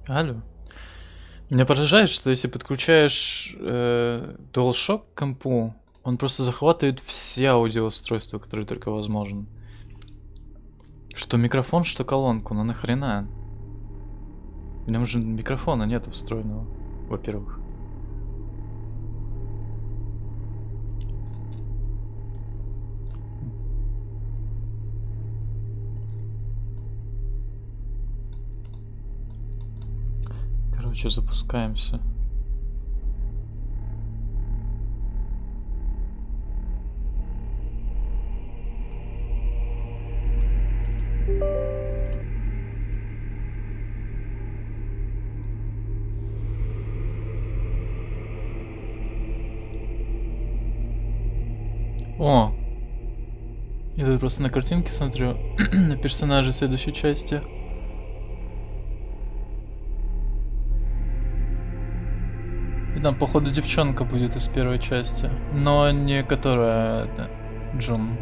Алло. Меня поражает, что если подключаешь DualShock к компу, он просто захватывает все аудиоустройства, которые только возможно. Что микрофон, что колонку, ну нахрена? У меня уже микрофона нет встроенного, во-первых. Короче, запускаемся. О! Я тут просто на картинке смотрю на персонажей следующей части. И там, походу, девчонка будет из первой части. Но не которая это Джун.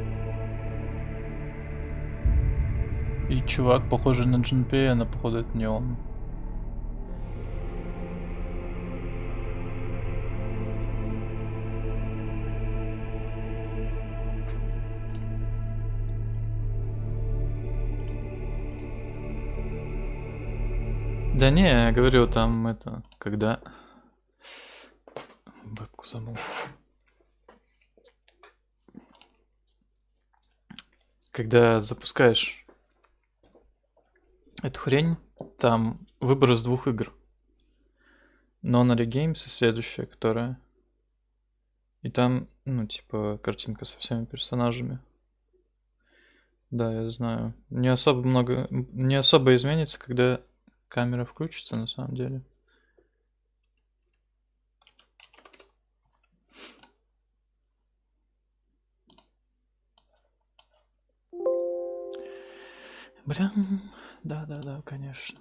И чувак, похожий на Джунпея, но походу это не он. Да не, я говорю, там это, когда... Вебку забыл. Когда запускаешь эту хрень, там выбор из 2 игр. Nonary Games и следующая, которая... И там, ну, типа, картинка со всеми персонажами. Да, я знаю. Не особо изменится, когда камера включится, на самом деле. Блин, да, конечно.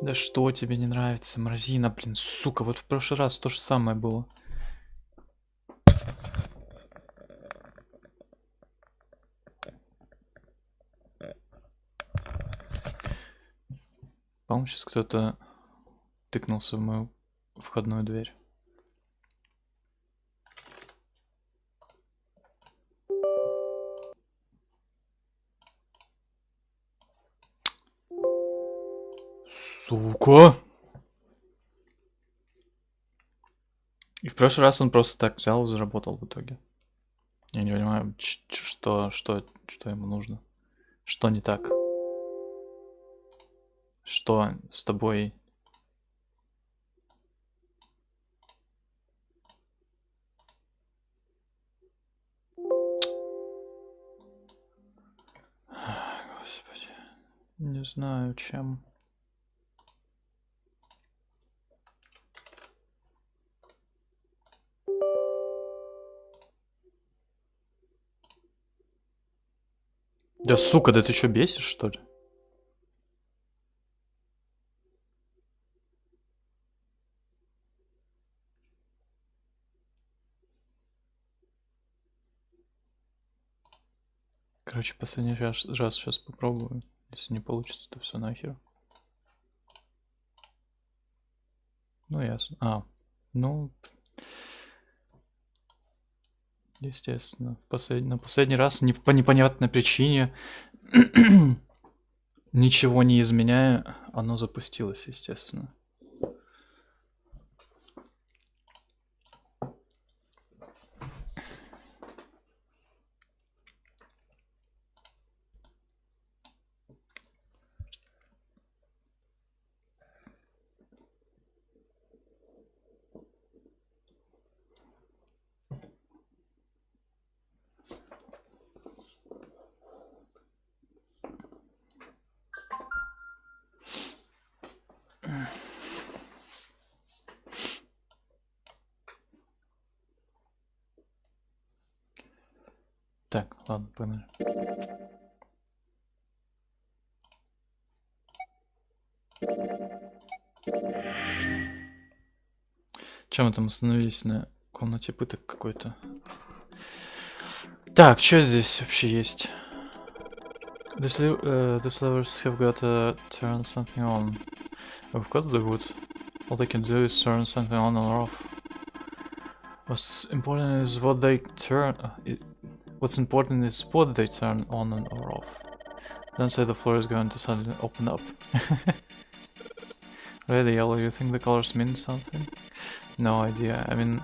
Да что тебе не нравится, мразина, блин, сука, вот в прошлый раз то же самое было. По-моему, сейчас кто-то тыкнулся в мою входную дверь. Сука! И в прошлый раз он просто так взял и заработал в итоге. Я не понимаю, что ему нужно. Что не так? Что с тобой? Господи. Не знаю, чем. Да сука, да ты что, бесишь, что ли? Короче, последний раз сейчас попробую. Если не получится, то все нахер. Ну, ясно. Ну... Естественно. На последний раз по непонятной причине, ничего не изменяя, оно запустилось, естественно. Так, ладно, погнали. Чем мы там остановились? На комнате пыток какой-то. Так, что здесь вообще есть? These levers have got to turn something on. We've got the wood. All they can do is turn something on or off. What's important is what they turn. What's important is what they turn on and or off. Don't say the floor is going to suddenly open up. Red, yellow, you think the colors mean something? No idea. I mean,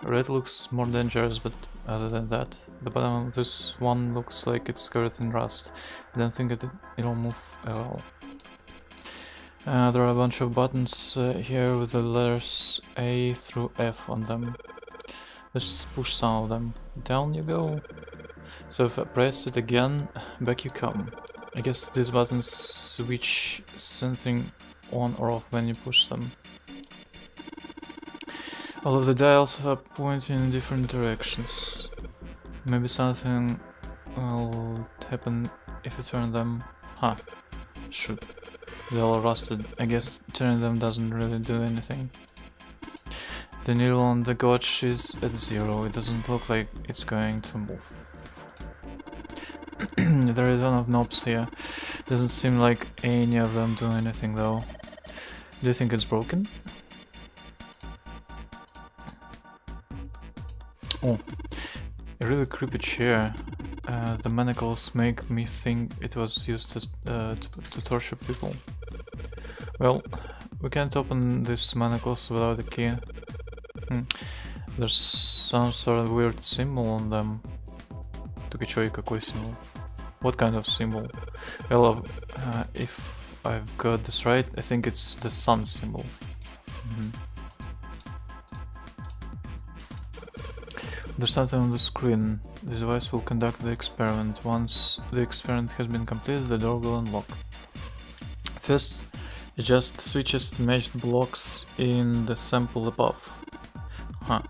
red looks more dangerous, but other than that, the bottom of this one looks like it's covered in rust. I don't think it'll move at all. There are a bunch of buttons here with the letters A through F on them. Let's push some of them. Down you go. So if I press it again, back you come. I guess these buttons switch something on or off when you push them. All of the dials are pointing in different directions. Maybe something will happen if you turn them. Huh. Shoot. They're all rusted. I guess turning them doesn't really do anything. The needle on the gauge is at 0. It doesn't look like it's going to move. There are a ton of knobs here. Doesn't seem like any of them do anything though. Do you think it's broken? Oh, a really creepy chair. The manacles make me think it was used as, to torture people. Well, we can't open these manacles without a key. There's some sort of weird symbol on them. Только чё и какой символ? What kind of symbol? Well, if I've got this right, I think it's the sun symbol. There's something on the screen. This device will conduct the experiment. Once the experiment has been completed, the door will unlock. First, adjust the switches to match the blocks in the sample above. Huh.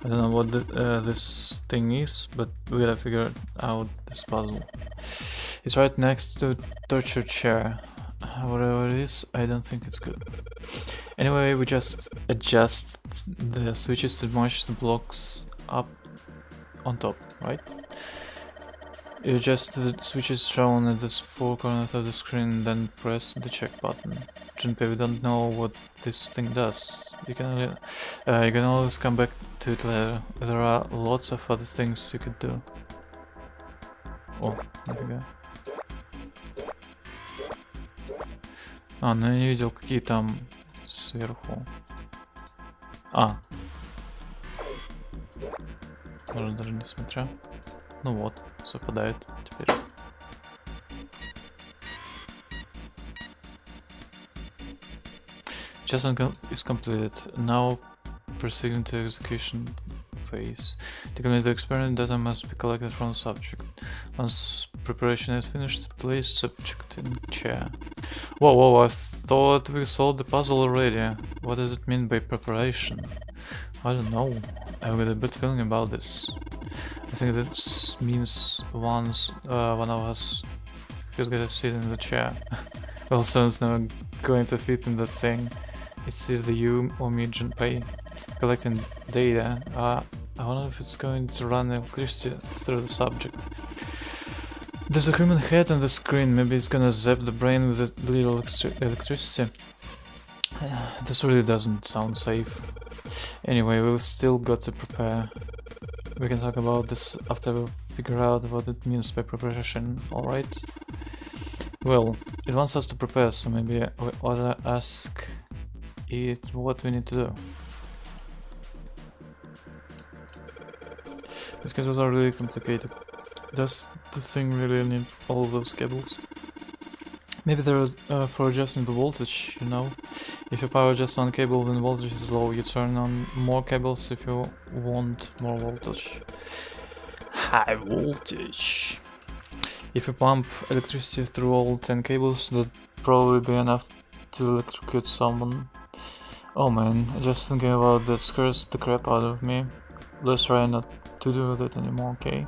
I don't know what this thing is, but we gotta figure out this puzzle. It's right next to torture chair. Whatever it is, I don't think it's good. Anyway, we just adjust the switches to match the blocks up on top, right? You adjust the switches shown at the four corners of the screen, then press the check button. Junpei, we don't know what this thing does. You can always come back to it later. There are lots of other things you could do. О, нифига. Ну я не видел, какие там сверху. Даже не смотря. Ну вот, совпадает теперь. Just is completed. Now proceeding to execution phase. To complete the experiment, data must be collected from the subject. Once preparation is finished, place subject in chair. Whoa, I thought we solved the puzzle already. What does it mean by preparation? I don't know. I've got a bad feeling about this. I think that means one of us is gonna sit in the chair. Well, someone's never going to fit in that thing. It's either you or me, Junpei, collecting data. I wonder if it's going to run electricity through the subject. There's a human head on the screen. Maybe it's gonna zap the brain with a little electricity. This really doesn't sound safe. Anyway, we've still got to prepare. We can talk about this after we figure out what it means by preparation, alright? Well, it wants us to prepare, so maybe we ought to ask it what we need to do. These cables are really complicated. Does the thing really need all those cables? Maybe they're for adjusting the voltage, you know? If you power just one cable when voltage is low, you turn on more cables if you want more voltage. High voltage! If you pump electricity through all 10 cables, that'd probably be enough to electrocute someone. Oh man, just thinking about that scares the crap out of me. Let's try not to do that anymore, okay?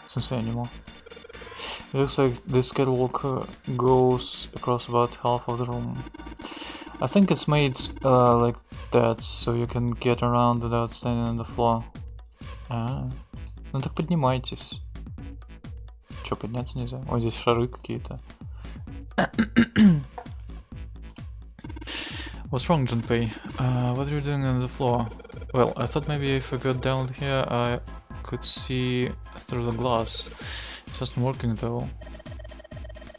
Since anymore. It looks like this catwalk goes across about half of the room. I think it's made like that, so you can get around without standing on the floor. Ну так поднимайтесь. Чё, подняться нельзя? Ой, здесь шары какие-то. What's wrong, Junpei? What are you doing on the floor? Well, I thought maybe if I got down here I could see through the glass. It's not working though.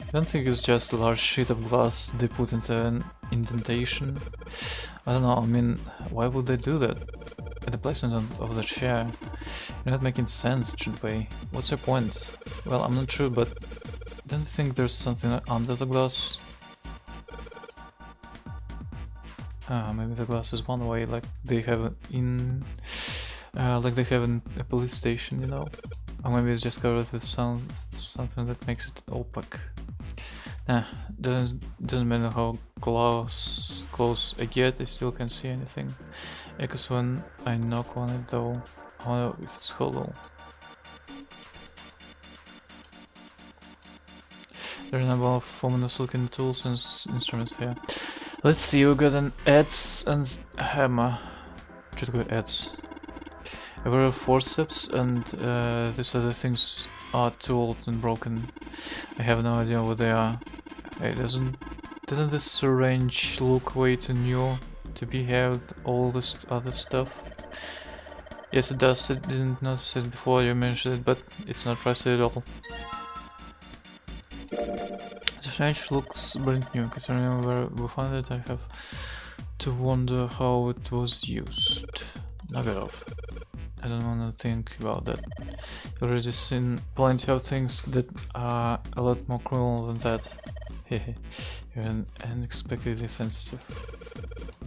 I don't think it's just a large sheet of glass they put into an indentation. I don't know, I mean, why would they do that? At the placement of the chair. You're not making sense, Junpei. What's your point? Well, I'm not sure, but don't you think there's something under the glass? Maybe the glass is one way, like they have in a police station, you know? Or maybe it's just covered with something that makes it opaque. Nah, doesn't matter how close I get, I still can't see anything. Because when I knock on it though, I wonder if it's hollow. There are a number of ominous looking tools and instruments here. Let's see, we got an adze and hammer. Что такое adze? A pair of forceps, and these other things are too old and broken. I have no idea what they are. Hey, doesn't this syringe look way too new to be here with all this other stuff? Yes, it does. I didn't notice it before you mentioned it, but it's not rusty at all. The syringe looks brand new. Considering where we found it, I have to wonder how it was used. Knock it off. I don't want to think about that. You've already seen plenty of things that are a lot more cruel than that. Hehe, you're unexpectedly sensitive.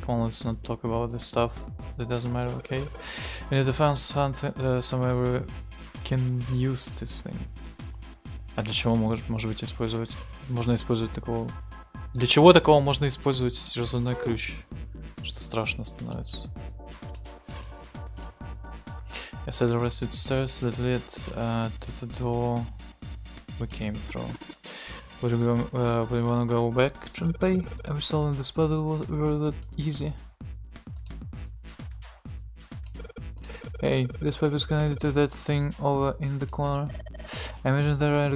Come on, let's not talk about this stuff. That doesn't matter, okay? We need to find something, somewhere where we can use this thing. А для чего может быть использовать? Можно использовать такого... Для чего такого можно использовать разумной ключ? Что страшно становится. I said the rusted stairs that led to the door we came through. Would you wanna go back, Junpei? Are we still in the spot that were that easy? Hey, this pipe is connected to that thing over in the corner. I imagine there are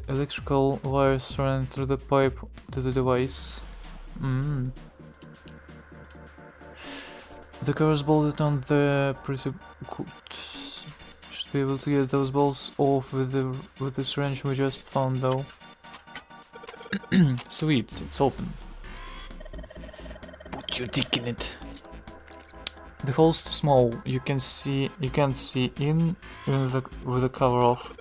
electrical wires running through the pipe to the device. The cover is bolted on there pretty good. Should be able to get those bolts off with the syringe we just found though. Sweet, it's open. Put your dick in it. The hole's too small. You can't see in with the cover off.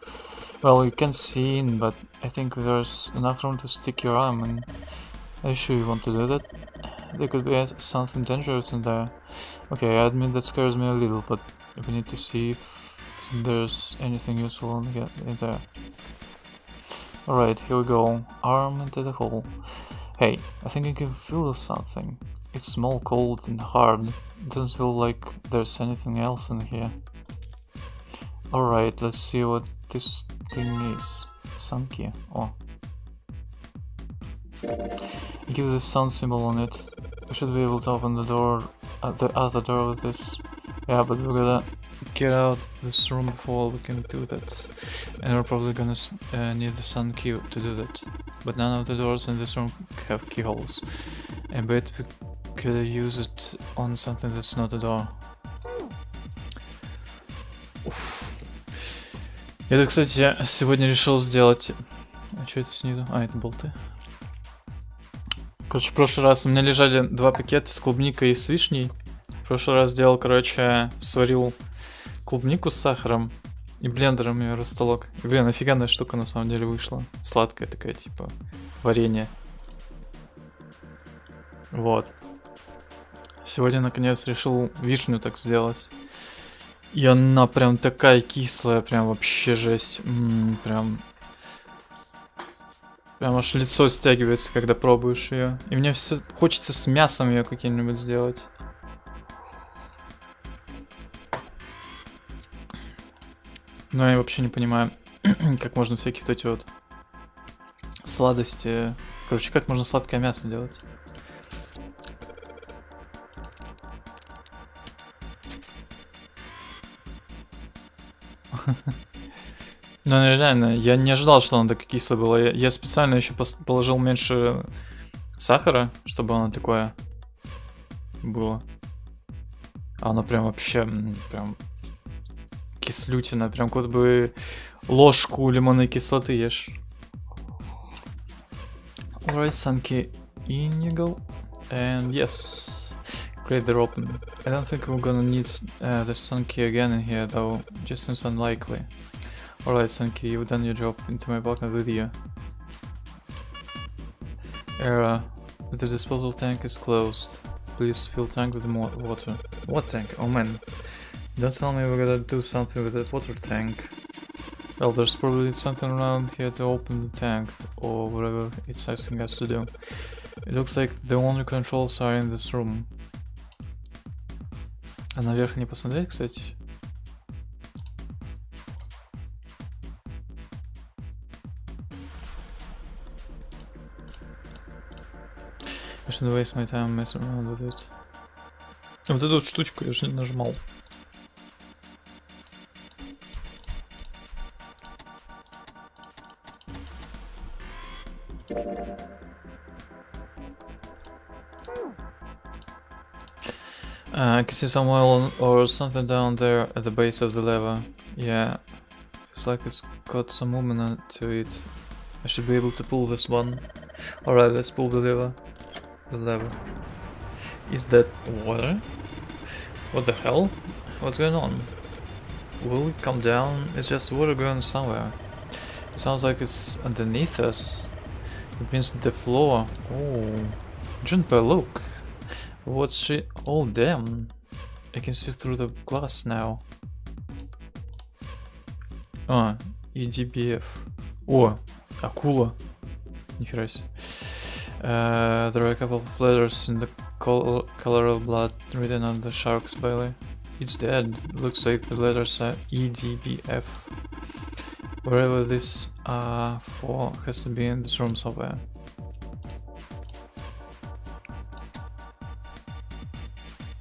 Well, you can see in, but I think there's enough room to stick your arm in. Are you sure you want to do that? There could be something dangerous in there. Okay, I admit that scares me a little, but we need to see if there's anything useful in there. Alright, here we go. Arm into the hole. Hey, I think I can feel something. It's small, cold, and hard. It doesn't feel like there's anything else in here. Alright, let's see what this thing is. Sunky. Oh. Give the sun symbol on it. We should be able to open the door, the other door with this. Yeah, but we gotta get out of this room before we can do that. And we're probably gonna need the sun key to do that. But none of the doors in this room have keyholes. I bet we could use it on something that's not a door. Уф. Это, кстати, я сегодня решил сделать... А что это снизу? А, это болты. Короче, в прошлый раз у меня лежали 2 пакета с клубникой и с вишней. В прошлый раз делал, короче, сварил клубнику с сахаром и блендером ее растолок. И, блин, офигенная штука на самом деле вышла. Сладкая такая, типа, варенье. Вот. Сегодня, наконец, решил вишню так сделать. И она прям такая кислая, прям вообще жесть. Прям аж лицо стягивается, когда пробуешь ее. И мне все хочется с мясом ее каким-нибудь сделать. Но я вообще не понимаю, как можно всякие вот эти вот сладости... Короче, как можно сладкое мясо делать? Ну, реально, я не ожидал, что оно так кисло было. Я специально еще положил меньше сахара, чтобы оно такое было. А оно прям вообще, прям кислютина. Прям как бы ложку лимонной кислоты ешь. Alright, Sunky Inigo. And yes, great, they're open. I don't think we're gonna need the Sunky again in here, though. Just seems unlikely. Alright, Sunky, you've done your job. Into my pocket with you. Error. The disposal tank is closed. Please fill tank with more water. What tank? Oh man. Don't tell me we're gonna do something with that water tank. Well, there's probably something around here to open the tank, or whatever it's asking us to do. It looks like the only controls are in this room. А наверх не посмотреть, кстати? I should waste my time messing around with it. Вот эту вот штучку я же не нажимал. I can see some oil or something down there at the base of the lever. Yeah, feels like it's got some movement to it. I should be able to pull this one. Alright, let's pull the lever. Is that water? What the hell? What's going on? Will it come down? It's just water going somewhere. It sounds like it's underneath us. It means the floor. Oh, Junpei, look. What's she? Oh, damn. I can see through the glass now. А, EDBF. О, акула. Нихера себе. There are a couple of letters in the color of blood written on the shark's belly. It's dead. Looks like the letters are EDBF. Wherever this for has to be in this room somewhere.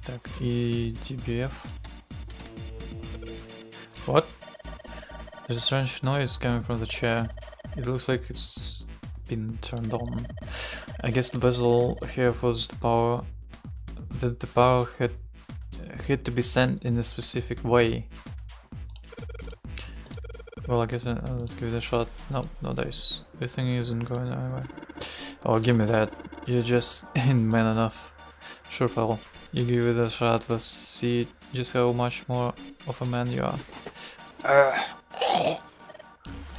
Так, EDBF. What? There's a strange noise coming from the chair. It looks like it's been turned on. I guess the bezel here was the power. That the power had to be sent in a specific way. Well, I guess let's give it a shot. No, no dice. The thing isn't going anywhere. Oh, give me that. You're just in man enough. Sure, pal. You give it a shot. Let's see just how much more of a man you are.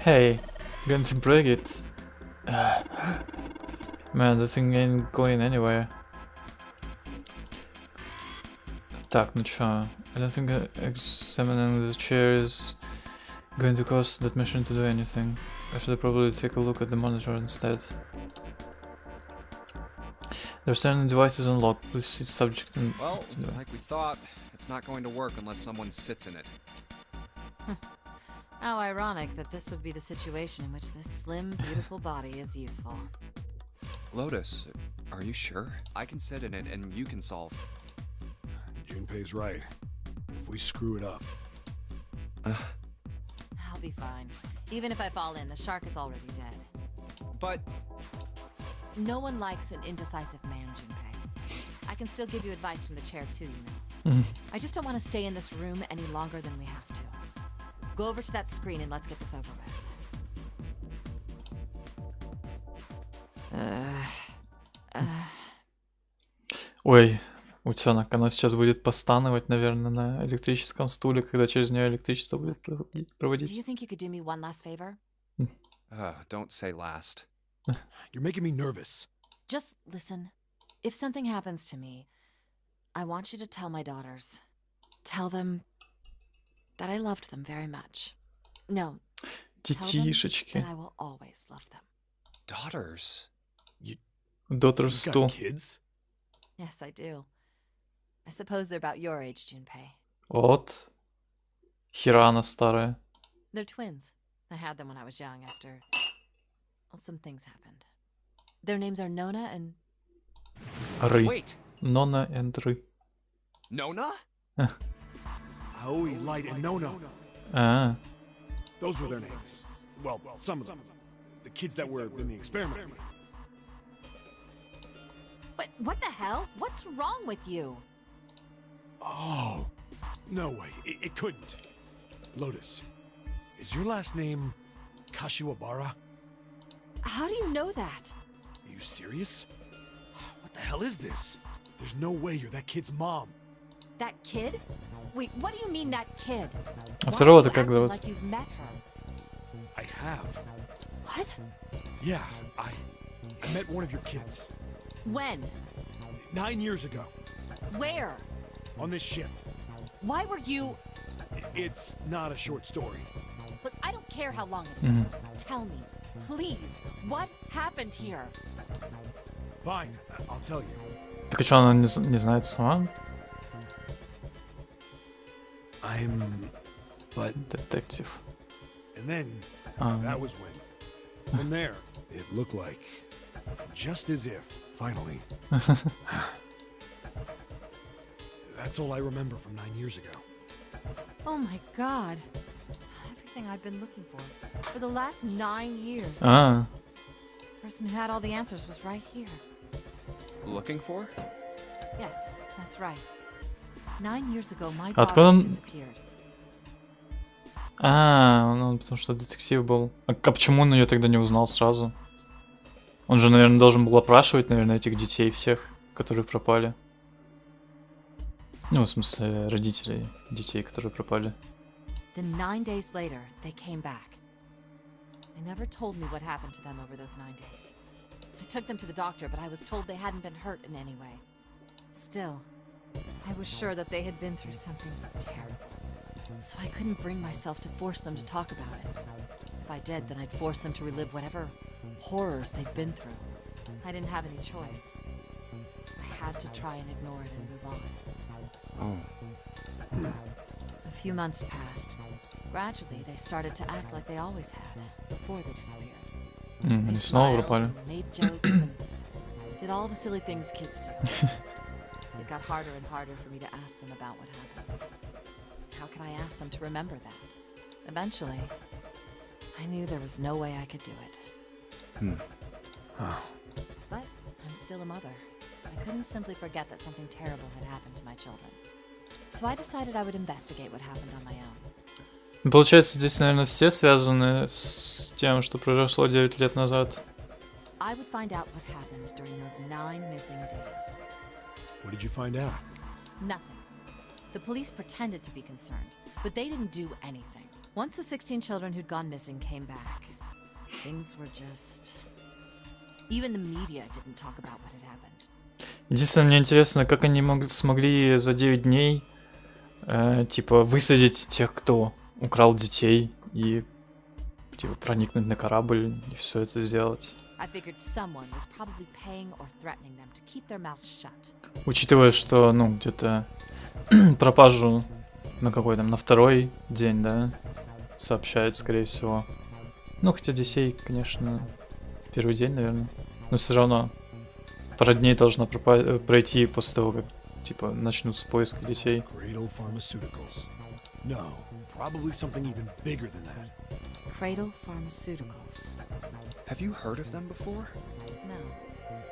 Hey, going to break it. Man, the thing ain't going anywhere. Так, ну чё? I don't think examining the chair is going to cause that machine to do anything. I should probably take a look at the monitor instead. There's certain devices unlocked. Please see subject and... Well, like we thought, it's not going to work unless someone sits in it. How ironic that this would be the situation in which this slim, beautiful body is useful. Lotus, are you sure? I can sit in it and you can solve. Junpei's right. If we screw it up, I'll be fine. Even if I fall in, the shark is already dead. But No one likes an indecisive man, Junpei. I can still give you advice from the chair too, you know. I just don't want to stay in this room any longer than we have to. Go over to that screen and let's get this over with. Ой, утенок, она сейчас будет постановать, наверное, на электрическом стуле, когда через нее электричество будет Do проводить. you think you could do me one last favor? don't say last. You're making me nervous. Just listen. If something happens to me, I want you to tell my daughters. Tell them that I loved them very much. No, tell them Детишечки. that I will always love them. Daughters? Daughters You 100. got kids? Yes, I do. I suppose they're about your age, Junpei. Вот. Хирана старая. They're twins. I had them when I was young after... Well, some things happened. Their names are Nona and... Ры. Wait, Нона and Ры. Nona? Aoi, Light, and Nona. А, Those were their names. Well, some of them. The kids that were in the experiment. But what the hell? What's wrong with you? Oh, no way. It couldn't. Lotus, is your last name Kashiwabara? How do you know that? Are you serious? What the hell is this? There's no way you're that kid's mom. That kid? Wait, what do you mean that kid? А Why второго-то are you как acting зовут? like you've met her? I have. What? Yeah, I met one of your kids When? 9 years ago Where? on this ship. Why were you... It's not a short story. Look, I don't care how long it is. Tell me, please, what happened here? Fine, I'll tell you. Так а что, она не знает сама? But Детектив. and then А, that was when. From there, it looked like just as if finally. That's all I remember from 9 years ago. Oh my god. Everything I've been looking for the last 9 years. а, The person who had all the answers was right here. Looking for? Yes, that's right. 9 years ago, my Откуда daughters он- disappeared. ну, потому что детектив был. А почему он ее тогда не узнал сразу? Он же, наверное, должен был опрашивать, наверное, этих детей всех, которые пропали. Ну, в смысле, родителей детей, которые пропали. Then 9 days later, they came back. They never told me what happened to them over those 9 days. I took them to the doctor, but I was told they hadn't been hurt in any way. Still, I was sure that they had been through something terrible. So I couldn't bring myself to force them to talk about it. If I did, then I'd force them to relive whatever horrors they'd been through. I didn't have any choice. I had to try and ignore it and move on. Oh. A few months passed. Gradually, they started to act like they always had, before they disappeared. They Они снова smiled пропали. and made jokes and did all the silly things kids do. It got harder and harder for me to ask them about what happened. How can I ask them to remember that? Eventually, I knew there was no way I could do it. But I'm still a mother. I couldn't simply forget that something terrible had happened to my children. So I decided I would investigate what happened on my own. Получается, здесь, наверное, все связаны с тем, что произошло 9 лет назад. I would find out what happened during those 9 missing days. What did you find out? Nothing. The police pretended to be concerned, but they didn't do anything. Once the 16 children who'd gone missing came back, things were just... Even the media didn't talk about what had happened. Единственное, мне интересно, как они смогли за 9 дней типа высадить тех, кто украл детей, и типа проникнуть на корабль и все это сделать. I figured someone was probably paying or threatening them to keep their mouths shut. Учитывая, что, ну, где-то пропажу на какой там, на второй день, да, сообщают, скорее всего. Ну, хотя детей, конечно, в первый день, наверное. Но все равно пара дней должна пройти после того, как, типа, начнутся поиски детей. Cradle Pharmaceuticals. No, Probably something even bigger than that. Cradle Pharmaceuticals. Have you heard of them before? No.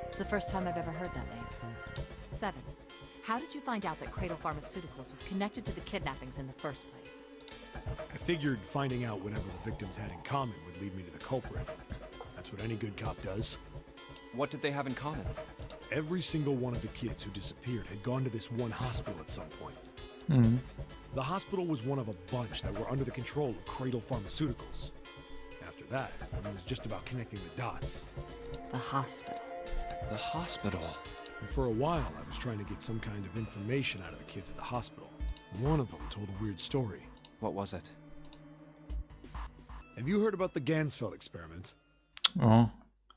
It's the first time I've ever heard that name. 7. How did you find out that Cradle Pharmaceuticals was connected to the kidnappings in the first place? I figured finding out whatever the victims had in common would lead me to the culprit. That's what any good cop does. What did they have in common? Every single one of the kids who disappeared had gone to this one hospital at some point. Мгм. The hospital was one of a bunch that were under the control of Cradle Pharmaceuticals. After that, it was just about connecting the dots. The hospital. The hospital. And for a while, I was trying to get some kind of information out of the kids at the hospital. One of them told a weird story. What was it? Have you heard about the Gansfeld Experiment? О,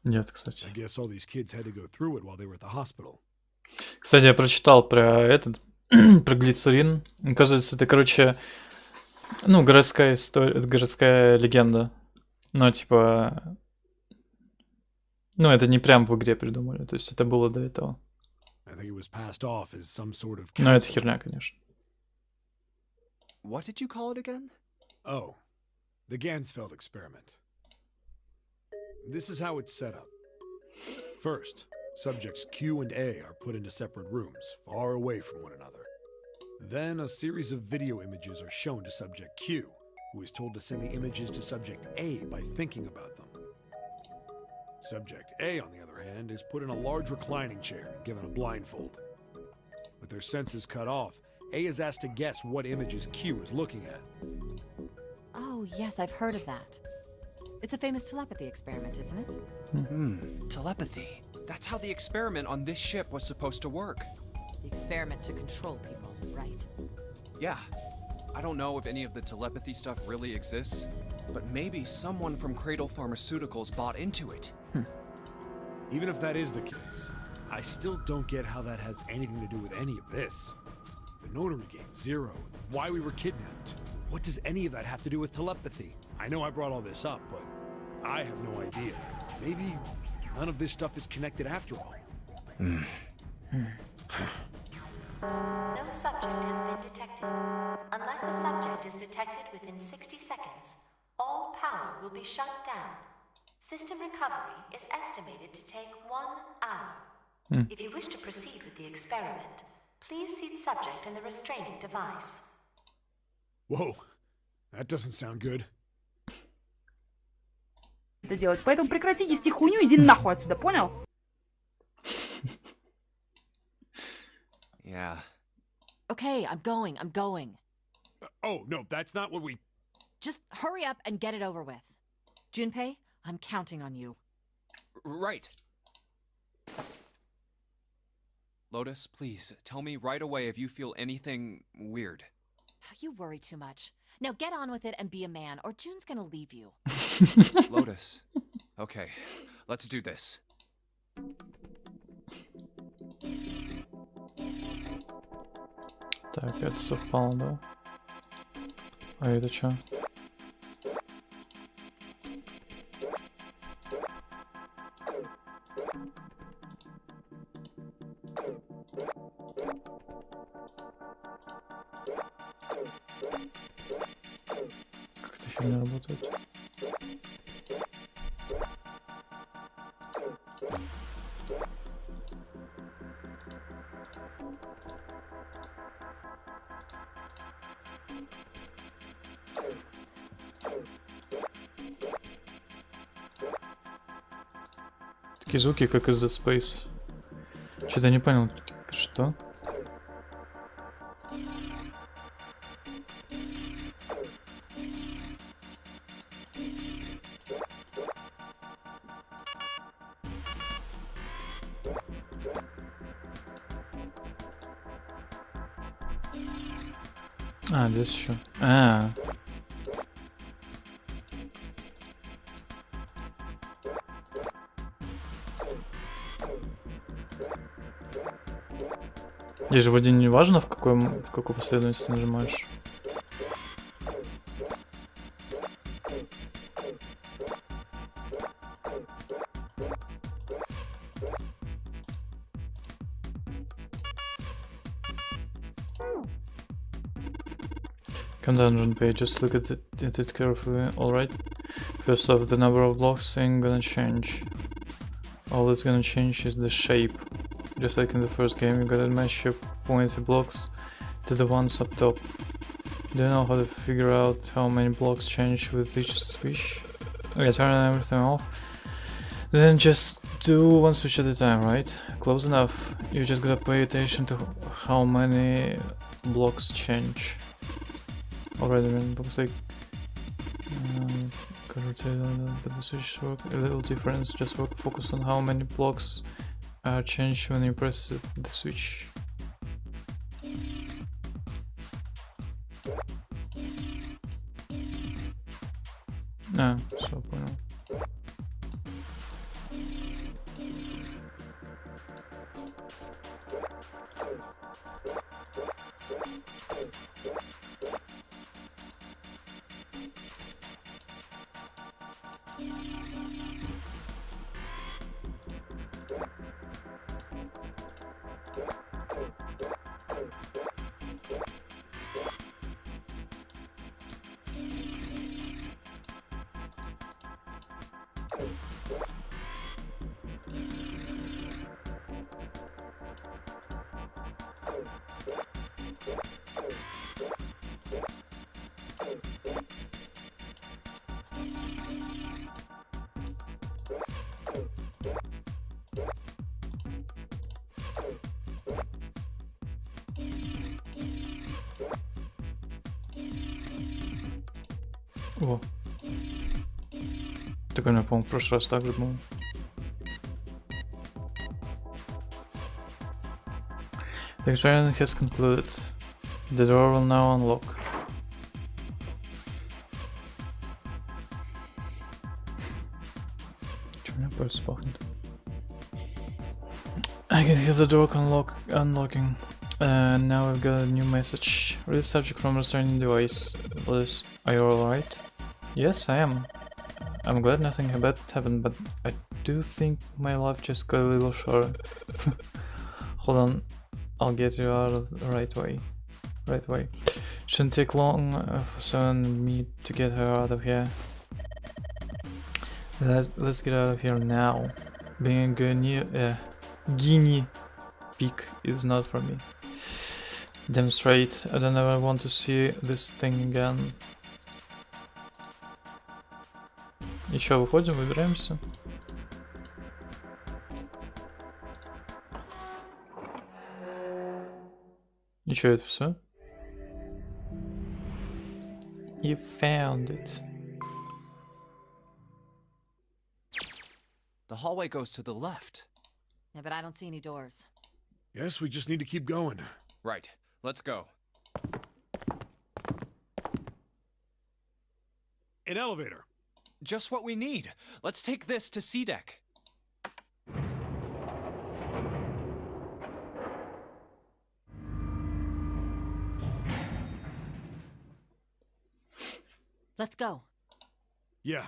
нет, кстати. I guess all these kids had to go through it while they were at the hospital. Кстати, я прочитал про этот, про глицерин. Оказывается, это, короче, ну, городская история, городская легенда. Но, типа, ну, это не прям в игре придумали, то есть это было до этого. I think it was passed off as some sort of... Но это херня, конечно. What did you call it again? Oh, the Gansfeld Experiment. This is how it's set up. First, subjects Q and A are put into separate rooms, far away from one another. Then a series of video images are shown to subject Q, who is told to send the images to subject A by thinking about them. Subject A, on the other hand, is put in a large reclining chair and given a blindfold. With their senses cut off, A is asked to guess what images Q is looking at. Oh, yes, I've heard of that. It's a famous telepathy experiment, isn't it? Telepathy. That's how the experiment on this ship was supposed to work. The experiment to control people, right? Yeah. I don't know if any of the telepathy stuff really exists, but maybe someone from Cradle Pharmaceuticals bought into it. Even if that is the case, I still don't get how that has anything to do with any of this. The notary game, Zero, why we were kidnapped. What does any of that have to do with telepathy? I know I brought all this up, but I have no idea. Maybe none of this stuff is connected after all. No subject has been detected. Unless a subject is detected within 60 seconds, all power will be shut down. System recovery is estimated to take 1 hour. If you wish to proceed with the experiment, please seat subject in the restraining device. Whoa, that doesn't sound good. Это делать. Поэтому прекрати нести хуйню, иди нахуй отсюда, понял? Yeah. Okay, I'm going. Oh, no, that's not what we... Just hurry up and get it over with. Junpei, I'm counting on you. Right. Lotus, please, tell me right away if you feel anything weird. You worry too much. Now get on with it and be a man, or June's gonna leave you. Lotus. Okay, let's do this. Так, это совпало, да? А это чё? Как эта херня работает? Такие звуки, как из Dead Space. Что-то не понял. Что? А, здесь еще. Здесь же вроде не важно, в какой последовательности нажимаешь. Dungeon page, just look at it carefully, alright? First off, the number of blocks ain't gonna change. All that's gonna change is the shape. Just like in the first game, you gotta match your pointy blocks to the ones up top. Do you know how to figure out how many blocks change with each switch? Okay, turn everything off. Then just do one switch at a time, right? Close enough. You just gotta pay attention to how many blocks change. Already, man, looks like could rotate but the switches work a little different. Just focus on how many blocks are changed when you press the switch. Все понял. О. Так у меня, по-моему, в прошлый раз так же было. The experiment has concluded. The door will now unlock. Чё у меня пальцы пахнут? I can hear the door unlocking. Now we've got a new message. Read the subject from restraining device. Liz, are you alright? Yes, I am. I'm glad nothing bad happened, but I do think my life just got a little shorter. Hold on, I'll get you out of the right way. Shouldn't take long for Seven and me to get her out of here. Let's get out of here now. Being a guinea pig is not for me. Damn straight, I don't ever want to see this thing again. И чё, выходим, выбираемся? И чё, это все? You found it. The hallway goes to the left. Yeah, but I don't see any doors. Yes, we just need to keep going. Right. Let's go. An elevator. Just what we need. Let's take this to C deck. Let's go. Yeah.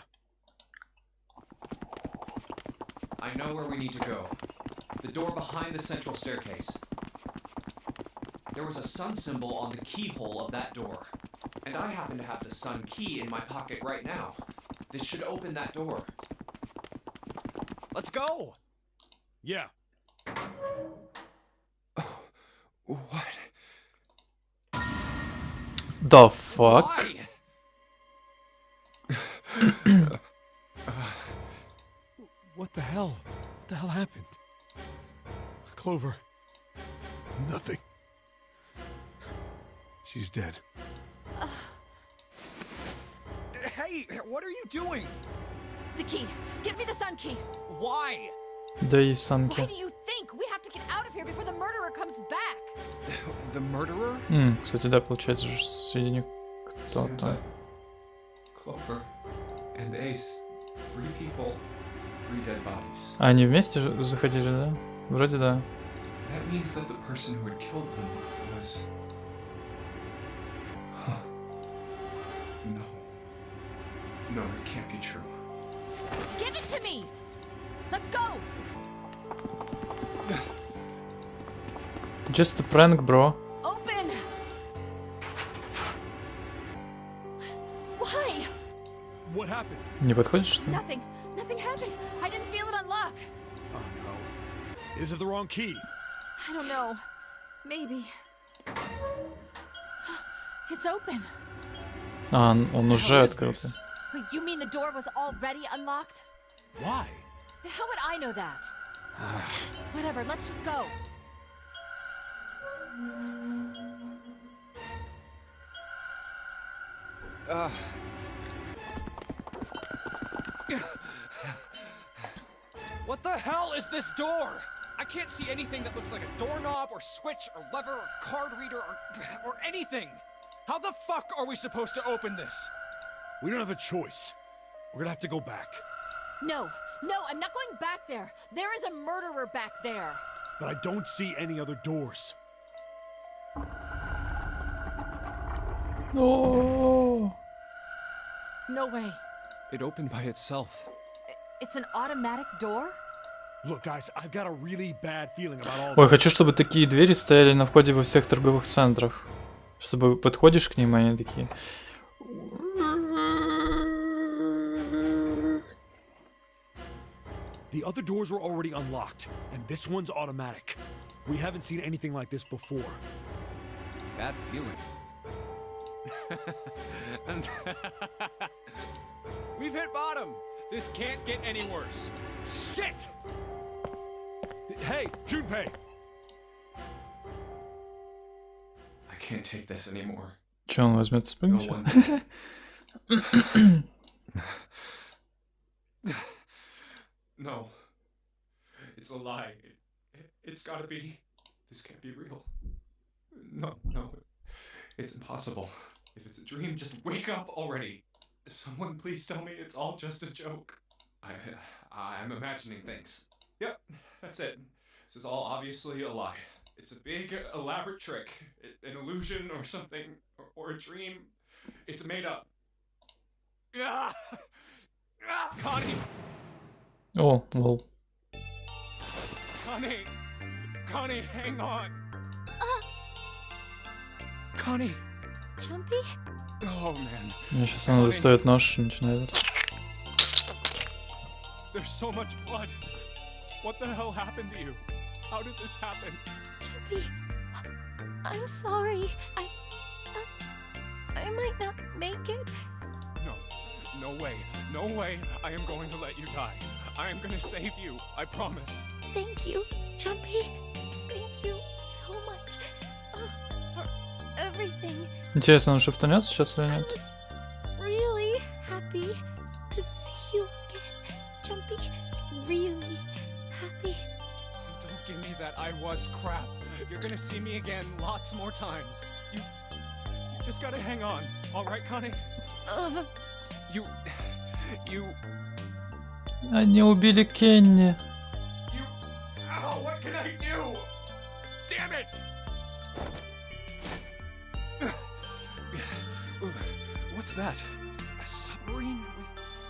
I know where we need to go. The door behind the central staircase. There was a sun symbol on the keyhole of that door. And I happen to have the sun key in my pocket right now. This should open that door. Let's go! Yeah. Oh, what? The fuck? Why? What the hell? What the hell happened? Clover. Nothing. She's dead. Hey, what are you doing? The key. Give me the sun key. Why? Да и санки. Why do you think? We have to get out of here before the murderer comes back. The murderer? Кстати, да, получается же среди них кто-то. Clover and Ace. 3 people, 3 dead bodies. А они вместе заходили, да? Вроде да. That means that the person who had killed them was... No, it can't be true. Give it to me. Let's go. Just a prank, bro. Open. Не подходит, что ли? Nothing. Nothing happened. I didn't feel it unlock. Oh no. Is it the wrong key? I don't know. Maybe. It's open. А, он уже hell is открылся. this? Wait, you mean the door was already unlocked? Why? Then how would I know that? Whatever, let's just go. What the hell is this door? I can't see anything that looks like a doorknob or switch or lever or card reader or anything. How the fuck are we supposed to open this? We don't have a choice. We're gonna have to go back. No, I'm not going back there. There is a murderer back there. But I don't see any other doors. О, No way. It opened by itself. It's an automatic door? Look, guys, I've got a really bad feeling about all Ой, this. хочу, чтобы такие двери стояли на входе во всех торговых центрах. Чтобы подходишь к ним, и они такие... The other doors were already unlocked, and this one's automatic. We haven't seen anything like this before. Bad feeling. We've hit bottom. This can't get any worse. Shit! Hey, Junpei! I can't take this anymore. Че, он возьмет и спрыгнет No сейчас? No. It's a lie. It's gotta be. This can't be real. No. It's impossible. If it's a dream, just wake up already. Someone please tell me it's all just a joke. I'm imagining things. Yep, that's it. This is all obviously a lie. It's a big, elaborate trick. An illusion or something. Or a dream. It's made up. Ah! Ah! Connie! О, лол. Connie, hang on. Connie. Jumpy? Oh man, Мне сейчас она достает нож и начинает... there's so much blood. What the hell happened to you? How did this happen? Jumpy, I'm sorry. I might not make it. No way. I am going to let you die. I am gonna save you. I promise. Thank you, Jumpy. Thank you so much for everything. Интересно, он шифтанет сейчас или I нет? was really happy to see you again, Jumpy. Really happy. Don't give me that I was crap. You're gonna see me again lots more times. You just gotta hang on. All right, Connie? You... Они убили Кенни. Ow, what can I do? Damn it! What's that? A submarine?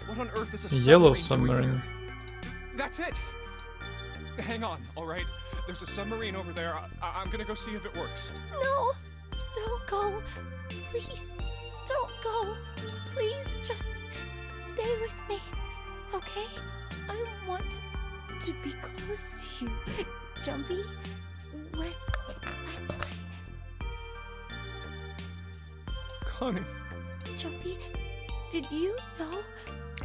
What on earth is a Yellow submarine doing submarine. here? That's it! Hang on, alright? There's a submarine over there. I'm gonna go see if it works. No, don't go. Please, don't go. Please, just stay with me, okay? I want to be close to you, Jumpy. Connie. Jumpy, did you know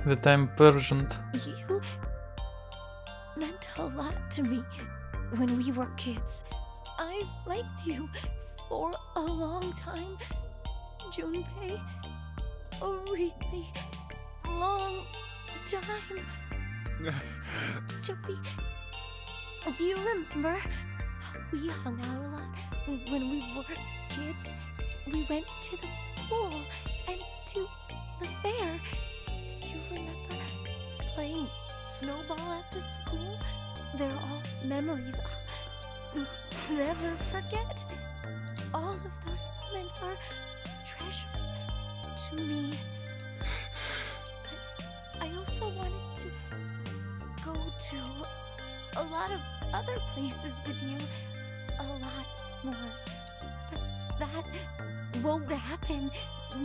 The time Persian. you meant a lot to me when we were kids? I've liked you for a long time, Junpei. A really long time. Jumpy, do you remember we hung out a lot when we were kids? We went to the pool and to the fair. Do you remember playing snowball at the school? They're all memories I'll never forget. All of those moments are treasures to me. But I also wanted to go to a lot of other places with you. A lot more. But that won't happen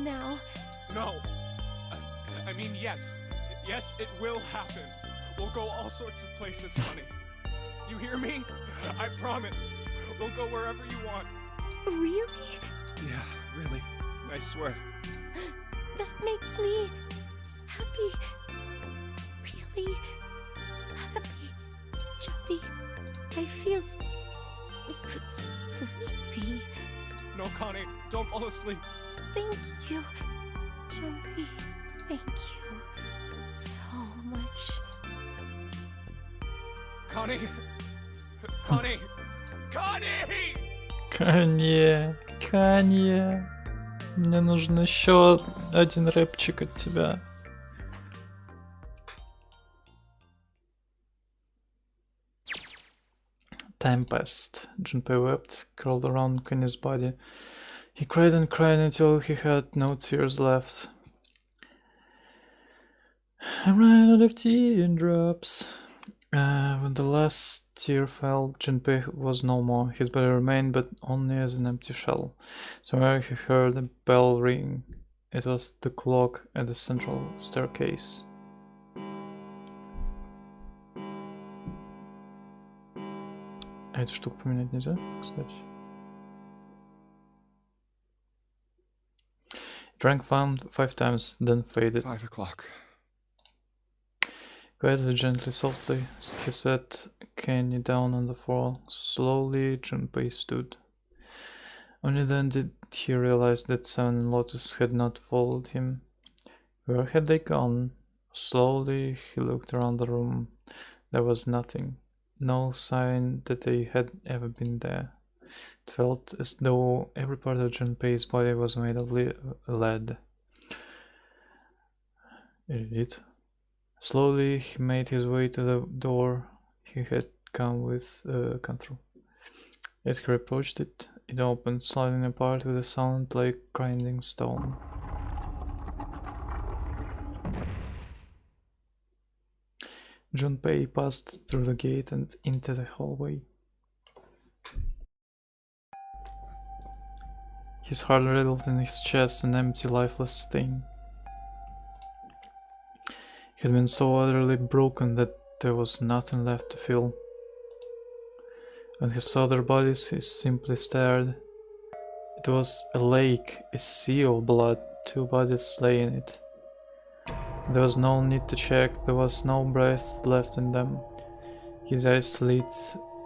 now. No. I mean, yes. Yes, it will happen. We'll go all sorts of places, honey. You hear me? I promise. We'll go wherever you want. Really? Yeah, really. I swear. That makes me happy. Really happy. Jumpy. I feel sleepy. No, Connie, don't fall asleep. Thank you, Jumpy. Thank you so much. Connie! Connie! Connie! Канье. Мне нужен еще один рэпчик от тебя. Time passed. Junpei wept, curled around Kanye's body. He cried and cried until he had no tears left. I'm running out of teardrops. When the last tear fell, Junpei was no more. His body remained, but only as an empty shell. Somewhere he heard a bell ring. It was the clock at the central staircase. А эту штуку поменять нельзя, кстати. It rang 5 times, then faded. 5 o'clock. Quietly, gently, softly, he set Kenny down on the floor. Slowly, Junpei stood. Only then did he realize that Seven and Lotus had not followed him. Where had they gone? Slowly, he looked around the room. There was nothing. No sign that they had ever been there. It felt as though every part of Junpei's body was made of lead. It. Slowly, he made his way to the door he had come through. As he approached it, it opened, sliding apart with a sound like grinding stone. Junpei passed through the gate and into the hallway. His heart rattled in his chest, an empty, lifeless thing. He had been so utterly broken that there was nothing left to feel. When he saw their bodies, he simply stared. It was a lake, a sea of blood, 2 bodies lay in it. There was no need to check, there was no breath left in them. His eyes lit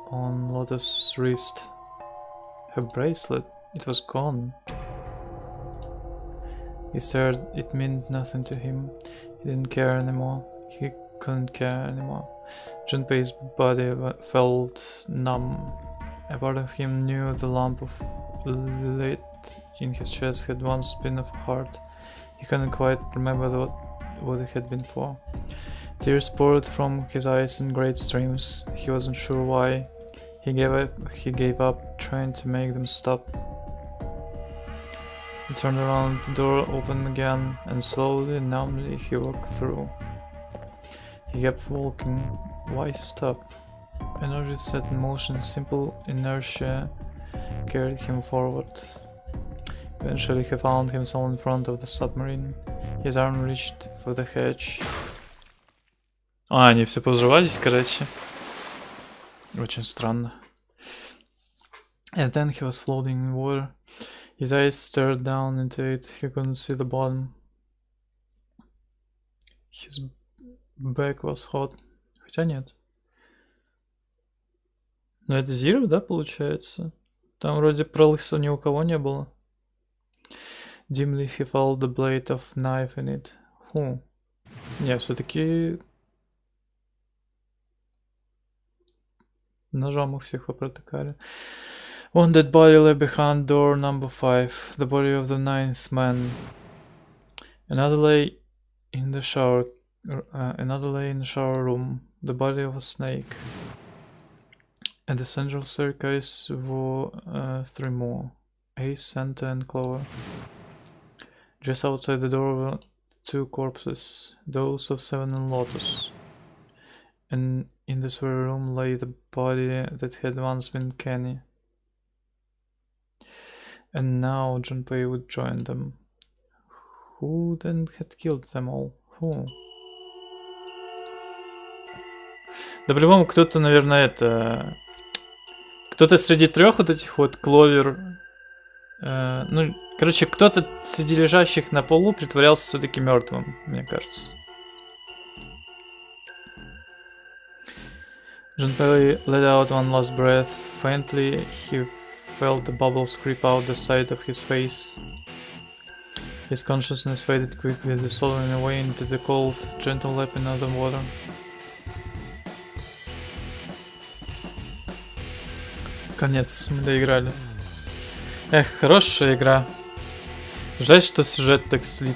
on Lotus' wrist. Her bracelet, it was gone. He stared, it meant nothing to him. He didn't care anymore. He couldn't care anymore. Junpei's body felt numb. A part of him knew the lump of lead in his chest had once been a heart. He couldn't quite remember what it had been for. Tears poured from his eyes in great streams. He wasn't sure why. He gave up trying to make them stop. He turned around, the door opened again, and slowly, numbly, he walked through. He kept walking. Why stop? Energy set in motion, simple inertia carried him forward. Eventually he found himself in front of the submarine. His arm reached for the hatch. Они все повзрывались, короче. Очень странно. And then he was floating in water. His eyes stared down into it. He couldn't see the bottom. His back was hot. Хотя нет. Но это Zero, да, получается? Там вроде пролыса ни у кого не было. Dimly he felt the blade of knife in it. Не, все-таки ножом их всех попротыкали. One dead body lay behind door number 5, the body of the 9th man. Another lay in the shower room, the body of a snake. At the central staircase were 3 more, Ace, Santa, and Clover. Just outside the door were 2 corpses, those of Seven and Lotus. And in this very room lay the body that had once been Kenny. And now Junpei would join them. Who then had killed them all? Who? Да по-любому кто-то, наверное, это... Кто-то среди трех вот этих вот кловер... ну, короче, кто-то среди лежащих на полу притворялся все-таки мертвым, мне кажется. Junpei let out one last breath. Faintly, he felt the bubbles creep out the side of his face. His consciousness faded quickly, dissolving away into the cold, gentle lapping of the water. Конец, мы доиграли. Эх, хорошая игра. Жаль, что сюжет так слит.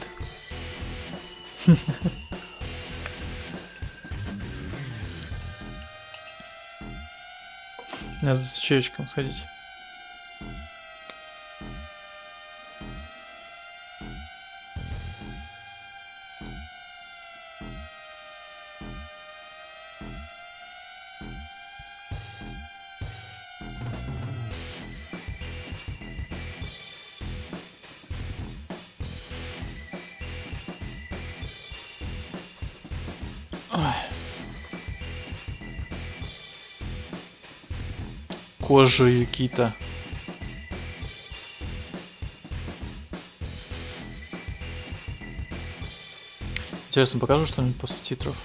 Надо с чаечком сходить. Кожа Юкита. Интересно, покажу что-нибудь после титров.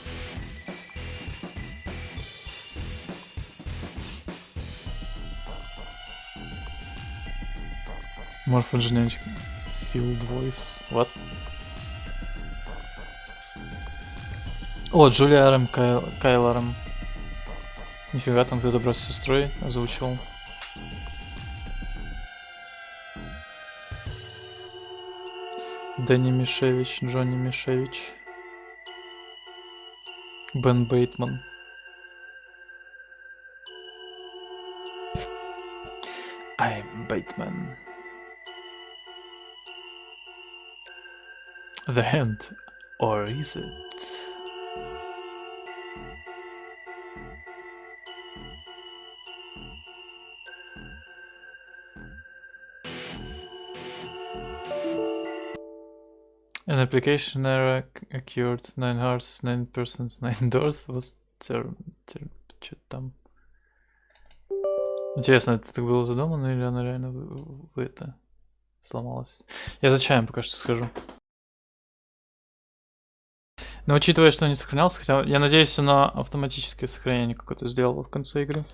Morphogenetic Field Voice. What? О, Джулиаром Кайлором. Нифига, там кто-то брат с сестрой озвучивал. Дэнни Мишевич, Джонни Мишевич. Бен Бейтман. I'm Bateman. The Hand, or is it? An application error occurred. 9 hearts, 9 persons, 9 doors was что-то там. Интересно, это так было задумано или она реально это сломалась? Я за чаем пока что схожу. Но учитывая, что не сохранялся, хотя я надеюсь, оно автоматическое сохранение какое-то сделало в конце игры.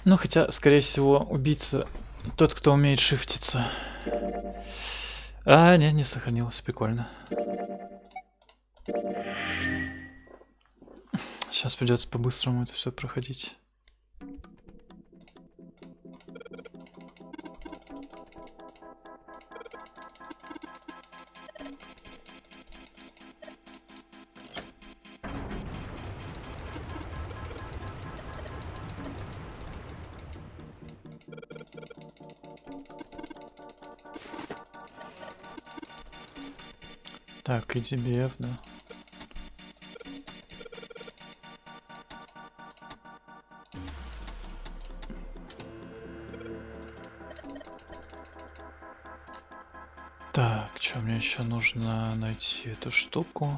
Ну, хотя, скорее всего, убийца тот, кто умеет шифтиться. А, не сохранилось. Прикольно. Сейчас придется по-быстрому это все проходить. Так, иди беф, да. Так, что мне еще нужно найти эту штуку?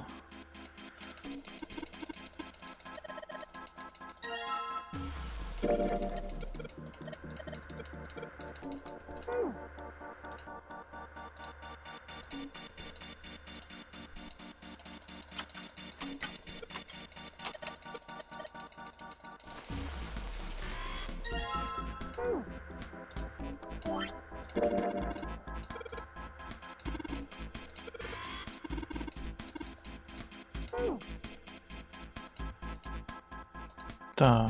Так.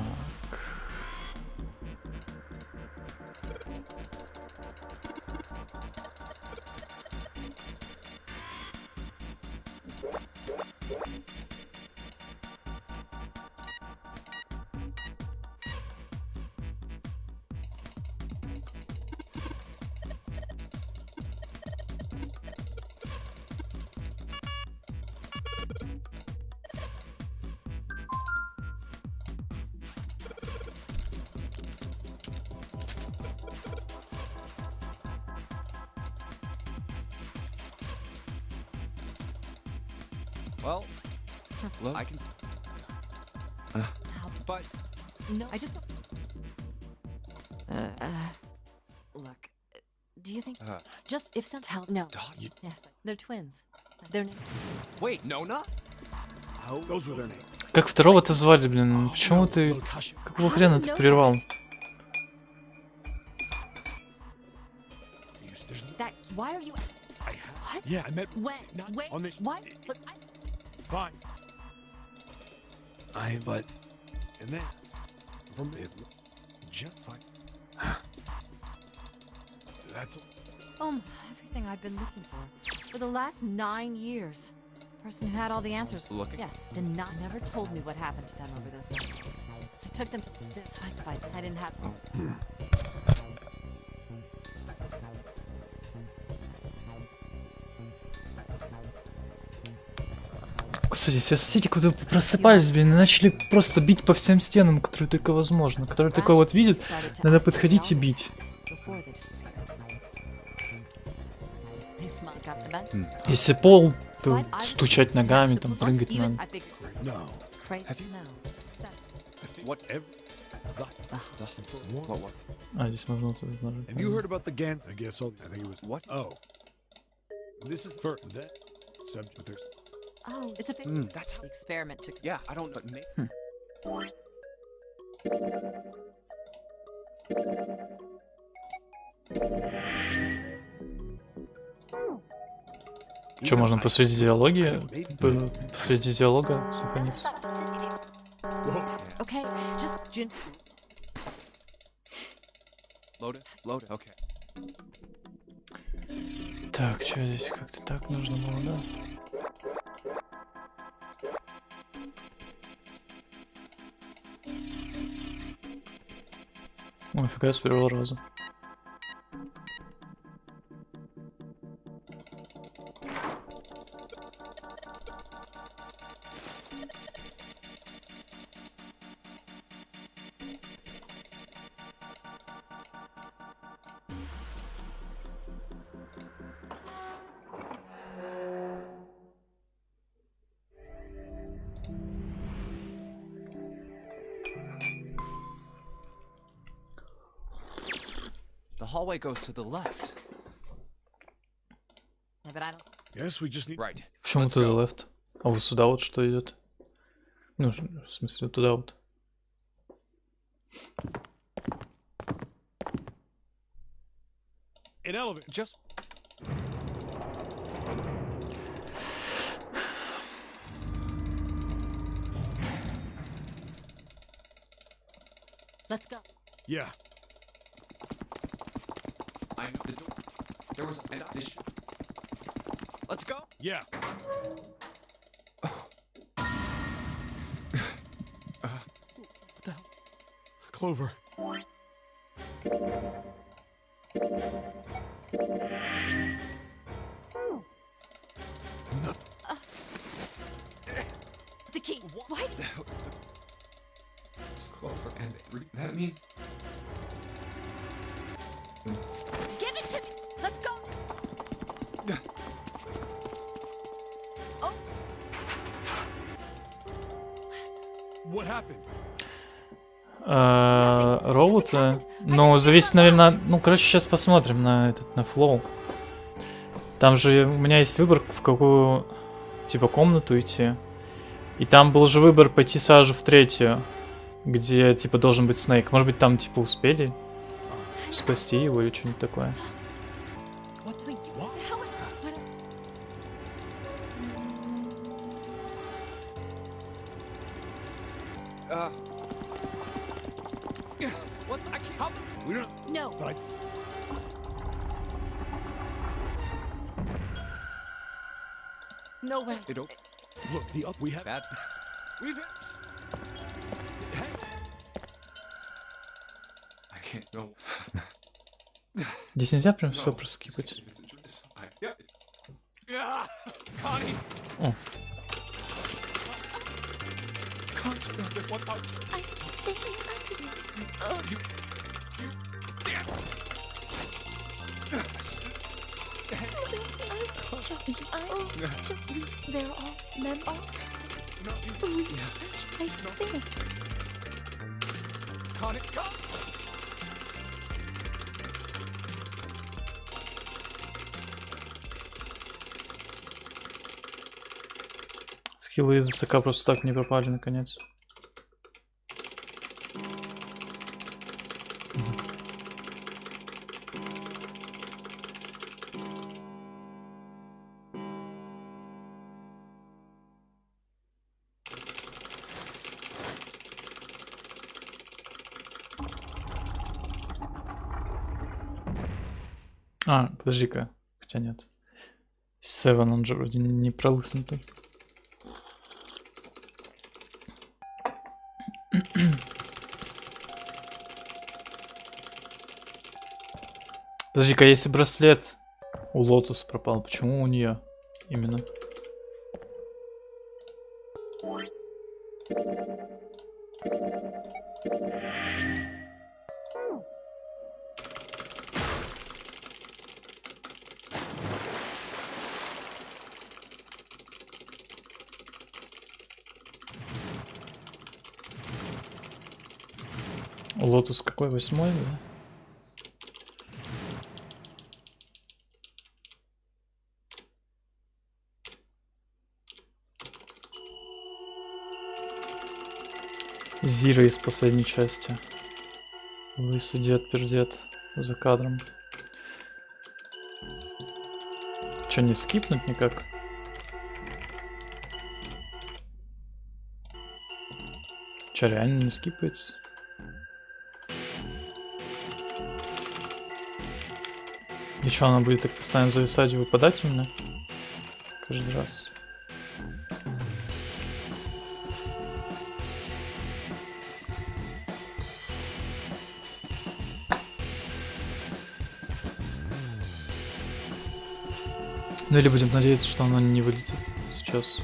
Well, I can. But No, I just. Look, do you think just if some tell no? Yes, they're twins. Their name. wait, Nona? Those were their names. Как второго-то звали, блин? Почему ты... Какого хрена ты прервал? That. Why are you? What? Yeah, I met. When? Not Wait. on this. What? Look, Fine. But. And then. From it. Just fine. That's. everything I've been looking for the last 9 years. Person who had all the answers. Looking. Yes, the never told me what happened to them over those 9 days. I took them to the sticks. I didn't have. Господи, все соседи куда просыпались, блин, и начали просто бить по всем стенам, которые только возможно. Которые только вот видят, надо подходить и бить. Если пол, то стучать ногами, там прыгать надо. No. А, здесь можно вот этот нажать. Have you heard about the Gans? I guess so. I think it was. What? Oh. This is for that subject. But there's. Oh, it's a big. That's how. The experiment took. Yeah, I don't know. Что, можно посреди диалога сохраниться? Okay, just. Load it. Okay. Так, что здесь как-то так нужно было, да? Ой, фига, с первого раза. The hallway goes to the left. Yeah, but I don't. Yes, we just need. Right. Почему to the left? А вот сюда вот что идет? Ну, в смысле, туда вот. An elevator. Just. Let's go. Yeah. I the door. There was an addition. Let's go. Yeah. Clover. The key. Why? Clover and that means. Give it to me. Let's go. Oh, What happened? Роботы. Ну, зависит, наверное. Ну, короче, сейчас посмотрим на этот, на флоу. Там же у меня есть выбор, в какую, типа, комнату идти. И там был же выбор пойти сразу в третью, где, типа, должен быть Снейк. Может быть, там, типа, успели спасти его или что-нибудь такое. What? I can't help. We don't. no. But I. No way. It don't. Look, the up we have. Bad. We've. Hey. I can't go. Здесь нельзя прям все проскипать. Yeah. Connie. Oh. Connie, what out? I think I did. Oh, they're all men all. I think. Connie, go. Скиллы из языка просто так не пропали наконец. А, подожди-ка. Хотя нет. Севен, он же вроде не пролыснутый. Подожди-ка, если браслет у Лотус пропал, почему у нее именно? У Лотус какой? 8-й, да? Зира из последней части. Лысый дед-пердед за кадром. Че, не скипнуть никак? Че, реально не скипается? И что, она будет так постоянно зависать и выпадать у меня? Каждый раз. Ну или будем надеяться, что она не вылетит сейчас.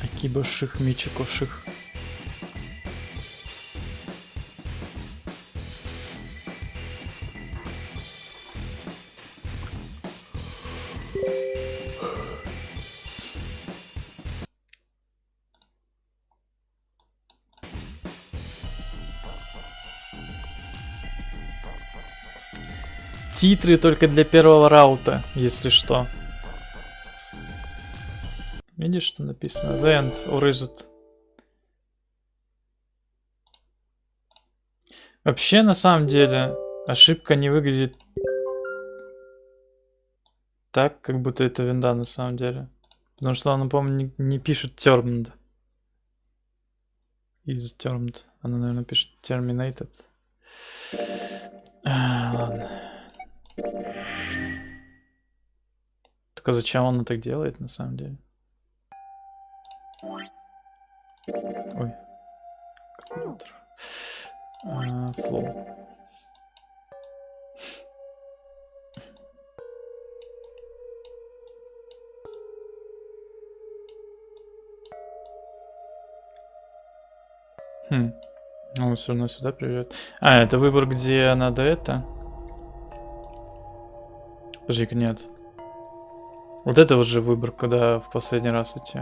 Акибоших, Мичикоших. Титры только для первого раута, если что. Видишь, что написано? The end, or is it? Вообще, на самом деле, ошибка не выглядит так, как будто это винда на самом деле. Потому что она, по-моему, не пишет termed. Is termed. Она, наверное, пишет terminated. Ладно. Только зачем она так делает, на самом деле? Ой. Калькулятор. Flow. Он все равно сюда приведет. А, это выбор, где надо это. Подожди-ка, нет. Вот это вот же выбор, когда в последний раз идти.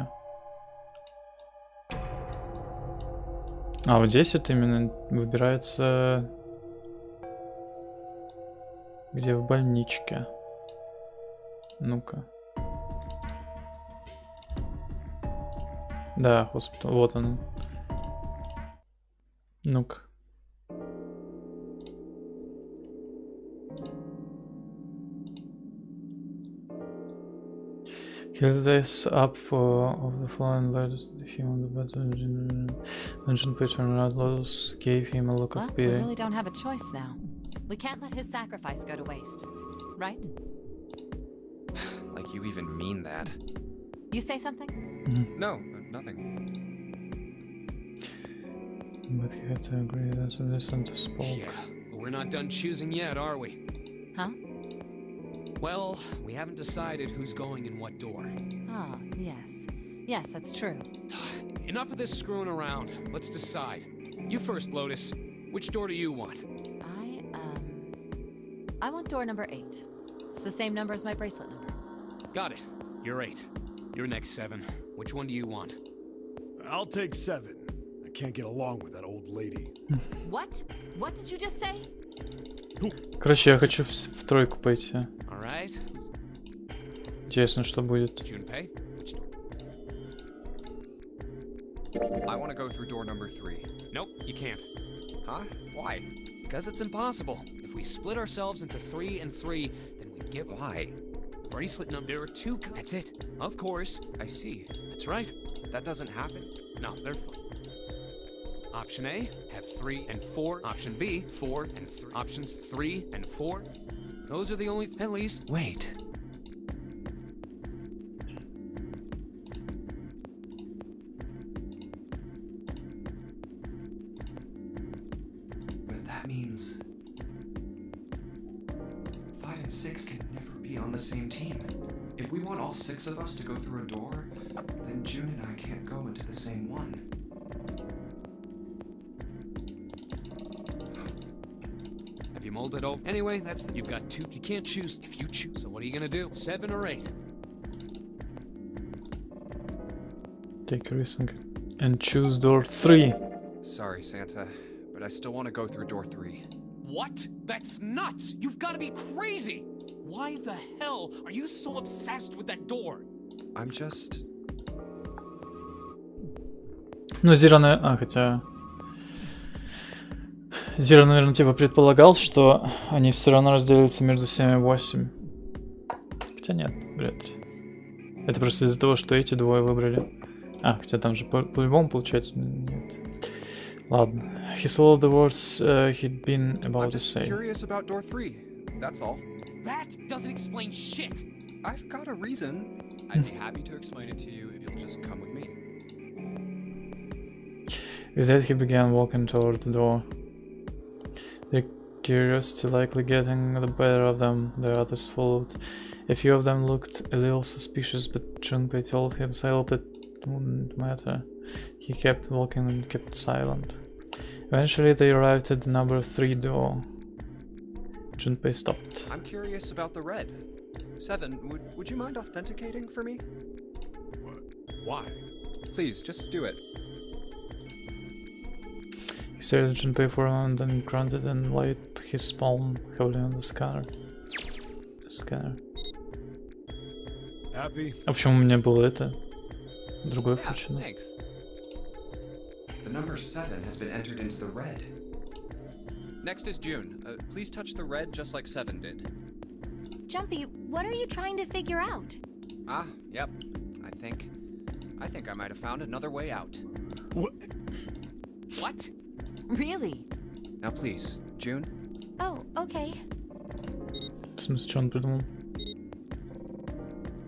А вот здесь вот именно выбирается, где в больничке. Ну-ка. Да, хоспитал. Вот он. Ну-ка. Heal this up of the floor and let him on the bed. Mentioned patron outlaws gave him a look Well, of we pity. really don't have a choice now. We can't let his sacrifice go to waste, right? Like you even mean that. You say something? No, nothing. But he had to agree that this and to spoke. Yeah, but we're not done choosing yet, are we? Huh? Well, we haven't decided who's going in what door. Oh, yes. Yes, that's true. Enough of this screwing around. Let's decide. You first, Lotus. Which door do you want? I want door number 8. It's the same number as my bracelet number. Got it. You're 8. You're next, 7. Which one do you want? I'll take 7. I can't get along with that old lady. What? What did you just say? Короче, я хочу в тройку пойти. All right. Интересно, что будет. Junpei? Which door? I want to go through door number 3. Nope, you can't. Huh? Why? Because it's impossible. If we split ourselves into 3 and 3, then we give up. Why? Bracelet number. There are 2. That's it. Of course. I see. That's right. That doesn't happen. No, they're fine. Option A, have 3 and 4. Option B, 4 and 3. Options 3 and 4. Those are the only, at least. Wait. But that means 5 and 6 can never be on the same team. If we want all 6 of us to go through a door, then June and I can't go into the same one. Have you mulled it over? Anyway, you've got 2. You can't choose if you choose. So what are you gonna do? 7 or 8? Take a risk and choose door 3. Sorry, Santa, but I still want to go through door 3. What? That's nuts! You've got to be crazy! Why the hell are you so obsessed with that door? I'm just... Ну, Зира, хотя... Зира, наверное, типа предполагал, что они все равно разделятся между 7 и 8. Хотя нет, вряд ли. Это просто из-за того, что эти двое выбрали. А, хотя там же по-любому получается нет. Ладно. He swallowed the words he'd been I'm about to just say. curious about door 3. That's all. That doesn't explain shit. I've got a reason. I'd be happy to explain it to you if you'll just come with me. With that, he began walking toward the door. Their curiosity likely getting the better of them, the others followed. A few of them looked a little suspicious, but Junpei told himself that it wouldn't matter. He kept walking and kept silent. Eventually, they arrived at the number 3 door. Junpei stopped. I'm curious about the red. 7, would you mind authenticating for me? What? Why? Please, just do it. He stared at Junpei for a moment, then grunted and laid his palm heavily on the scanner. Happy? А почему у меня было это? Другое Yeah, включено. thanks. The number 7 has been entered into the red. Next is June. Please touch the red just like 7 did. Jumpy, what are you trying to figure out? Ah, yep. I think I might have found another way out. What? What? Really? Now please, June. Oh, okay. В смысле, что он придумал?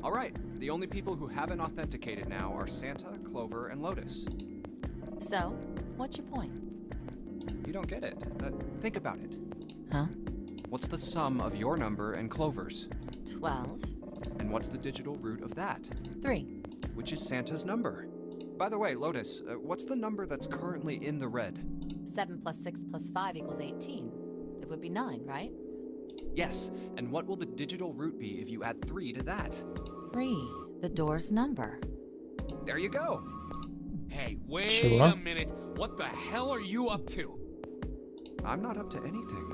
All right. The only people who haven't authenticated now are Santa, Clover, and Lotus. So, what's your point? You don't get it. Think about it. Huh? What's the sum of your number and Clover's? 12. And what's the digital root of that? 3. Which is Santa's number. By the way, Lotus, what's the number that's currently in the red? 7 plus 6 plus 5 equals 18. It would be 9, right? Yes, and what will the digital root be if you add 3 to that? 3. The door's number. There you go. Hey, wait Чего? a minute. What the hell are you up to? I'm not up to anything.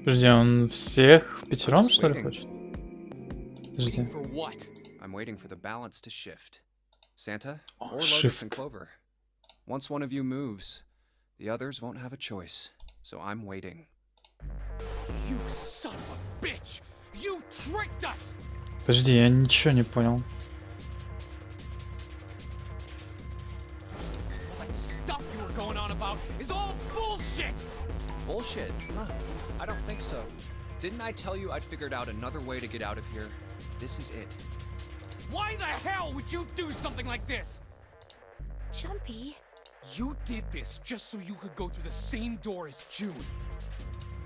Подожди, он всех пятером, Just что ли, waiting. хочет? Waiting Подожди. for what? I'm waiting for the balance to shift. Santa Oh, or Lotus shift. and Clover. Once one of you moves, the others won't have a choice. So I'm waiting. You son of a bitch! You tricked us! Подожди, я ничего не понял. All that stuff you were going on about is all bullshit! Bullshit. Huh. I don't think so. Didn't I tell you I'd figured out another way to get out of here? This is it. Why the hell would you do something like this? Jumpy. You did this just so you could go through the same door as June.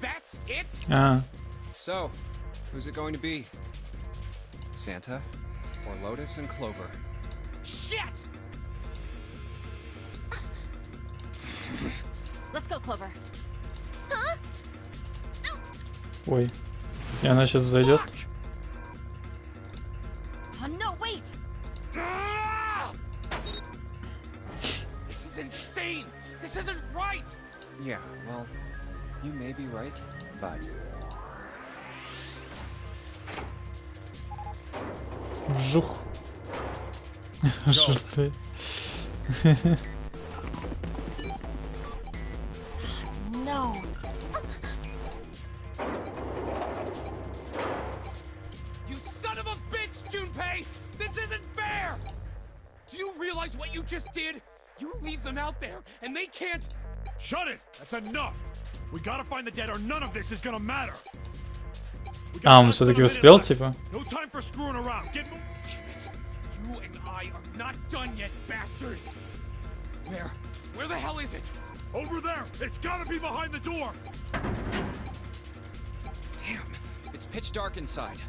That's it? А, So, who's it going to be? Santa or Lotus and Clover? Shit! Let's go, Clover. ой. И она сейчас зайдет. Fuck! No, wait! Ah! This is insane! This isn't right! Yeah, well, you may be right, but Вжух. Жертвы. No. You son of a bitch, Junpei! This isn't fair! Do you realize what you just did? You leave them out there, and they can't... Shut it! That's enough! We gotta find the dead or none of this is gonna matter! We got А, он less than все-таки a успел, minute left. типа? No time for screwing around. Get mo- Damn it! You and I are not done yet, bastard! Where the hell is it? over there! It's gotta be behind the door! damn, it's pitch dark inside.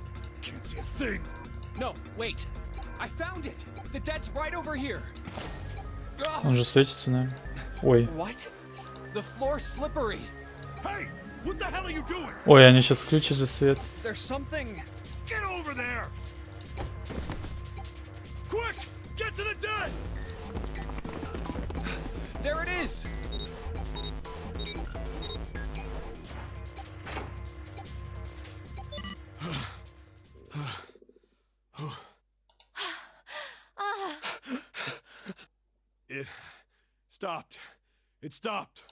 Can't see a thing! No, wait. I found it. The dead's right over here. Ugh, Он же светится, наверное. Ой. what? The floor's slippery. Hey! What the hell are you doing? Ой, они сейчас включат же свет. There's something. Get over there! Quick! Get to the dead! There it is. It stopped. It stopped.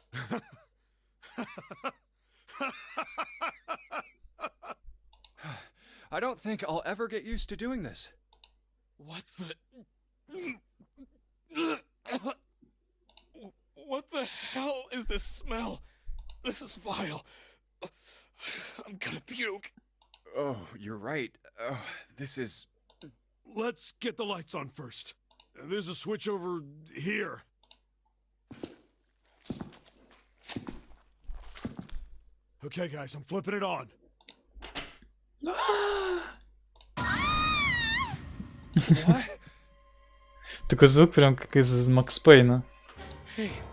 I don't think I'll ever get used to doing this. What the... What the hell is this smell? This is vile. I'm gonna puke. Oh, you're right. This is... Let's get the lights on first. There's a switch over here. Okay, guys, I'm flipping it on. Такой звук прям как из Макс Пейна.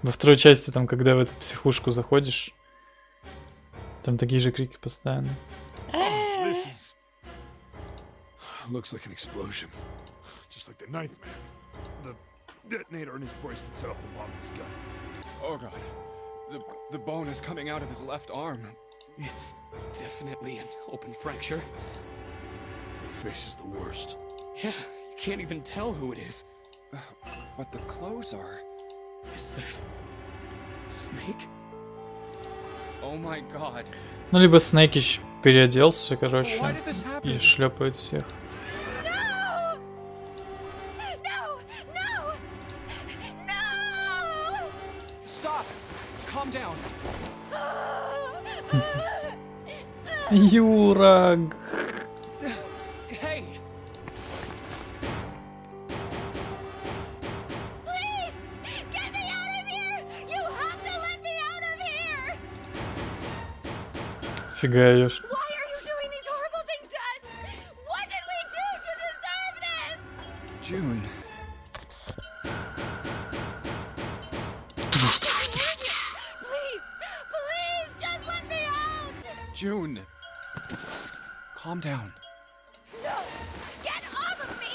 Во второй части, там, когда в эту психушку заходишь, там такие же крики постоянно. This is... Looks like an explosion. Just like the ninth man. The detonator in his bracelet set off the bomb in his gun. Oh god. The bone is coming out of his left arm. It's definitely an open fracture. Your face is the worst. Yeah, you can't even tell who it is. But the clothes are... Is that... Snake? Oh my god. Ну, либо Снейкич переоделся, короче, Why did this happen? и шлепает всех. No! No! No! No! Stop! Calm down. Юра! Hey! Please! Get me out of here! You have to let me out of here! Фига еешь. Why are you doing these horrible things to us? What did we do to deserve this? June. Please! Please just let me out! June. Calm down. No! Get off of me!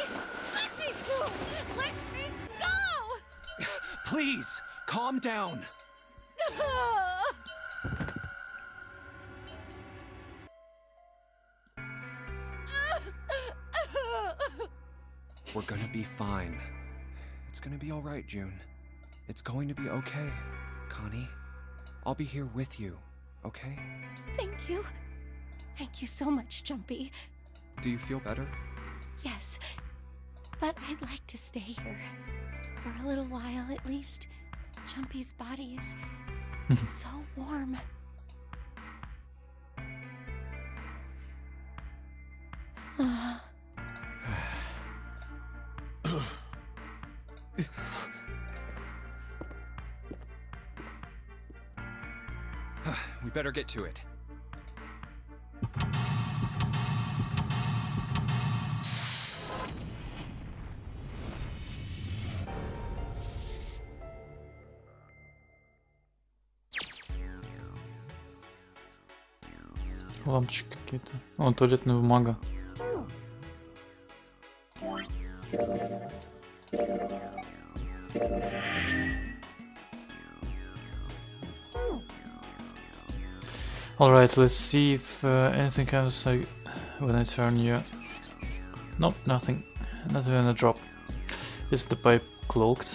Let me go! Let me go! Please, calm down. We're gonna be fine. It's gonna be alright, June. It's going to be okay, Connie. I'll be here with you, okay? Thank you. Thank you so much, Jumpy. Do you feel better? Yes, but I'd like to stay here. For a little while, at least. Jumpy's body is so warm. We better get to it. Лампочки какие-то. О, туалетная бумага. Alright, let's see if anything comes when I turn you. Nope, nothing. Not even a drop. Is the pipe clogged?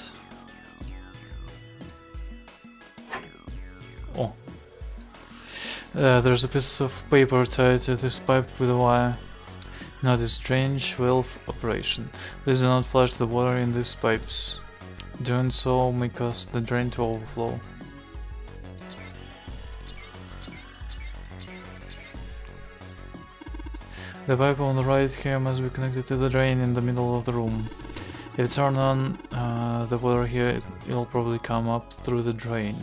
Oh. There's a piece of paper tied to this pipe with a wire. Not a strange valve operation. Please do not flush the water in these pipes. Doing so may cause the drain to overflow. The pipe on the right here must be connected to the drain in the middle of the room. If you turn on the water here, it will probably come up through the drain.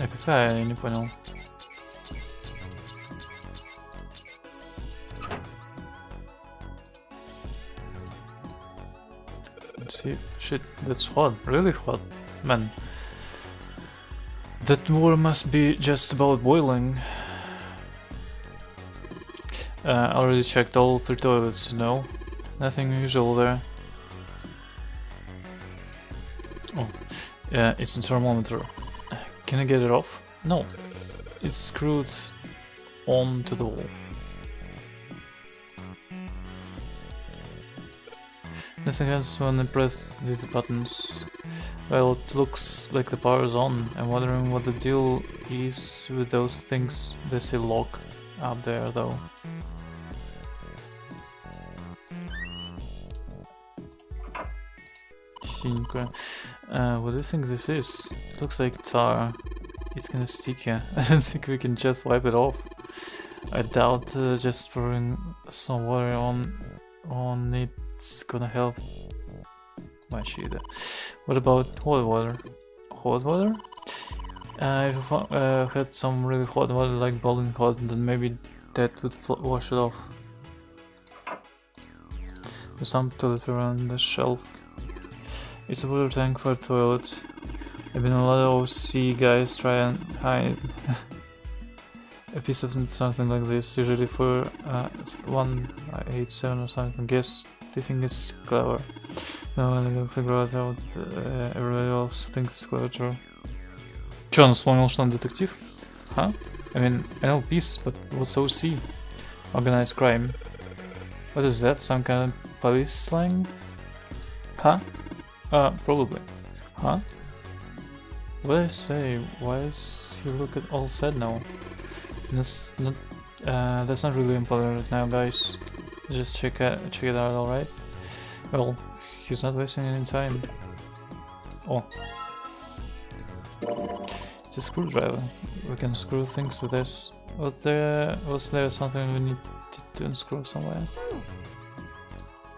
А какая? Я не понял. Let's see. Shit, that's hot. Really hot. Man. That water must be just about boiling. I already checked all 3 toilets, no? Nothing unusual there. Oh. It's a thermometer. Can I get it off? No. It's screwed onto the wall. Nothing happens when I press these buttons. Well, it looks like the power is on. I'm wondering what the deal is with those things they say lock up there, though. синенькое. What do you think this is? It looks like tar. It's kinda sticky. I don't think we can just wipe it off. I doubt just pouring some water on it's gonna help much either. What about hot water? Hot water? If I had some really hot water, like boiling hot, then maybe that would wash it off. There's some toilet around the shelf. It's a water tank for a toilet. I've been a lot of OC guys try and hide a piece of something like this, usually for 187 or something. Guess they think it's clever. No, I will figure out what everybody else thinks is clever too. Чё, он вспомнил, что он детектив? Huh? I mean, I know peace, but what's OC? Organized crime. What is that? Some kind of police slang? Huh? Probably. Huh? What did I say? Why is he look at all sad now? That's not really important right now, guys. Just check it out, alright? Well, he's not wasting any time. Oh. It's a screwdriver. We can screw things with this. Was there something we need to unscrew somewhere?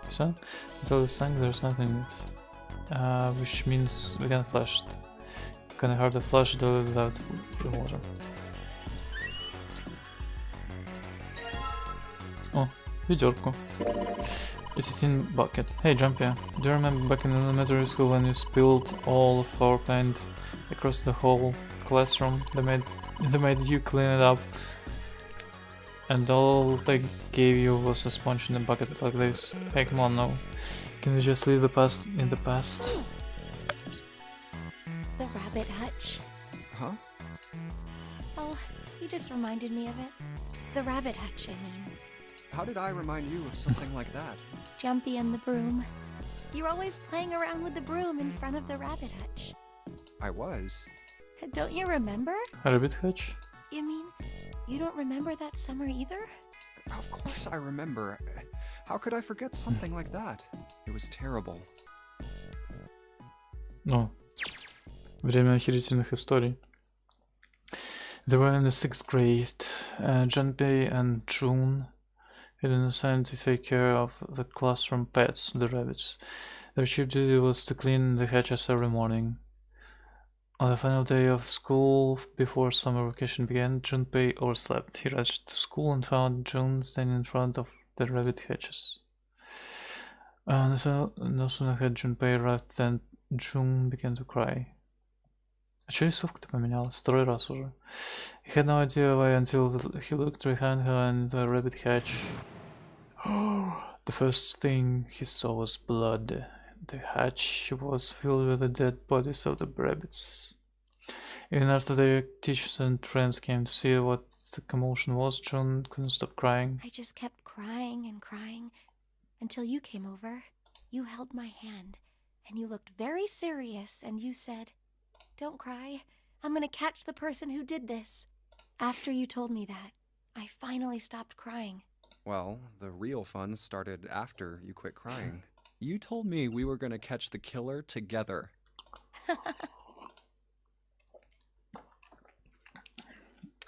So, until this thing, there's nothing in it. Which means we can flush it. Kinda hard to flush it without the water. Oh, ведерко. It's a tin bucket. Hey, Jumpy, do you remember back in elementary school when you spilled all of our paint across the whole classroom? They made you clean it up, and all they gave you was a sponge in a bucket like this. Hey, come on now. Can we just leave the past in the past? The rabbit hutch. Huh? Oh, you just reminded me of it. The rabbit hutch, I mean. How did I remind you of something like that? Jumpy and the broom. You're always playing around with the broom in front of the rabbit hutch. I was. Don't you remember? Rabbit hutch? You mean, you don't remember that summer either? Of course I remember. How could I forget something like that? It was terrible. Ну, время охерительных историй. They were in the 6th grade. Junpei and June had been assigned to take care of the classroom pets, the rabbits. Their chief duty was to clean the hatches every morning. On the final day of school, before summer vacation began, Junpei overslept. He rushed to school and found June standing in front of the rabbit hatches. No sooner had Junpei arrived than June began to cry. А чё рисовка-то поменялась? Второй раз уже. He had no idea why until he looked behind her in the rabbit hatch. The first thing he saw was blood. The hatch was filled with the dead bodies of the rabbits. Even after their teachers and friends came to see what the commotion was, June couldn't stop crying. I just kept crying and crying until you came over. You held my hand and you looked very serious and you said, "Don't cry. I'm gonna catch the person who did this." After you told me that, I finally stopped crying. Well, the real fun started after you quit crying. You told me we were gonna catch the killer together.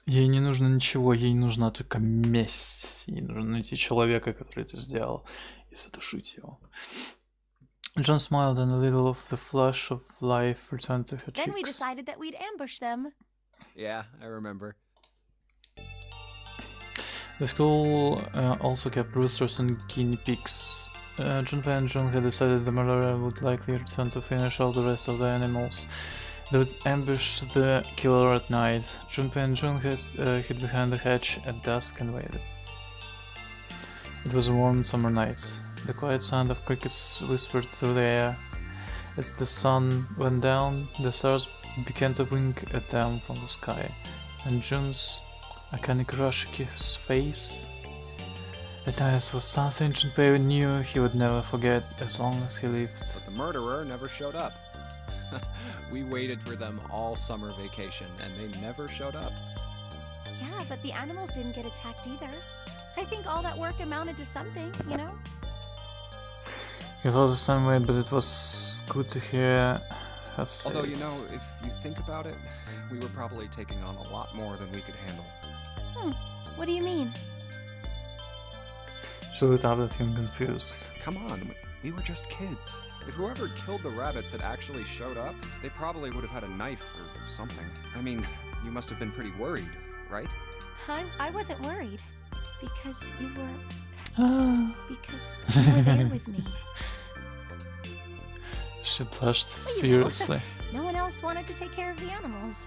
Ей не нужно ничего, ей нужна только месть. Ей нужно найти человека, который это сделал, и задушить его. John smiled and a little of the flush of life returned to her cheeks. Then we decided that we'd ambush them. Yeah, I remember. The school also kept roosters and guinea pigs. Junpei and June had decided the murderer would likely return to finish all the rest of the animals. They would ambush the killer at night. Junpei and June hid behind the hatch at dusk and waited. It was a warm summer night. The quiet sound of crickets whispered through the air. As the sun went down, the stars began to wink at them from the sky, and June's iconic Rushki's face. That night was something Junpei knew he would never forget as long as he lived. But the murderer never showed up. We waited for them all summer vacation, and they never showed up. Yeah, but the animals didn't get attacked either. I think all that work amounted to something, you know? It was the same way, but it was good to hear her Although, you saves. know, if you think about it, we were probably taking on a lot more than we could handle. What do you mean? She looked up at him confused. Come on, we were just kids. If whoever killed the rabbits had actually showed up, they probably would have had a knife or something. I mean, you must have been pretty worried, right? I wasn't worried. Because you were... Ah. Because you were there with me. She blushed Well, you know, furiously. No one else wanted to take care of the animals.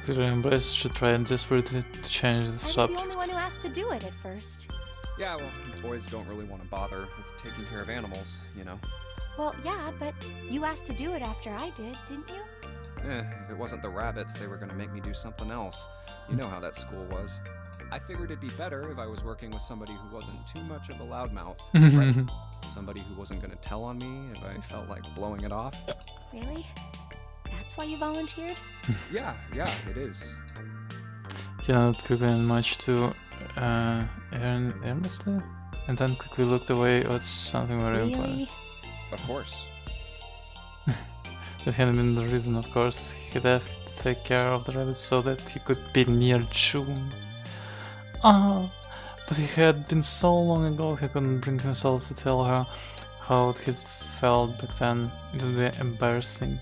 Clearly embraced, she tried desperately to change the I was subject. the only one who asked to do it at first. Yeah, well, boys don't really want to bother with taking care of animals, you know? Well, yeah, but you asked to do it after I did, didn't you? If it wasn't the rabbits, they were gonna make me do something else. You know how that school was. I figured it'd be better if I was working with somebody who wasn't too much of a loudmouth. Right? Somebody who wasn't gonna tell on me if I felt like blowing it off. Really? That's why you volunteered? Yeah, it is. He nodded quickly and much too earnestly, and then quickly looked away at something very important. Really? Of course. That had been the reason, of course. He'd asked to take care of the rabbits so that he could be near June. Ah, but it had been so long ago he couldn't bring himself to tell her how it had felt back then. It would be embarrassing.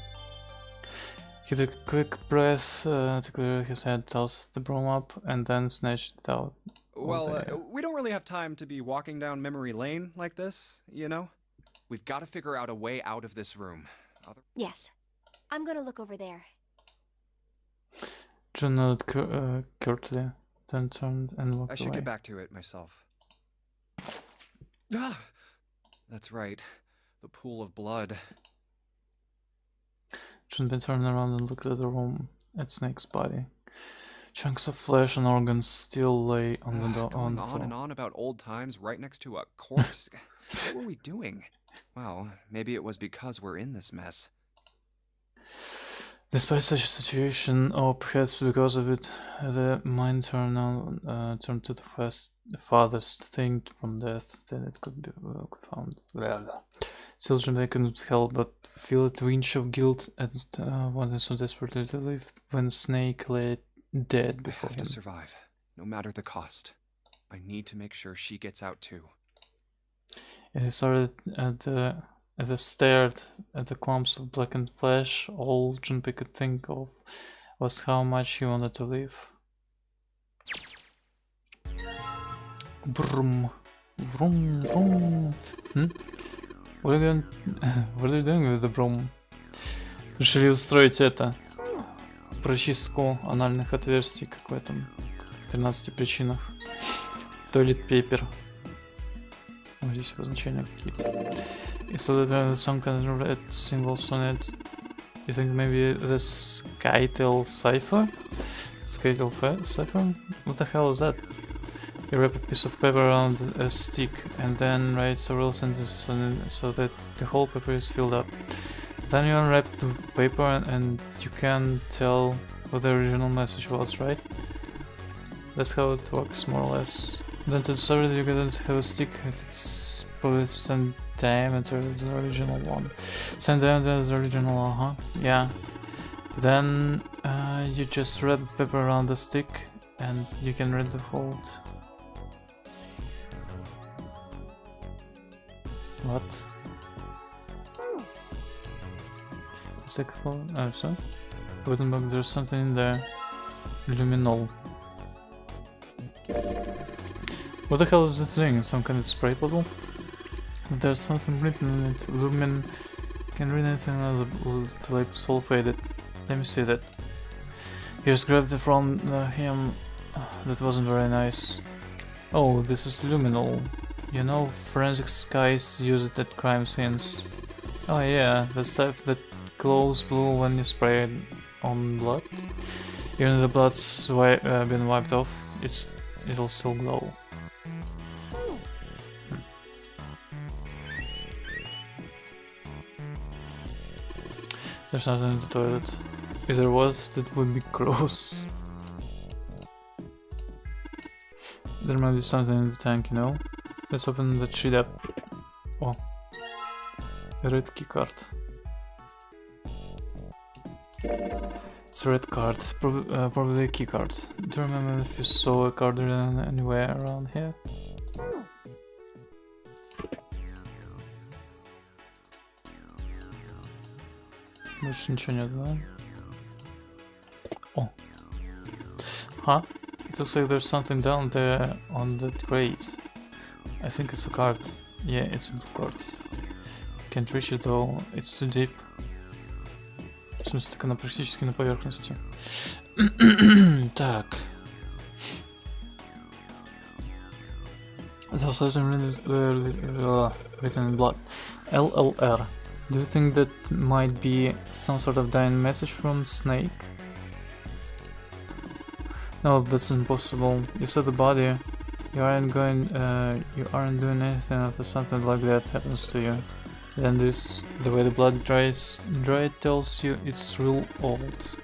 He took a quick breath to clear his head, tossed the broom up, and then snatched it out. Well, we don't really have time to be walking down memory lane like this, you know? We've got to figure out a way out of this room. Yes. I'm gonna look over there. June nodded curtly, then turned and walked I should away. get back to it myself. Ah! That's right. The pool of blood. June then turned around and looked at the room, at Snake's body. Chunks of flesh and organs still lay on the Going on the on floor. and on about old times right next to a corpse. What were we doing? Well, maybe it was because we're in this mess. Despite such a situation, or perhaps because of it, the mind turned to the farthest thing from death that it could be found. Still, they couldn't help but feel a twinge of guilt at wanting so desperately to live when Snake lay dead I before have him. to survive, no matter the cost. I need to make sure she gets out too. And he started stared at the clumps of blackened flesh. All Junpei could think of was how much he wanted to live. Vroom, vroom, vroom. What are you doing with the broom? Решили устроить это. Прочистку анальных отверстий, как в этом, в 13 причинах. Toilet paper. Здесь обозначения какие-то. So that some kind of red symbols on it. You think maybe the Skytel cipher? Skytel cipher? What the hell is that? You wrap a piece of paper around a stick and then write several sentences on it so that the whole paper is filled up. Then you unwrap the paper and you can tell what the original message was, right? That's how it works, more or less. Then to discover that you gotta have a stick that's probably some diameter as the original one. Same diameter as the original, yeah. Then you just wrap the paper around the stick and you can read the fold. What? Second floor? Oh, so? Wooden box, there's something in there. Luminol. What the hell is this thing? Some kind of spray bottle? There's something written on it. Lumen can read anything else like sulfated. Let me see that. He just grabbed it from him. That wasn't very nice. Oh, this is Luminol. You know, forensic guys use it at crime scenes. Oh yeah, the stuff that glows blue when you spray it on blood. Even if the blood's been wiped off, it'll still glow. There's nothing in the toilet. If there was, that would be gross. There might be something in the tank, you know? Let's open the shit up. Oh. Red key card. It's a red card, probably a key card. Do you remember if you saw a card written anywhere around here? Больше ничего нет, да? О. Huh? It looks like there's something down there on that grate. I think it's a card. Yeah, it's a blue card. Can't reach it though, it's too deep. В смысле, так она практически на поверхности. Так. Those letters written in blood. LLR. Do you think that might be some sort of dying message from Snake? No, that's impossible. You saw the body. You aren't doing anything if something like that happens to you. Then this, the way the blood dries tells you it's real old.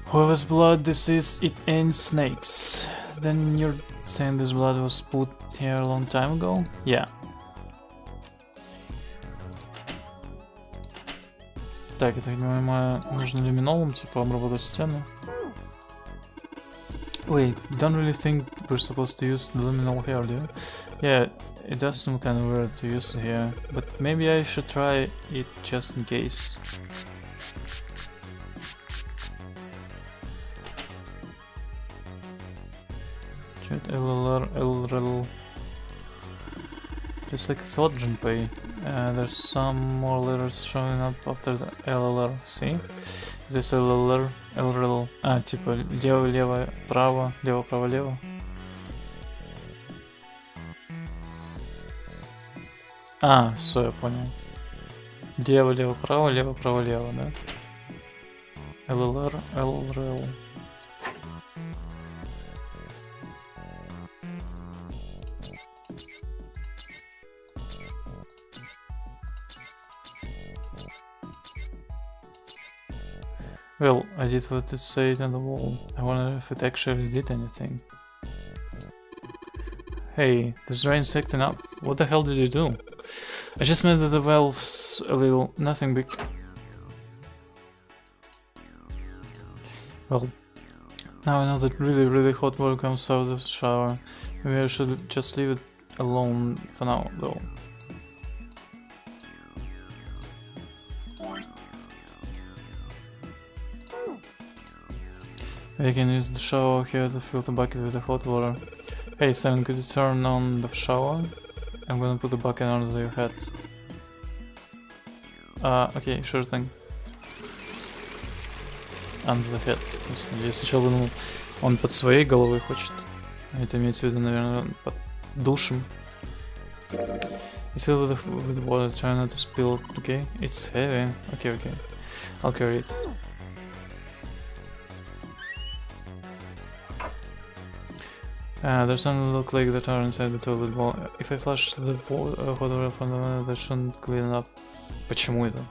Whoever's blood this is, it ain't Snake's. Then you're saying this blood was put here a long time ago? Yeah. Так, я так понимаю, нужно люминолом, типа, обработать стену. Wait, don't really think we're supposed to use the luminol here, do you? Yeah, it does seem kind of weird to use it here, but maybe I should try it just in case. LLR. Just like thought, Junpei. There's some more letters showing up after the LLR. See? This LLR. А, типа лево, право, лево, право, лево. А, все, я понял. Лево, лево, право, лево, да? LLR. Well, I did what it said on the wall. I wonder if it actually did anything. Hey, this drain's acting up. What the hell did you do? I just made the valves a little, nothing big. Well, now I know that really hot water comes out of the shower. Maybe I should just leave it alone for now, though. You can use the shower here to fill the bucket with the hot water. Hey Sam, could you turn on the shower? I'm gonna put the bucket under your head. Okay, sure thing. Under the head. Господи, я сначала думал, он под своей головой хочет. Это имеется в виду, наверное, под душем. It's filled with water, try not to spill, okay? It's heavy. Okay. I'll carry it. There's some look like that are inside the toilet bowl. If I flush the water from the water, that shouldn't clean it up. Почему это?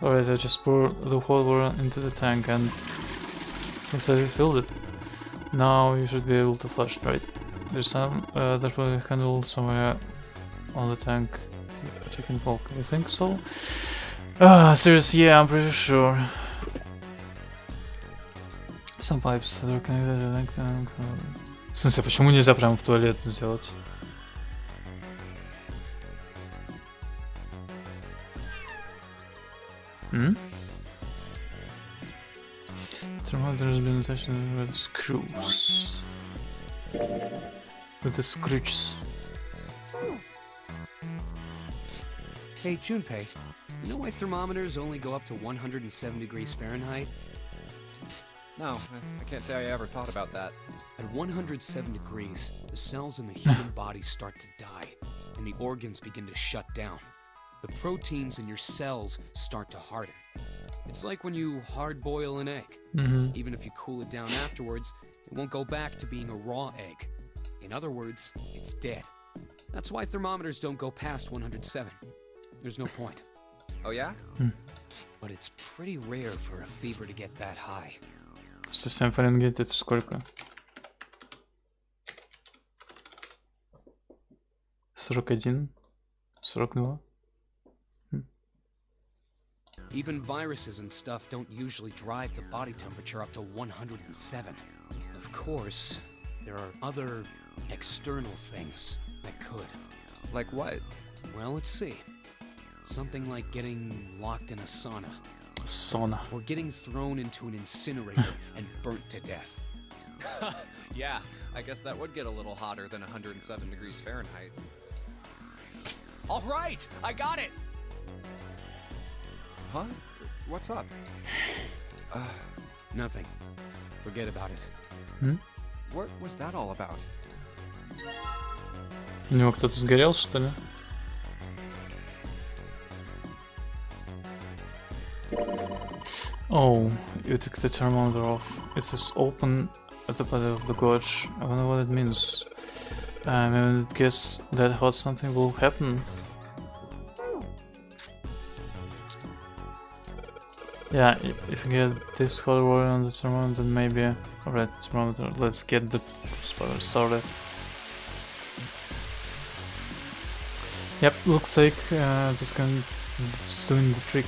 Alright, I just pour the hot water into the tank and looks like you filled it. Now you should be able to flush it, right? There's some there's probably a handle somewhere on the tank that you can poke. You think so? Seriously, yeah, I'm pretty sure. Some pipes that are connected to the tank. В смысле, почему нельзя прямо в туалет сделать? Thermometer has been attached with screws. With the screws. Hey, Junpei, you know why thermometers only go up to 107 degrees Fahrenheit? No, I can't say I ever thought about that. At 107 degrees, the cells in the human body start to die, and the organs begin to shut down. The proteins in your cells start to harden. It's like when you hard-boil an egg. Even if you cool it down afterwards, it won't go back to being a raw egg. In other words, it's dead. That's why thermometers don't go past 107. There's no point. Oh yeah? But it's pretty rare for a fever to get that high. 107 Фаренгейт это сколько? 41, 42. Even viruses and stuff don't usually drive the body temperature up to 107. Of course, there are other external things that could. Like what? Well, let's see. Something like getting locked in a sauna. Sauna. Or getting thrown into an incinerator and burnt to death. Yeah, I guess that would get a little hotter than 107 degrees Fahrenheit. All right, I got it! Huh? What's up? Nothing. Forget about it. What was that all about? У него кто-то сгорел, что ли? Oh, you took the thermometer off. It was open at the bottom of the gorge. I wonder what it means. Maybe I guess that hot something will happen. Yeah, if you get this hot water on the thermometer, then maybe... Alright, thermometer, let's get the spoiler started. Yep, looks like this gun is doing the trick.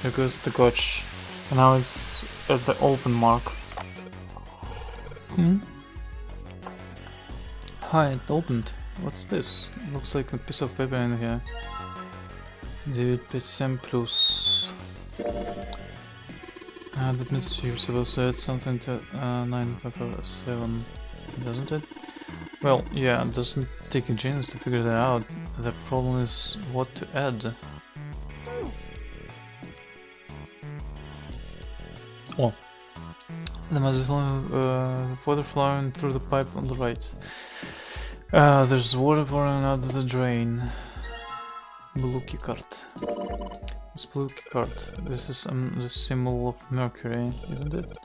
There goes the gorge. And now it's at the open mark. Hi, it opened. What's this? Looks like a piece of paper in here. 957 plus. That means you're supposed to add something to 9557, doesn't it? Well, yeah, it doesn't take a genius to figure that out. The problem is what to add. Oh, there must be water flowing through the pipe on the right. There's water pouring out of the drain. Blue key card. It's blue key card. This is the symbol of Mercury, isn't it?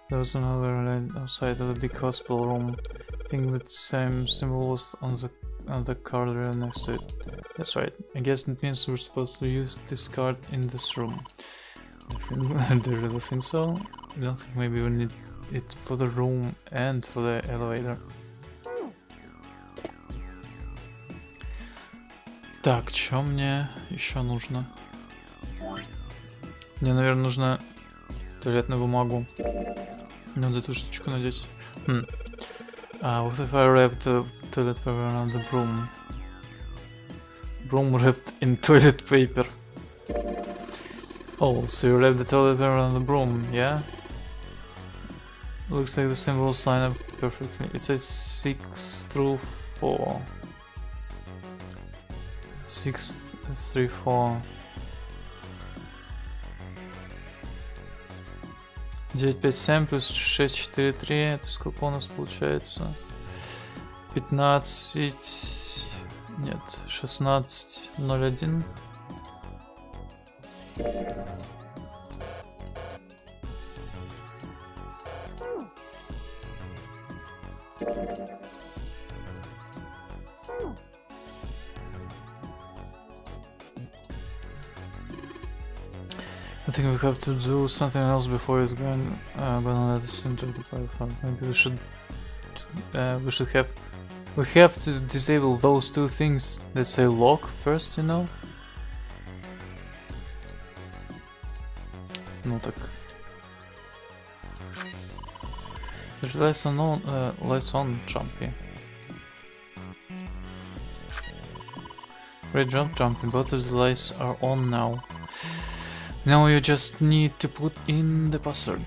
There was another line outside of the big hospital room. I think that same symbol was on the card right next to it. That's right. I guess it means we're supposed to use this card in this room. Do you really think so? I don't think maybe we need it for the room and for the elevator. Так, что мне еще нужно? Мне, наверное, нужно туалетную бумагу. Надо эту штучку надеть. What if I wrap the toilet paper around the broom? Broom wrapped in toilet paper. Oh, so you wrap the toilet paper around the broom, yeah? Looks like the symbols line up perfectly. It says 6 through 4. 6, 3, 4. 9, 5, 7 плюс 6, 4, 3. Это сколько у нас получается? 15... Нет, 16, 0, 1. I think we have to do something else before it's gonna let us into the platform. Maybe we have to disable those two things that say lock first, you know? Ну так. There's lights on jumpy. Red jumpy, both of the lights are on now. Now you just need to put in the password.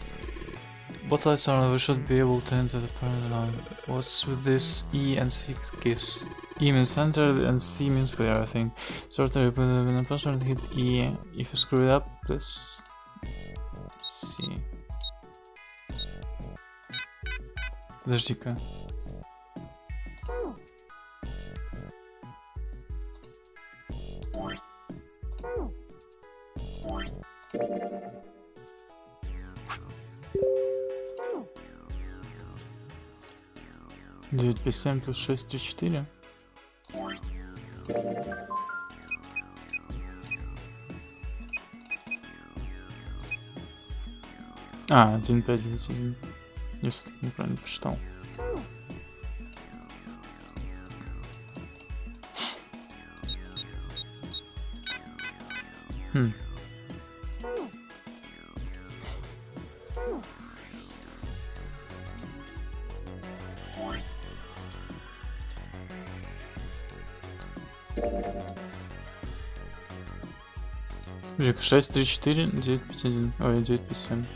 Both lights are on, we should be able to enter the parent line. What's with this E and C keys? E means enter and C means clear, I think. So after you put in the password, hit E. If you screw it up, please C. Подожди-ка. Девять, 5, 7 плюс 6, 3, 4. А, 1, 5, 9, 1. Я все-таки неправильно посчитал. Жик, 6, 3, 4, 9, 5, 1. Ой, 9, 5, 7.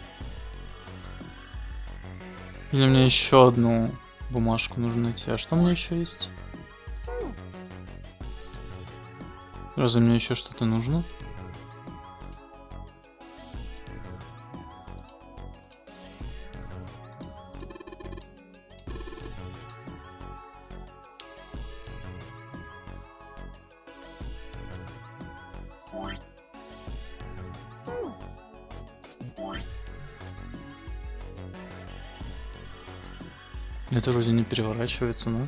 Или мне еще одну бумажку нужно найти. А что у меня еще есть? Разве мне еще что-то нужно? Это вроде не переворачивается, но...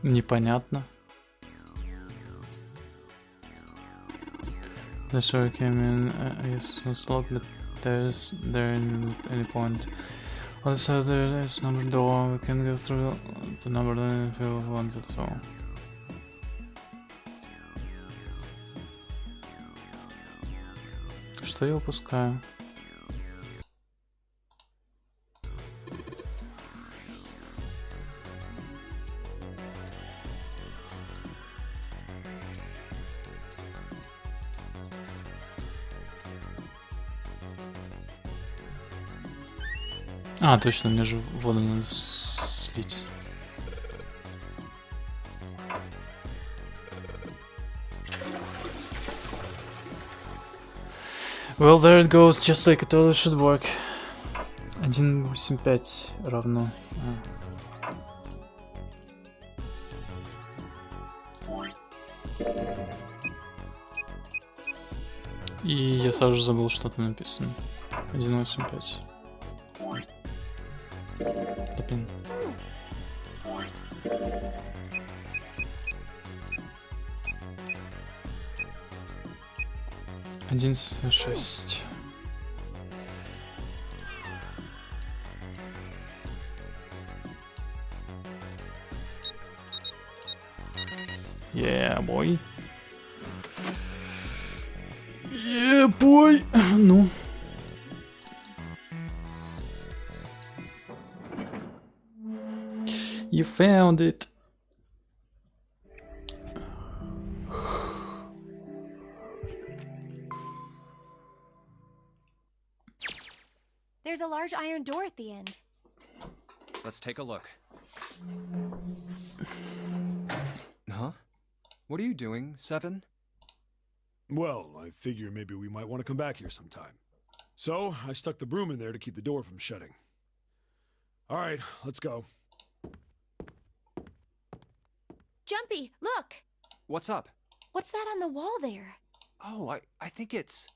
Непонятно. The story came in, yes, was locked, but there in any point. On the side there is number door, we can go through the number line if you wanted, so... Что я упускаю? А, точно, мне же воду надо слить. Well, there it goes, just like a toilet should work. 1.85 равно. И я сразу же забыл, что там написано. 1.85. Да блин. Один шесть. Yeah, boy. Yeah, boy. Ну. You found it. There's a large iron door at the end. Let's take a look. Huh? What are you doing, Seven? Well, I figure maybe we might want to come back here sometime. So, I stuck the broom in there to keep the door from shutting. Alright, let's go. Jumpy, look! What's up? What's that on the wall there? Oh, I think it's...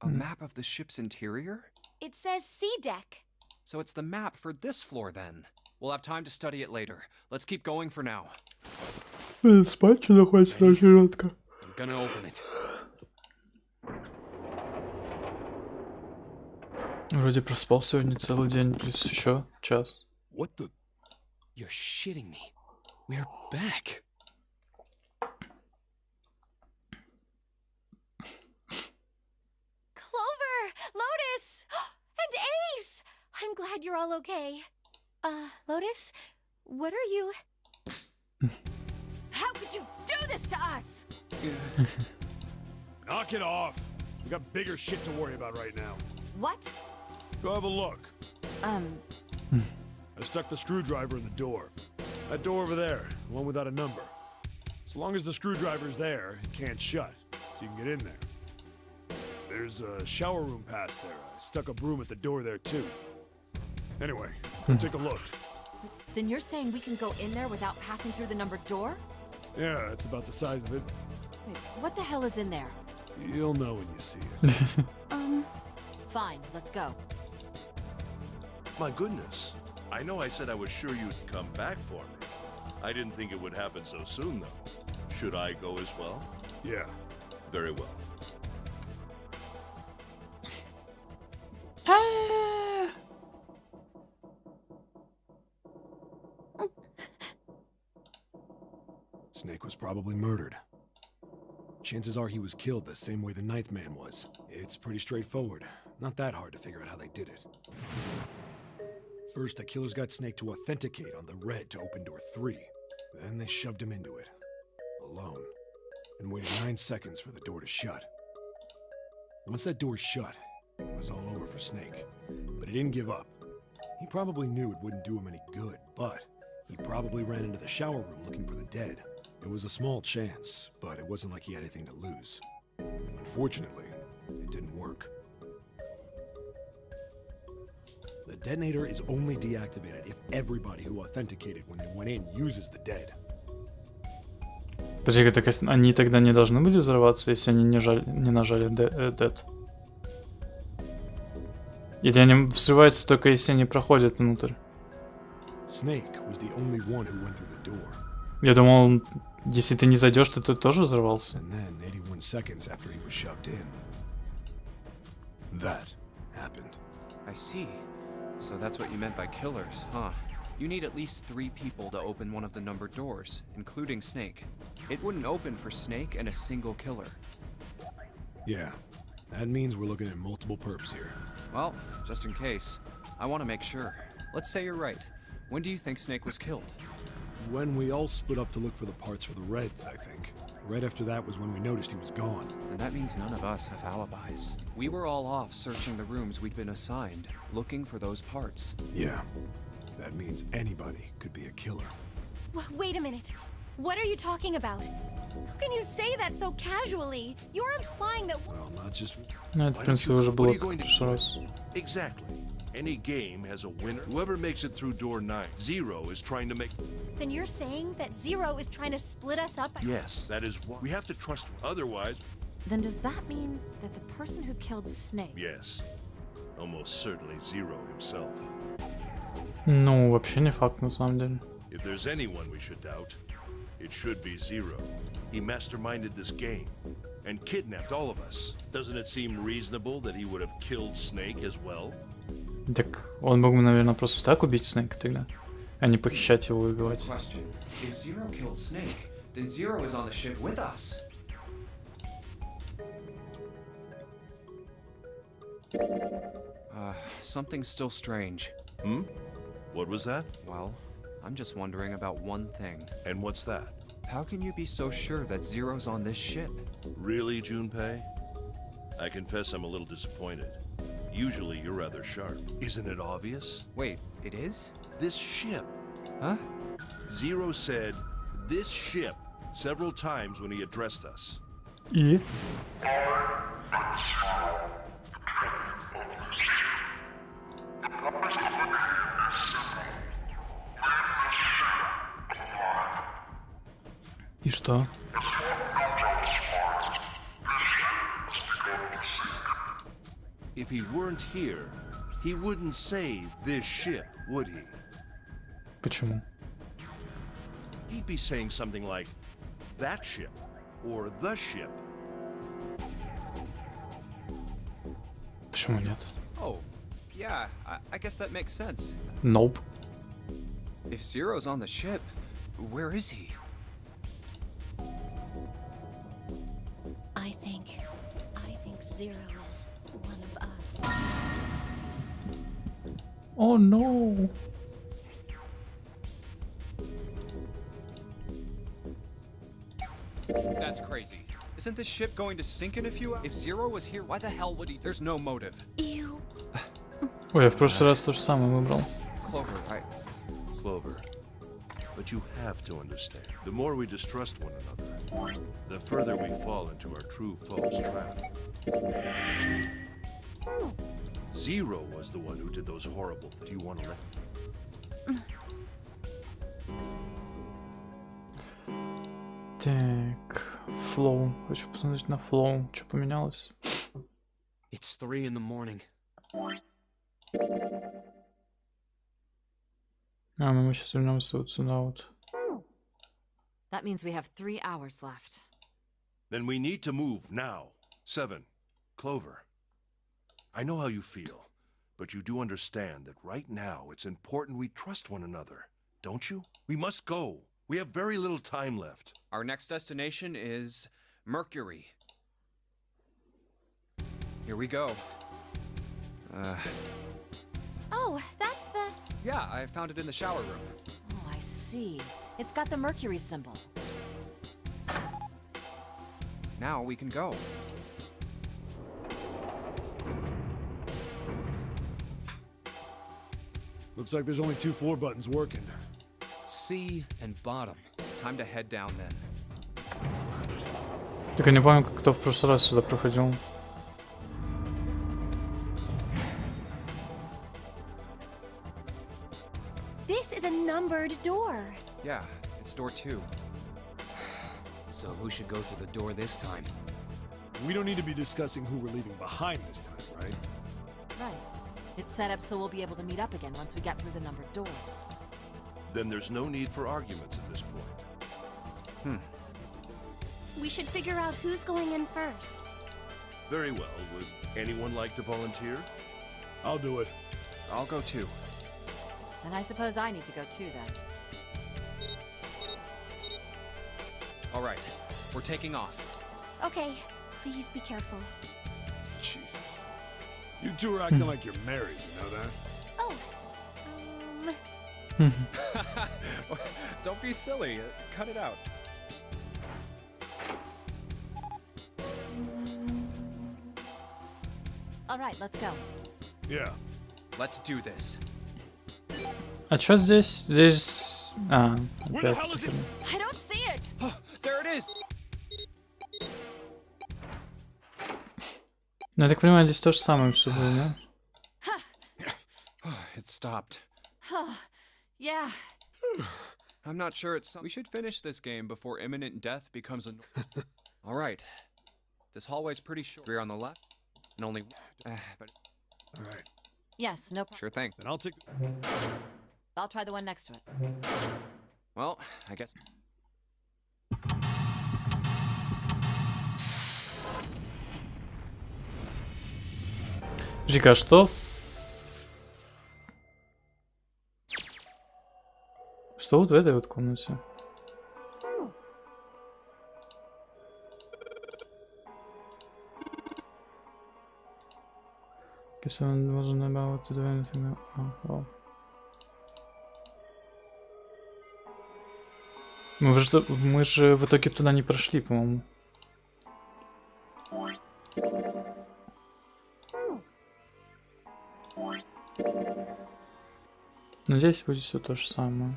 a map of the ship's interior? It says sea deck. So it's the map for this floor, then. We'll have time to study it later. Let's keep going for now. Спать находится очень редко. I'm gonna open it. Вроде проспал сегодня целый день, плюс еще час. What the? You're shitting me. We're back. Lotus! And Ace! I'm glad you're all okay. Lotus, what are you... How could you do this to us? Knock it off. We got bigger shit to worry about right now. What? Go have a look. I stuck the screwdriver in the door. That door over there, the one without a number. As long as the screwdriver's there, it can't shut, so you can get in there. There's a shower room past there. I stuck a broom at the door there too. Anyway, go take a look. Then you're saying we can go in there without passing through the numbered door? Yeah, it's about the size of it. Wait, what the hell is in there? You'll know when you see it. Fine, let's go. My goodness. I know I said I was sure you'd come back for me. I didn't think it would happen so soon, though. Should I go as well? Yeah. Very well. Snake was probably murdered. Chances are he was killed the same way the ninth man was. It's pretty straightforward. Not that hard to figure out how they did it. First, the killers got Snake to authenticate on the red to open door 3. Then they shoved him into it. Alone. And waited 9 seconds for the door to shut. Once that door shut, it was all over for Snake. But he didn't give up. He probably knew it wouldn't do him any good, but he probably ran into the shower room looking for the dead. It was a small chance, but it wasn't like he had anything to lose. Unfortunately, it didn't work. The detonator is only deactivated if everybody who authenticated when they went in uses the dead. Подожди, так они тогда не должны были взорваться, если они не нажали dead? Или они взрываются только если они проходят внутрь? Snake was the only one who went through the door. Я думал, если ты не зайдешь, то ты тоже взорвался. And then, 81 seconds after he was shoved in, that happened. I see. So that's what you meant by killers, huh? You need at least 3 people to open one of the numbered doors, including Snake. It wouldn't open for Snake and a single killer. Yeah, that means we're looking at multiple perps here. Well, just in case, I want to make sure. Let's say you're right. When do you think Snake was killed? When we all split up to look for the parts for the Reds, I think. Right after that was when we noticed he was gone. Then that means none of us have alibis. We were all off searching the rooms we'd been assigned, looking for those parts. Yeah, that means anybody could be a killer. Wait a minute. What are you talking about? How can you say that so casually? You're implying that... Well, not just... Ну, это, в принципе, уже было в прошлый раз. Exactly. Any game has a winner. Whoever makes it through door 9. Zero is trying to make... Then you're saying that Zero is trying to split us up? Yes, that is what... We have to trust him. Otherwise... Then does that mean that the person who killed Snake... Yes. Almost certainly Zero himself. Ну, вообще не факт, на самом деле. If there's anyone we should doubt, it should be Zero. He masterminded this game and kidnapped all of us. Doesn't it seem reasonable that he would have killed Snake as well? Так он мог бы, наверное, просто так убить Снейка тогда, а не похищать его и убивать. Question. If Zero killed Snake, then Zero is on the ship with us. Something's still strange. Hmm? What was that? Well, I'm just wondering about one thing. And what's that? How can you be so sure that Zero's on this ship? Really, Junpei? I confess I'm a little disappointed. Usually you're rather sharp. Isn't it obvious? Wait, it is? This ship. Huh? Zero said, this ship, several times when he addressed us. И? И что? If he weren't here, he wouldn't say this ship, would he? Почему? He'd be saying something like, that ship, or the ship. Почему нет? Oh, yeah, I guess that makes sense. Nope. If Zero's on the ship, where is he? I think Zero is one of us. О, no. That's crazy. Isn't this ship going to sink in a few hours? If Zero was here, why the hell would he? There's no motive. Ew. Ой, я в прошлый раз то же самое выбрал. Clover, right? Clover. But you have to understand, the more we distrust one another, the further we fall into our true foe's trap. Zero was the one who did those horrible things. Do you want to let... Так, флоу. Хочу посмотреть на флоу. Что поменялось? It's 3 in the morning. А, мы сейчас вернемся вот сюда вот. That means we have 3 hours left. Then we need to move now. 7. Clover. I know how you feel, but you do understand that right now it's important we trust one another, don't you? We must go. We have very little time left. Our next destination is Mercury. Here we go. Oh, that's the. Yeah, I found it in the shower room. Oh, I see. It's got the Mercury symbol. Now we can go. Looks like there's only 2 floor buttons working. C and bottom. Time to head down then. Так я не помню, как кто в прошлый раз сюда проходил. This is a numbered door. Yeah, it's door 2. So who should go through the door this time? We don't need to be discussing who we're leaving behind this time, right? Right. It's set up so we'll be able to meet up again once we get through the numbered doors. Then there's no need for arguments at this point. We should figure out who's going in first. Very well. Would anyone like to volunteer? I'll do it. I'll go too. And I suppose I need to go too then. All right, we're taking off. Okay, please be careful. Jesus. You two are acting like you're married, you know that? Oh, Don't be silly. Cut it out. All right, let's go. Yeah. Let's do this. А чё здесь? Здесь... А, Where the опять. hell is it? I don't see it! There it is. Ну, я так понимаю, здесь то же самое все было, да? It stopped. Yeah. I'm not sure it's. We should finish this game before imminent death becomes a. All right. This hallway's pretty short. We're on the left, and only. But All right. Yes, no problem. sure thing. Then I'll take... I'll try the one next to it. Well, I guess. Подожди-ка, а что Что вот в этой вот комнате? Guess I wasn't about to do anything. Oh, well. Мы же в итоге туда не прошли, по-моему. Но здесь будет все то же самое.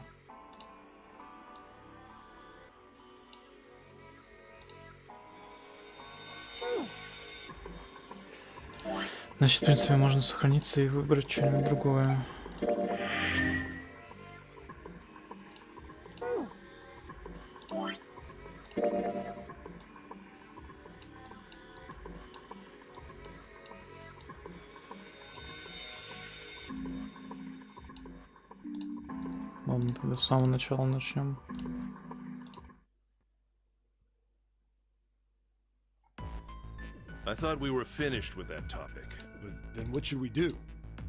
Значит, в принципе, можно сохраниться и выбрать что-нибудь другое. Ладно, тогда с самого начала начнем. I thought we were finished with that topic. But then what should we do?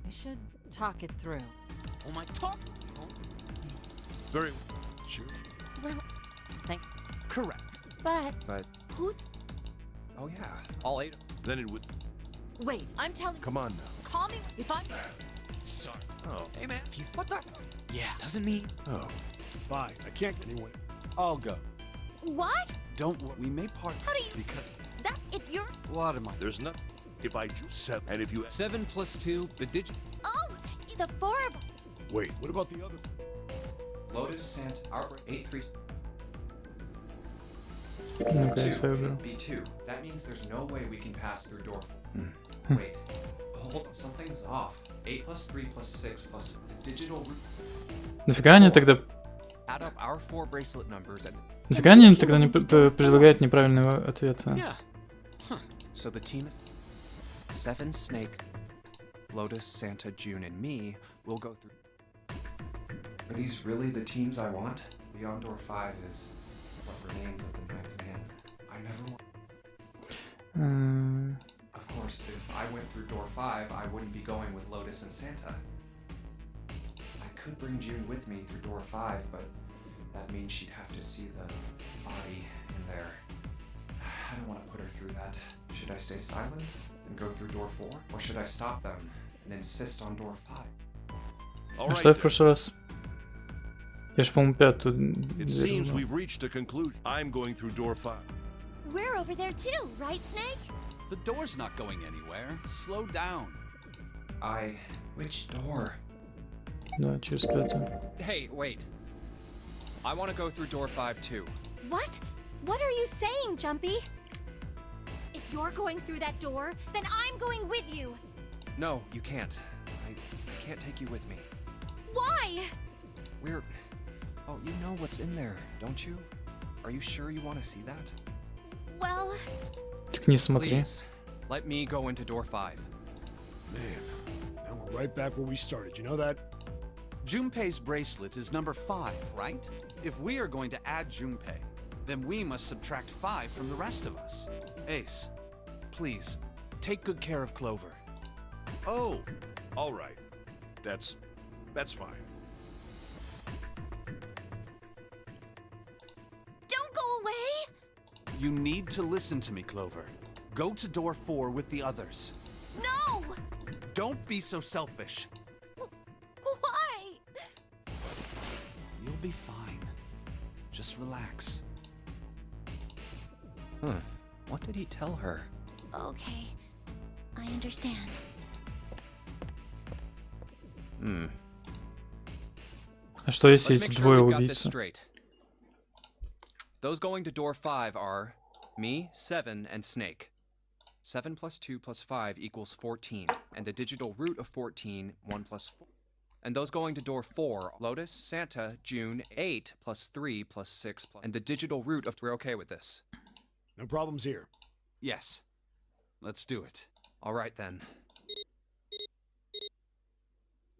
We should talk it through. Oh my talk! Very Sure. Well, Thank. Correct. but who's. Oh yeah, all 8. Then it would. Wait, I'm telling. Come on now. Call me if I'm. Sorry. Oh. Hey, man. What the? Yeah, doesn't mean. Oh. Fine, I can't get anyone. I'll go. What? Don't worry. We may part. How do you? Because. That's if you're. What am I? There's nothing. If I do 7, and if you... 7 plus 2, the digit. Oh, the 4 of. Wait, what about the other? Lotus, Sant, Outbreak, 8-3. Ну-ка, я 2, выберу. B2. That means there's no way we can pass through door 4. Wait. Hold on, something's off. 8 plus 3 plus 6 plus the digital root. Нафига они тогда... Add up our 4 bracelet numbers and... Нафига они тогда не предлагают неправильного ответа? Yeah. Huh. So the team is 7 Snake, Lotus, Santa, June, and me will go through. Are these really the teams I want? Beyond door 5 is what remains of the 9th man. I never want. Of course, if I went through door 5, I wouldn't be going with Lotus and Santa. I could bring June with me through door 5, but that means she'd have to see the body in there. I don't want to put her through that. Should I stay silent and go through door 4? Or should I stop them and insist on door 5? All А right, что я в then. прошлый раз? Я же, по-моему, пятую It дверь seems выбрал. we've reached a conclusion. I'm going through door 5. We're over there too, right, Snake? The door's not going anywhere. Slow down. Which door? Да, через пятую. Hey, wait. I want to go through door 5 too. What? What are you saying, Jumpy? If you're going through that door, then I'm going with you. No, you can't. I can't take you with me. Why? We're... Oh, you know what's in there, don't you? Are you sure you want to see that? Well, Так не смотри. Please, let me go into door 5. Man, now we're right back where we started. You know that? Junpei's bracelet is number 5, right? If we are going to add Junpei, then we must subtract 5 from the rest of us. Ace, please, take good care of Clover. Oh, all right. That's fine. don't go away. You need to listen to me, Clover. Go to door 4 with the others. No. Don't be so selfish. Why? You'll be fine. Just relax. Huh. What did he tell her? Okay, I understand. А что если Let's эти make sure двое we've got this убийцы? straight. Those going to door 5 are me, 7, and Snake. 7 plus 2 plus 5 equals 14, and the digital root of 14, 1 plus 4. And those going to door 4, Lotus, Santa, June, 8 plus 3 plus 6, and the digital root of... We're okay with this. No problems here. Yes. Let's do it. All right, then.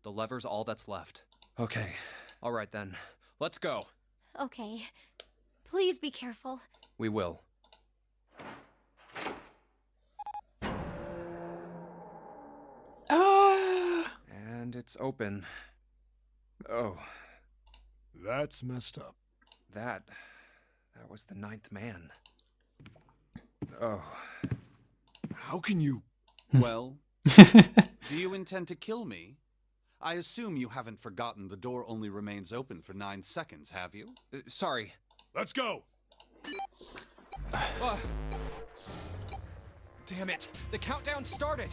The lever's all that's left. Okay. All right, then. Let's go. Okay, please be careful. We will. And it's open. Oh, That's messed up. that was the 9th man. Oh, How can you? Well, do you intend to kill me? I assume you haven't forgotten the door only remains open for 9 seconds, have you? sorry. Let's go. Ah. Damn it! The countdown started!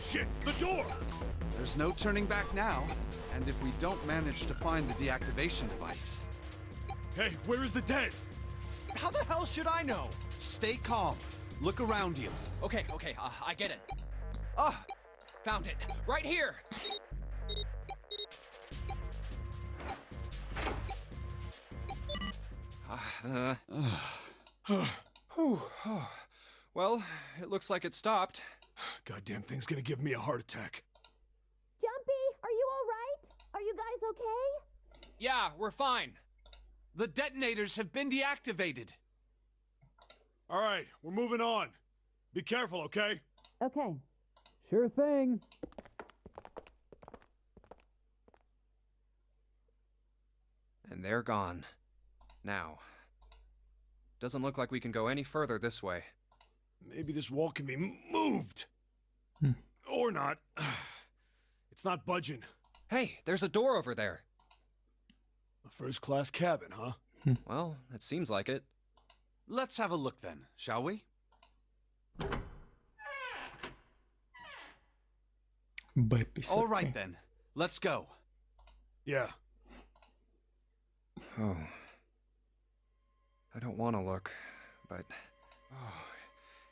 Shit, the door. There's no turning back now. And if we don't manage to find the deactivation device... Hey, where is the dead? How the hell should I know? Stay calm. Look around you. Okay, I get it. Ah, found it. Right here! Well, it looks like it stopped. Goddamn thing's gonna give me a heart attack. Jumpy, are you all right? Are you guys okay? Yeah, we're fine. The detonators have been deactivated. All right, we're moving on. Be careful, okay? Okay. Sure thing. And they're gone. Now. Doesn't look like we can go any further this way. Maybe this wall can be moved. Or not. It's not budging. Hey, there's a door over there. A first-class cabin, huh? Well, it seems like it. Let's have a look then, shall we? All right then. Let's go. Yeah. Oh. I don't want to look, but... Oh,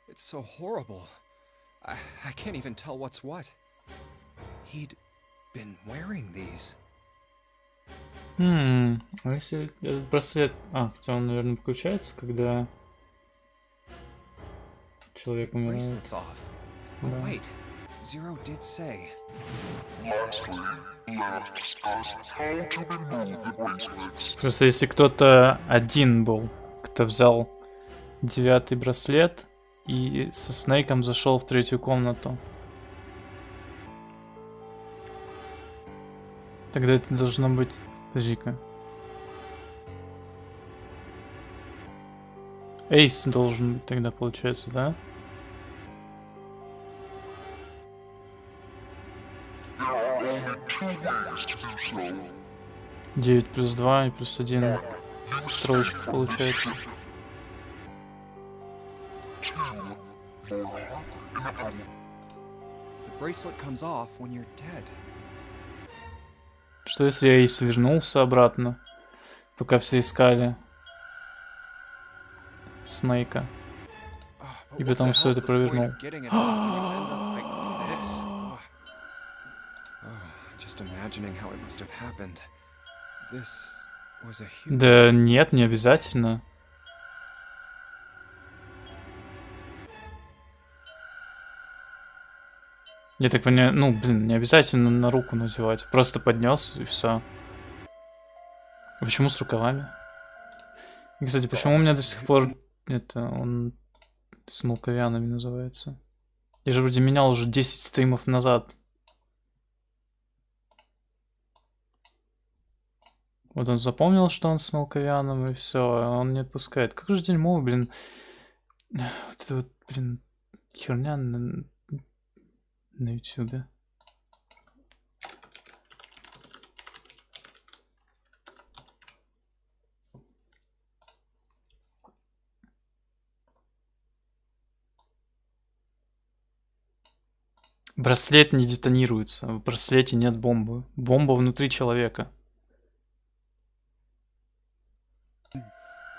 it's so horrible. I can't even tell what's what. He'd been wearing these. А если этот браслет... хотя он, наверное, включается, когда человек умирает. Bracelet's off. Oh, wait. Zero did say. Просто если кто-то один был, кто взял 9-й браслет и со Снейком зашел в 3-ю комнату, тогда это должно быть... Подожди-ка. Эйс должен быть тогда, получается, да? Девять плюс 2 и плюс 1. Троечка получается. The bracelet comes off when you're dead. Что если я и свернулся обратно, пока все искали Снейка, и потом все это провернул? Да нет, не обязательно. Я так понимаю, ну, блин, не обязательно на руку надевать. Просто поднес и все. А почему с рукавами? И, кстати, почему у меня до сих пор это он с молковянами называется? Я же вроде менял уже 10 стримов назад. Вот он запомнил, что он с молковяном, и все, он не отпускает. Как же дерьмо, блин. Вот это вот, блин, херня на ютубе. Браслет не детонируется. В браслете нет бомбы. Бомба внутри человека.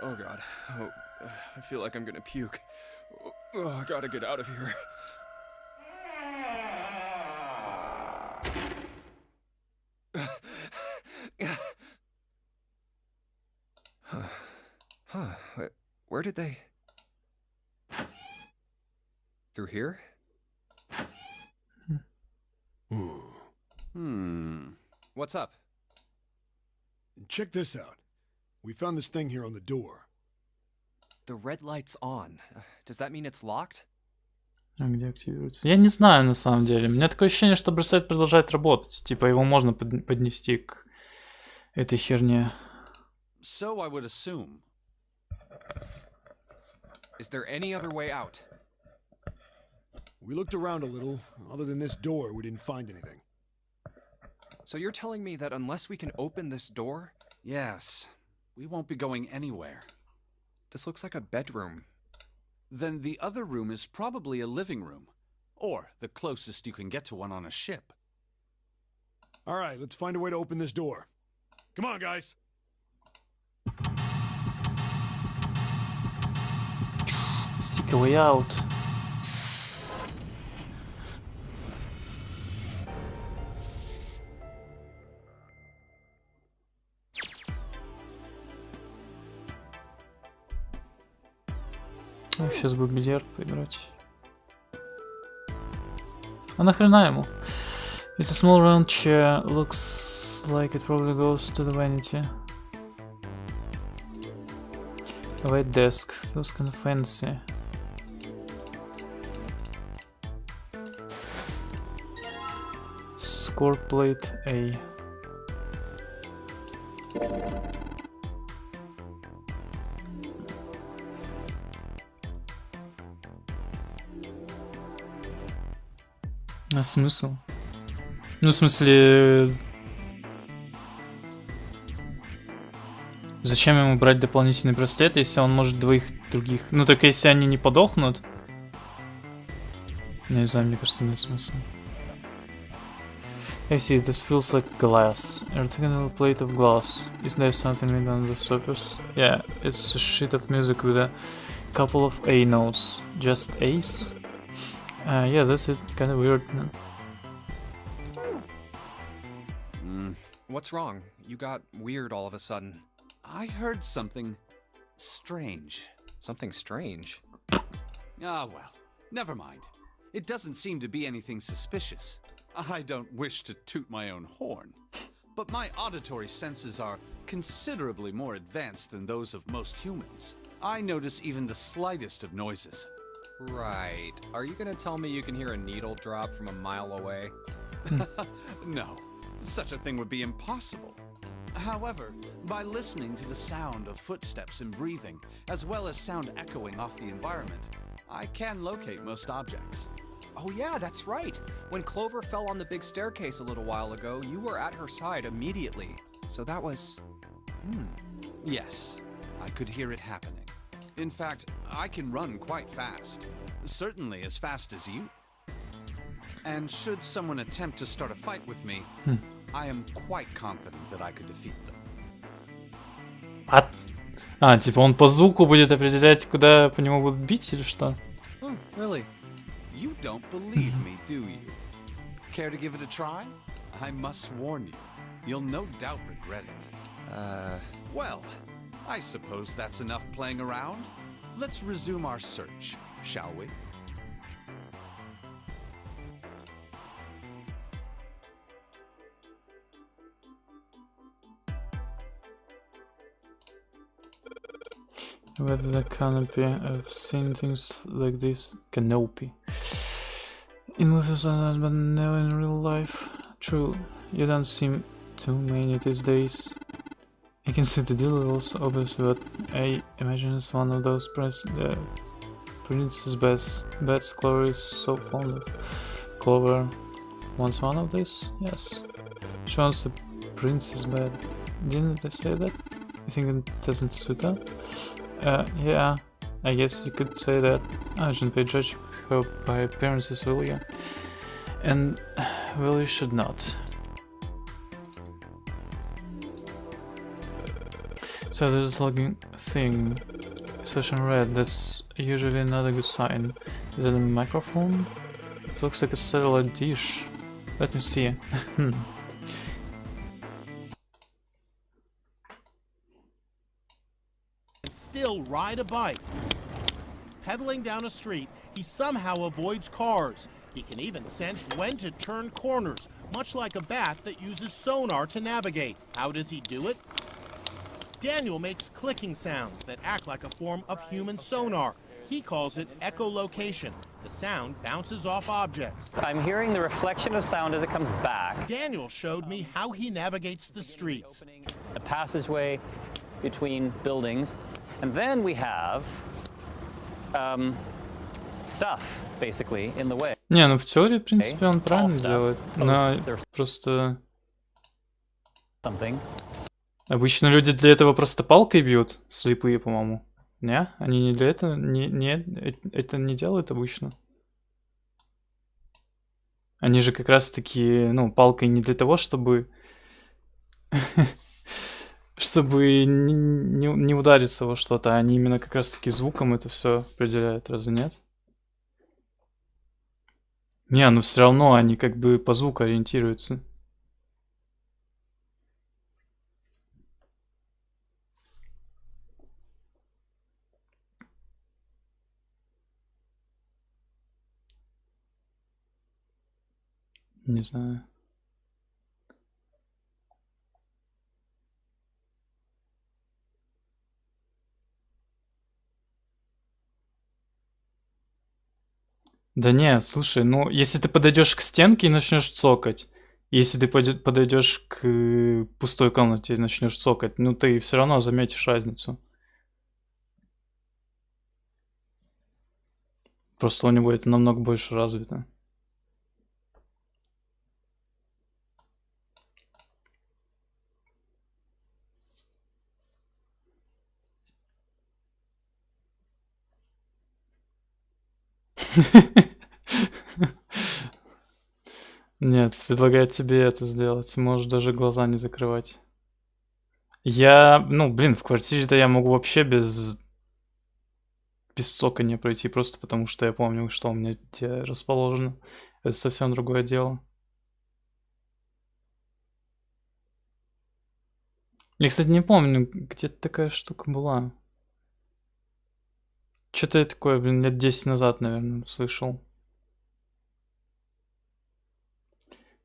Oh god. Oh, I feel like I'm gonna puke. Oh, I gotta get out of here. Where did they... Through here? What's up? Check this out. We found this thing here on the door. The red light's on. Does that mean it's locked? А где активируется? Я не знаю на самом деле. У меня такое ощущение, что браслет продолжает работать. Типа его можно поднести к этой херне. So I would assume. Is there any other way out? We looked around a little. Other than this door, we didn't find anything. So you're telling me that unless we can open this door? Yes. We won't be going anywhere. This looks like a bedroom. Then the other room is probably a living room. Or the closest you can get to one on a ship. All right, let's find a way to open this door. Come on, guys. Seek a way out. Сейчас бы бильярд поиграть. А нахрена ему? It's a small round chair. Looks like it probably goes to the vanity. A white desk. Feels kind of fancy. Score plate A. А смысл? Ну, в смысле... Зачем ему брать дополнительный браслет, если он может двоих других... Ну, только если они не подохнут... Не знаю, мне кажется, нет смысла. I see, this feels like glass. A rectangular plate of glass. Is there something made on the surface? Yeah, it's a sheet of music with a couple of A notes. Just A's? Yeah, that's it. Kinda weird. What's wrong? You got weird all of a sudden. I heard something strange. Something strange? Ah, well, never mind. It doesn't seem to be anything suspicious. I don't wish to toot my own horn, but my auditory senses are considerably more advanced than those of most humans. I notice even the slightest of noises. Right. Are you gonna tell me you can hear a needle drop from a mile away? No, such a thing would be impossible. However, by listening to the sound of footsteps and breathing, as well as sound echoing off the environment, I can locate most objects. Oh yeah, that's right. When Clover fell on the big staircase a little while ago, you were at her side immediately. So that was... Yes, I could hear it happening. In fact, I can run quite fast. Certainly as fast as you. And should someone attempt to start a fight with me, I am quite confident that I could defeat them. А, типа он по звуку будет определять, куда по нему будут бить или что? Oh, really? You don't believe me, do you? Care to give it a try? I must warn you, you'll no doubt regret it. Well, I suppose that's enough playing around. Let's resume our search, shall we? With the canopy, I've seen things like this. Canopy. In movies, but never in real life. True, you don't see too many these days. I can see the details, obviously, but I imagine it's one of those Princess Bets. Clover is so fond of. Clover wants one of these? Yes. She wants a princess bed. Didn't I say that? I think it doesn't suit her. Yeah, I guess you could say that. I shouldn't be judged her by appearances, will you? And, well, you should not. So there's logging thing, especially in red, that's usually not a good sign. Is that a microphone? It looks like a satellite dish. Let me see. Still ride a bike. Pedaling down a street, he somehow avoids cars. He can even sense when to turn corners, much like a bat that uses sonar to navigate. How does he do it? Daniel makes clicking sounds that act like a form of human sonar. He calls it echolocation. The sound bounces off objects. I'm hearing the reflection of sound as it comes back. Daniel showed me how he navigates the streets. A passageway between buildings. And then we have stuff, basically, in the way. Не, ну в теории, в принципе, он правильно делает. Но просто... Обычно люди для этого просто палкой бьют, слепые, по-моему. Не? Они не для этого... это не делают обычно. Они же как раз-таки, ну, палкой не для того, чтобы... чтобы не удариться во что-то, они именно как раз-таки звуком это все определяют, разве нет? Не, ну все равно они как бы по звуку ориентируются. Не знаю. Да не, слушай, ну если ты подойдешь к стенке и начнешь цокать, если ты подойдешь к пустой комнате и начнешь цокать, ну ты все равно заметишь разницу. Просто у него это намного больше развито. Нет, предлагаю тебе это сделать. Можешь даже глаза не закрывать. Ну, блин, в квартире-то я могу вообще без цоканья пройти, просто потому что я помню, что у меня где расположено. Это совсем другое дело. Я, кстати, не помню, где-то такая штука была. Что-то я такое, блин, лет 10 назад, наверное, слышал.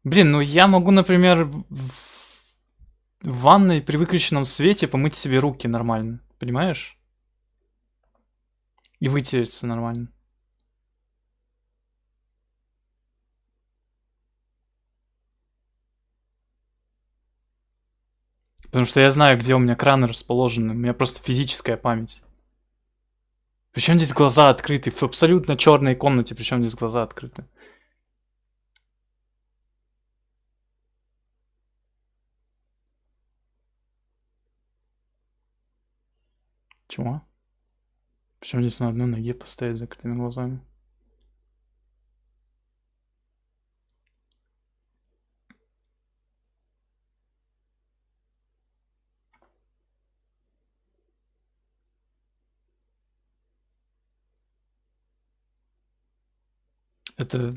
Блин, ну я могу, например, в ванной при выключенном свете помыть себе руки нормально, понимаешь? И вытереться нормально. Потому что я знаю, где у меня краны расположены. У меня просто физическая память. Причем здесь глаза открыты? В абсолютно черной комнате, причем здесь глаза открыты. Чего? Причем здесь на одной ноге постоять с закрытыми глазами? Это...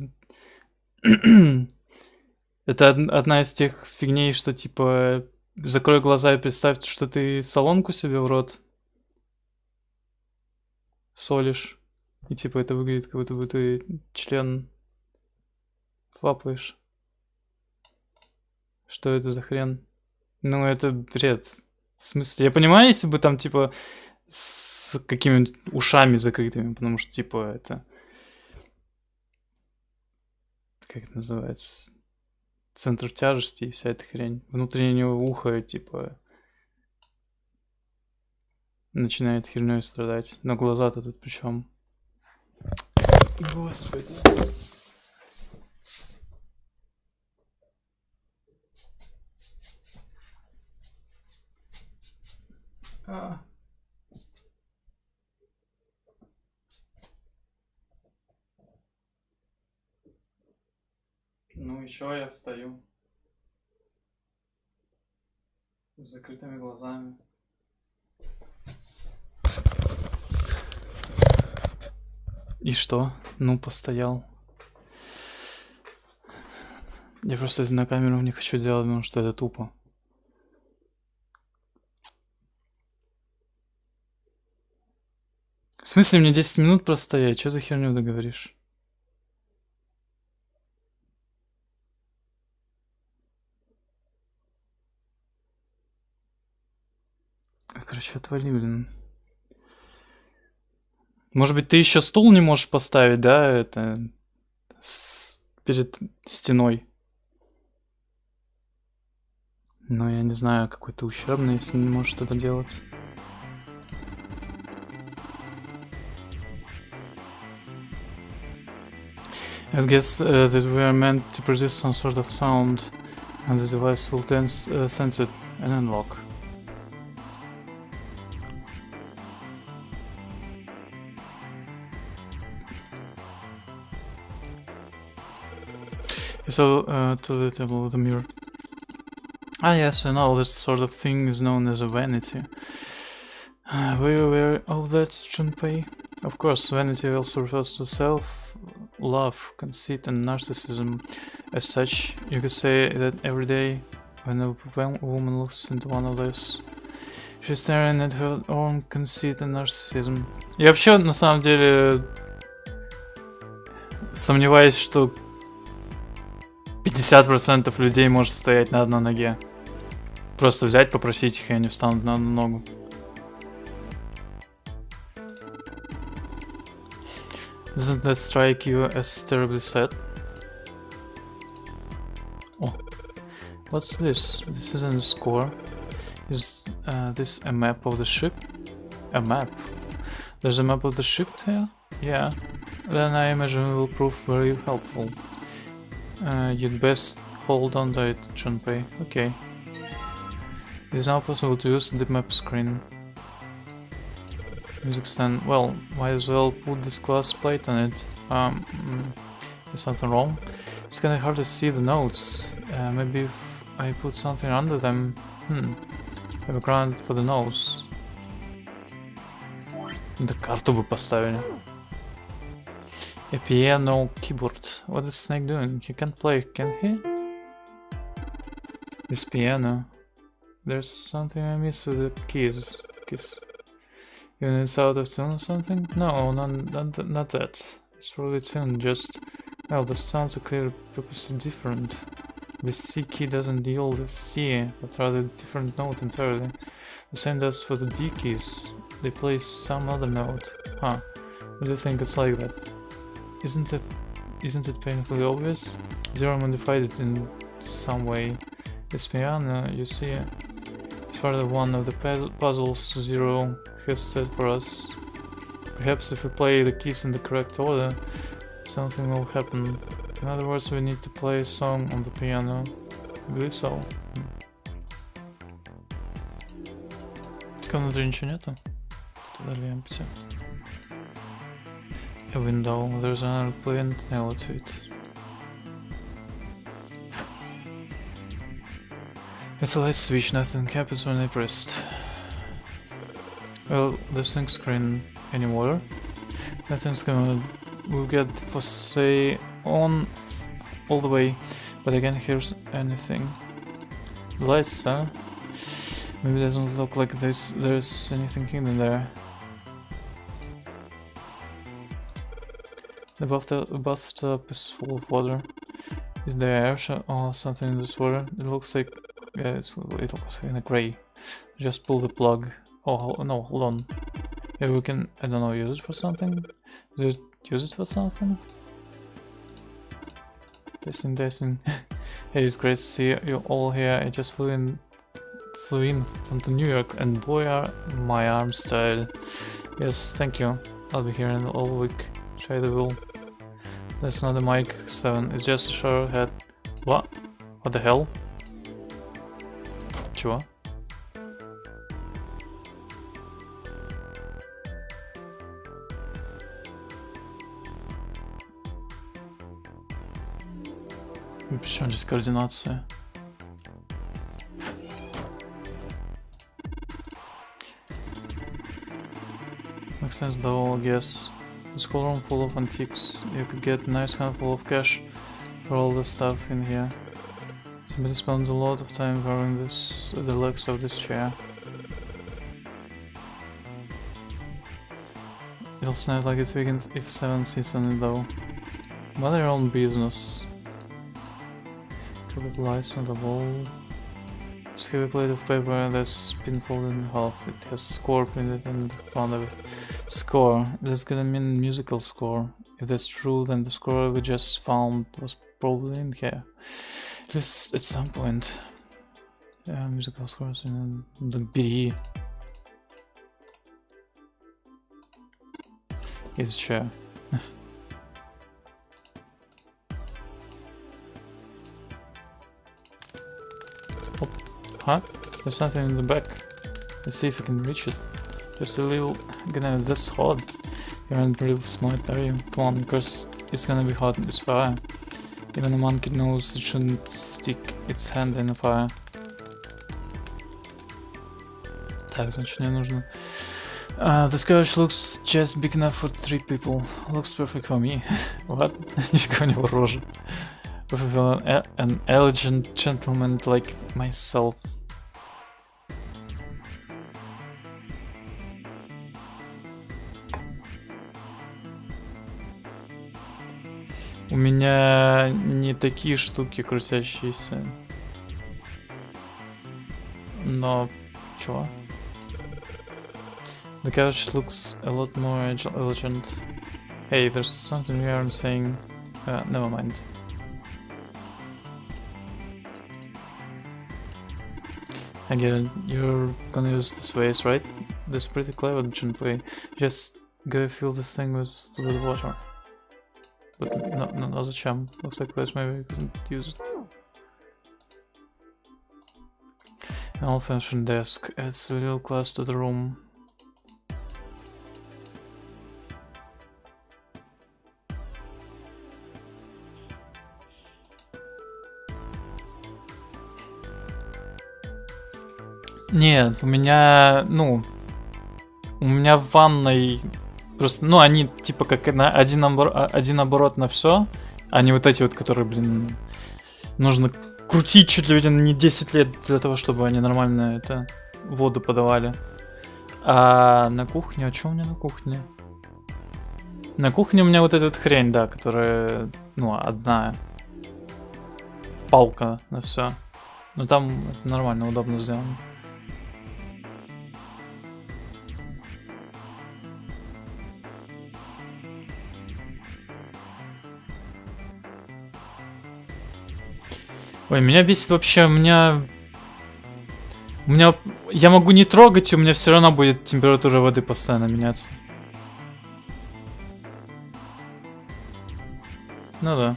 Это одна из тех фигней, что типа закрой глаза и представь, что ты солонку себе в рот солишь. И типа это выглядит, как будто бы ты член фапаешь. Что это за хрен? Ну, это бред. В смысле? Я понимаю, если бы там типа с какими-нибудь ушами закрытыми, потому что типа это... Как это называется? Центр тяжести и вся эта хрень. Внутреннее ухо, типа, начинает херней страдать. Но глаза-то тут причем. Господи. Ну, еще я стою с закрытыми глазами. И что? Ну, постоял. Я просто это на камеру не хочу делать, потому что это тупо. В смысле, мне 10 минут простоять? Что за херню ты говоришь? Короче, отвали, блин. Может быть, ты еще стул не можешь поставить, да? Это... перед стеной. Но я не знаю, какой-то ущербный, если не можешь это делать. I guess that we are meant to produce some sort of sound, and the device will then sense it and unlock. So, to the table with the mirror. Ah yes, I know, this sort of thing is known as a vanity. Were you aware of that, Junpei? Of course, vanity also refers to self-love, conceit and narcissism. As such, you could say that every day, when a woman looks into one of those, she's staring at her own conceit and narcissism. Я вообще, на самом деле, сомневаюсь, что 50% людей может стоять на одной ноге. Просто взять, попросить их, и они встанут на одну ногу. Doesn't that strike you as terribly sad? Oh, what's this? This isn't a score. Is this a map of the ship? A map? There's a map of the ship here? Yeah. Then I imagine it will prove very helpful. You'd best hold on to it, Junpei. Okay. It is now possible to use the map screen. Music stand. Well, might as well put this glass plate on it. Is something wrong? It's kinda hard to see the notes. Maybe if I put something under them. Have a ground for the nose. Да карту бы поставили. A piano keyboard. What is Snake doing? He can't play, can he? This piano. There's something I miss with the keys. Even it's out of tune or something? No, not that. It's probably tuned, just... Well, the sounds are clearly purposely different. The C key doesn't deal the C, but rather a different note entirely. The same does for the D keys. They play some other note. Huh. What do you think it's like that? Isn't it painfully obvious? Zero modified it in some way. This piano, you see, is part of one of the puzzles Zero has set for us. Perhaps if we play the keys in the correct order, something will happen. In other words, we need to play a song on the piano. I believe so. Так, внутри ничего нету? Туда лемпте. A window. There's another plane nailed to it. It's a light switch, nothing happens when I pressed. Well, the sync screen any water? Nothing's gonna... We'll get for say on all the way, but I can't hear anything. The lights, huh? Maybe it doesn't look like there's anything hidden there. The bathtub is full of water. Is there air or something in this water? It looks like... Yeah, it looks kind of grey. Just pull the plug. Oh, no, hold on. Maybe we can, I don't know, use it for something? Use it for something? Testing. Hey, it's great to see you all here. I just flew in from New York, and boy are my arms tired. Yes, thank you. I'll be here in all week. Try the will. That's not a mic 7, it's just a shower head. What? What the hell? Чего? Причем здесь координация? Makes sense though, I guess. The schoolroom full of antiques. You could get a nice handful of cash for all the stuff in here. Somebody spent a lot of time wearing the legs of this chair. It'll snap like it's vegan if 7 sits on it though. Mind your own business. Couple of lights on the wall. This heavy plate of paper that's been folded in half. It has score printed on the front of it. Score. That's gonna mean musical score. If that's true, then the score we just found was probably in here. At least at some point. Yeah, musical scores in the B. It's chair. Oh, huh? There's something in the back. Let's see if I can reach it. Just a little... Gonna be this hot. You aren't really smart, are you? Come on, because it's gonna be hot in this fire. Even a monkey knows it shouldn't stick its hand in the fire. Так, значит, мне нужно... This couch looks just big enough for 3 people. Looks perfect for me. What? Нифига у него рожа. Perfect for an elegant gentleman like myself. У меня не такие штуки крутящиеся. Но... Чего? The couch looks a lot more elegant. Hey, there's something we aren't saying. Never mind. I get it. You're gonna use this vase, right? This is pretty clever, Junpei. Just gotta fill this thing with water. But no, зачем? Looks like this maybe we couldn't use it. An old-fashioned desk adds a little class to the room. Нет, у меня, ну, у меня в ванной просто, ну, они типа как на один оборот на все, а не вот эти вот, которые, блин, нужно крутить чуть ли не 10 лет для того, чтобы они нормально это воду подавали. А на кухне, а что у меня на кухне? На кухне у меня вот эта вот хрень, да, которая, ну, одна палка на все. Но там это нормально, удобно сделано. Ой, меня бесит вообще, у меня... Я могу не трогать, и у меня все равно будет температура воды постоянно меняться. Ну да.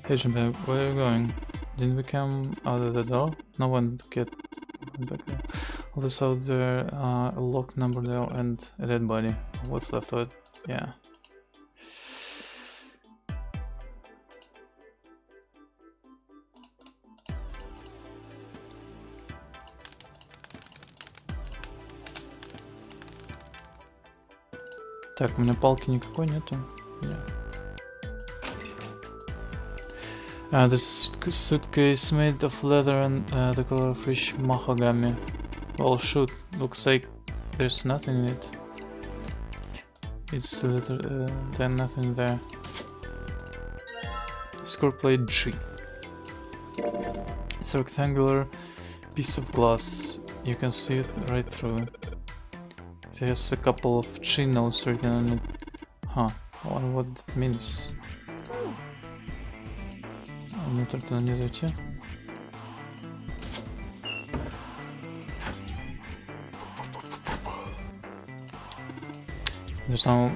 Hey Junpei, where are you going? Didn't we come out of the door? No one get back there. All this out there, a locked number there and a dead body. What's left of it? Yeah. Так, у меня палки никакой нету. This suitcase made of leather and the color of rich mahogany. Well, shoot, looks like there's nothing in it. It's then nothing there. Score plate G. It's a rectangular piece of glass. You can see it right through. It has a couple of G notes written on it. Huh, I wonder what that means. Внутрь туда не зайти. There's some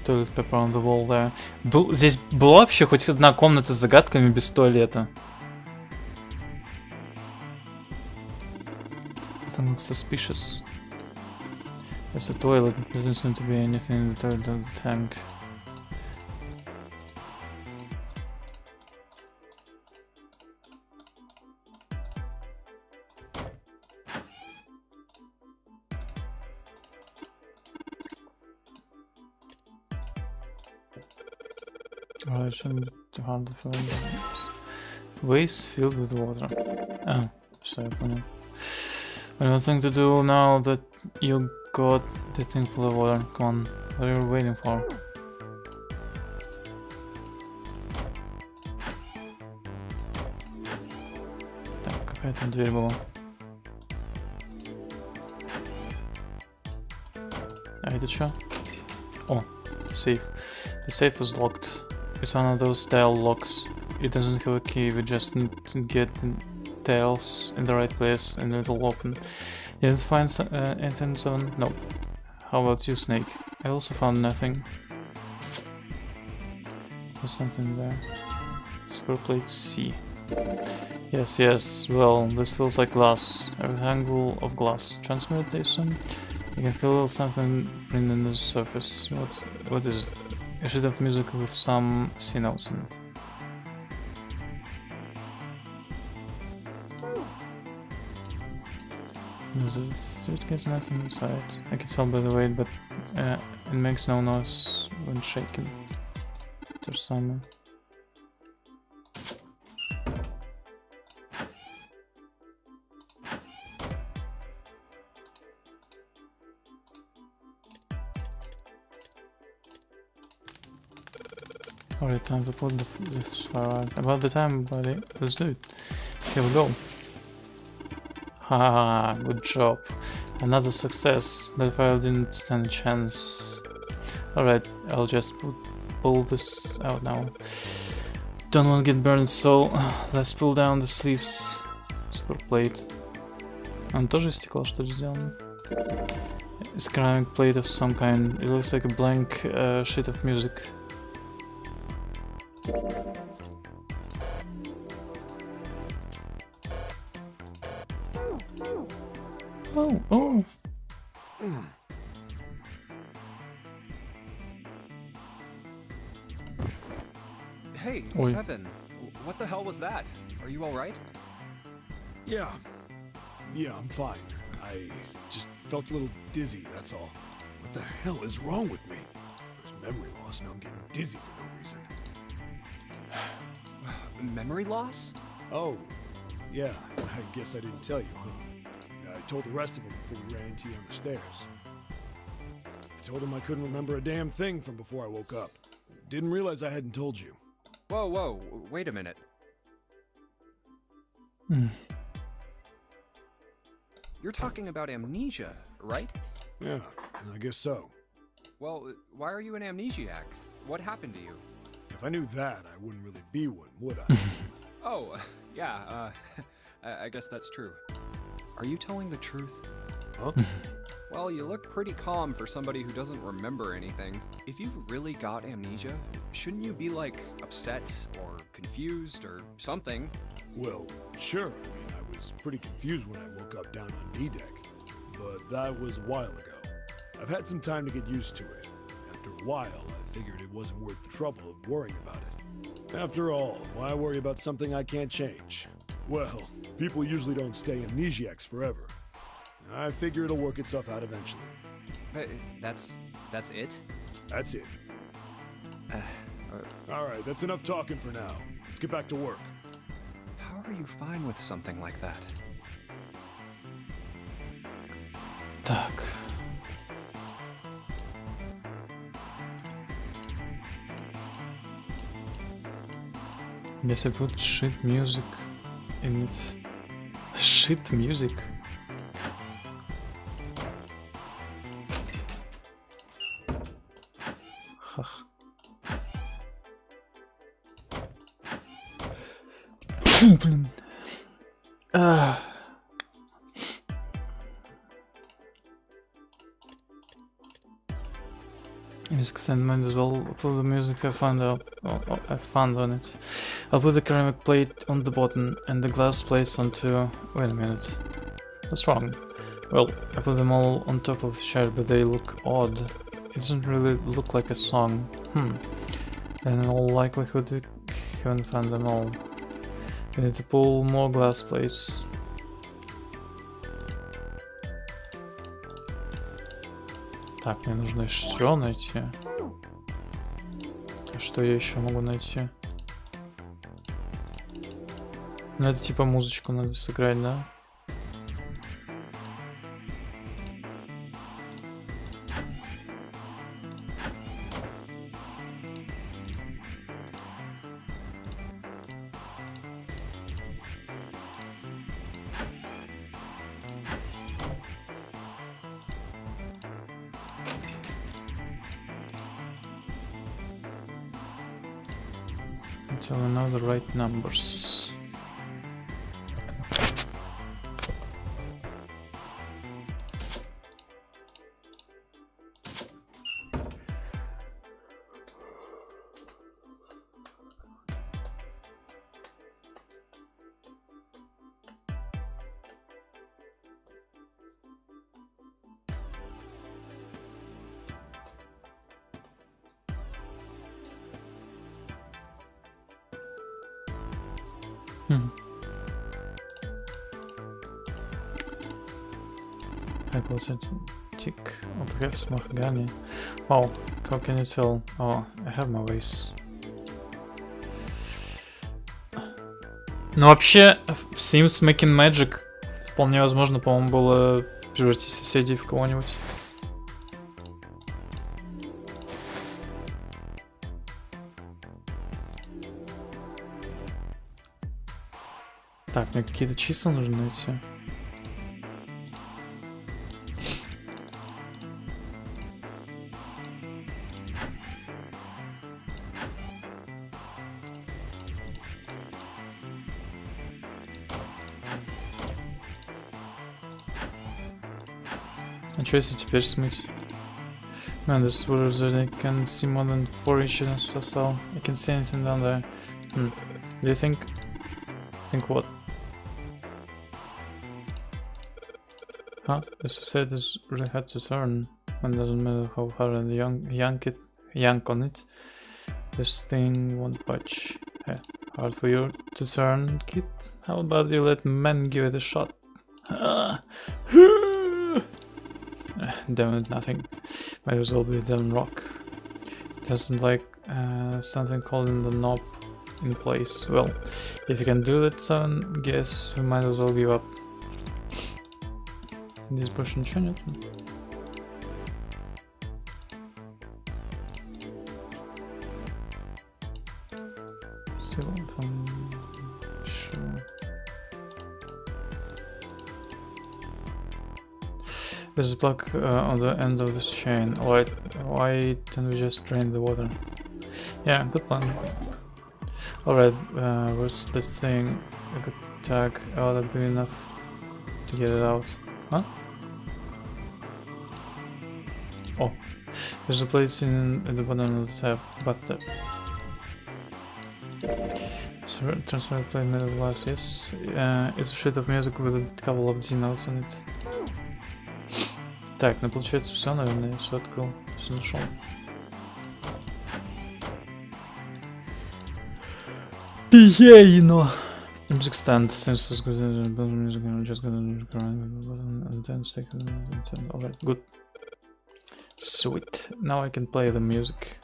toilet paper on the wall there. Здесь была вообще хоть одна комната с загадками без туалета? Something looks suspicious. It's a toilet. Doesn't seem to be anything in the toilet of the tank. Alright, shouldn't be too hard to find. Vase filled with water. Oh, sorry, another thing to do now that you got the thing full of water. Come on, what are you waiting for? Так, какая там дверь была? А это что? О, safe. The safe was locked. It's one of those dial locks. It doesn't have a key, we just need to get the dials in the right place and it'll open. You didn't find anything, Seven? No. How about you, Snake? I also found nothing. There's something there. Score plate C. Yes, yes, well, this feels like glass. A rectangle of glass. Transparent, I assume? You can feel something printed on the surface. What is it? A sheet of music with some C notes in it. There's a suitcase nothing inside. I can tell by the weight, but it makes no noise when shaken. There's some. Alright, time to put this fire out. About the time, buddy. Let's do it. Here we go. Haha, good job. Another success. That fire didn't stand a chance. Alright, I'll just pull this out now. Don't want to get burned, so let's pull down the sleeves. Score plate. Он тоже из стекла, что ли, сделано? It's ceramic plate of some kind. It looks like a blank sheet of music. Oh. Hey, Oi. Seven. What the hell was that? Are you alright? Yeah, I'm fine. I just felt a little dizzy, that's all. What the hell is wrong with me? First memory loss, now I'm getting dizzy for no reason. Memory loss? Oh, yeah, I guess I didn't tell you, huh? I told the rest of them before we ran into you on the stairs. I told them I couldn't remember a damn thing from before I woke up. Didn't realize I hadn't told you. Whoa, wait a minute. You're talking about amnesia, right? Yeah, I guess so. Well, why are you an amnesiac? What happened to you? If I knew that, I wouldn't really be one, would I? Oh, yeah, I guess that's true. Are you telling the truth? Huh? Well, you look pretty calm for somebody who doesn't remember anything. If you've really got amnesia, shouldn't you be, like, upset or confused or something? Well, sure. I mean, I was pretty confused when I woke up down on D deck. But that was a while ago. I've had some time to get used to it. After a while, I figured it wasn't worth the trouble of worrying about it. After all, why worry about something I can't change? Well, people usually don't stay amnesiacs forever. I figure it'll work itself out eventually. But that's it? That's it. Alright, that's enough talking for now. Let's get back to work. How are you fine with something like that? Так. Guess I put shit music in it. Shit music. Хах. Блин. Music stand might as well put the music I found on it. I'll put the ceramic plate on the bottom and the glass plates onto... Wait a minute. What's wrong? Well, I put them all on top of the chair, but they look odd. It doesn't really look like a song. And in all likelihood we haven't found them all. We need to pull more glass plates. Так, мне нужно еще найти. Что я еще могу найти? Ну это типа музычку надо сыграть, да? Until I know the right numbers. Tick, or perhaps Mahogany. Wow, how can you tell? Oh, I have my ways. Ну вообще, в Sims Making Magic вполне возможно, по-моему, было превратить соседей в кого-нибудь. Так, мне какие-то числа нужно найти. А что если теперь смыть? Man, this water that I can see more than 4 inches or so. I can see anything down there. Do you think? Think what? Huh? As you said, this really had to turn. And doesn't matter how hard I yank on it. This thing won't budge. Hard for you to turn, kid. How about you let men give it a shot? Damn it, nothing. Might as well be damn rock. Doesn't like something holding the knob in place. Well, if you can do that, son, guess we might as well give up. Здесь больше ничего нет. There's a plug on the end of this chain. Alright, why don't we just drain the water? Yeah, good plan. Alright, where's this thing? A good tag. Oh, that'd be enough to get it out. Huh? Oh, there's a place at the bottom of the bathtub. So, transfer plate made of glass, yes. It's a sheet of music with a couple of D notes on it. Так, ну получается все, наверное, я все открыл, все нашел. Piano! Music stand, since it's good, music, just gonna alright, good. Sweet. Now I can play the music.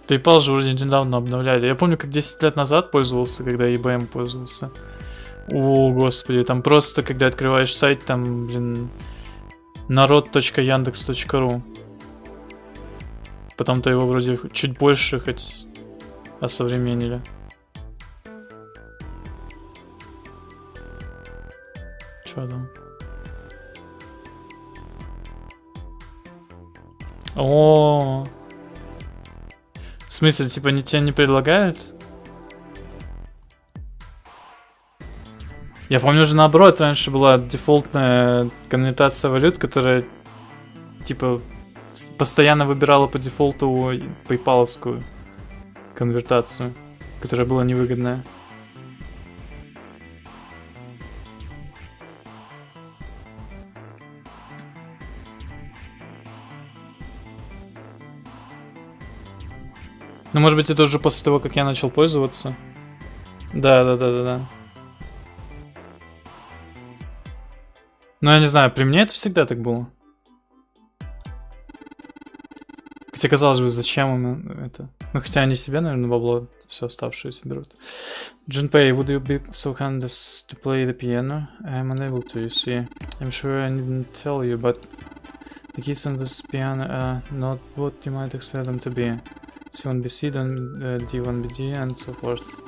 PayPal же вроде недавно обновляли. Я помню, как 10 лет назад пользовался, когда EBM пользовался. О, господи, там просто, когда открываешь сайт, там, блин, народ.яндекс.ру. Потом-то его вроде чуть больше хоть осовременили. Чё там? О, в смысле, типа, тебе не предлагают? Я помню, уже наоборот, раньше была дефолтная конвертация валют, которая, типа, постоянно выбирала по дефолту PayPal-овскую конвертацию, которая была невыгодная. Ну, может быть, это уже после того, как я начал пользоваться. Да. Ну, я не знаю, при мне это всегда так было. Хотя, казалось бы, зачем им это? Ну, хотя они себе, наверное, бабло все оставшееся берут. Junpei, would you be so kind as to play the piano? I'm unable to, you see. I'm sure I didn't tell you, but the keys on this piano are not what you might expect them to be. C1BC, then D1BD, and so forth.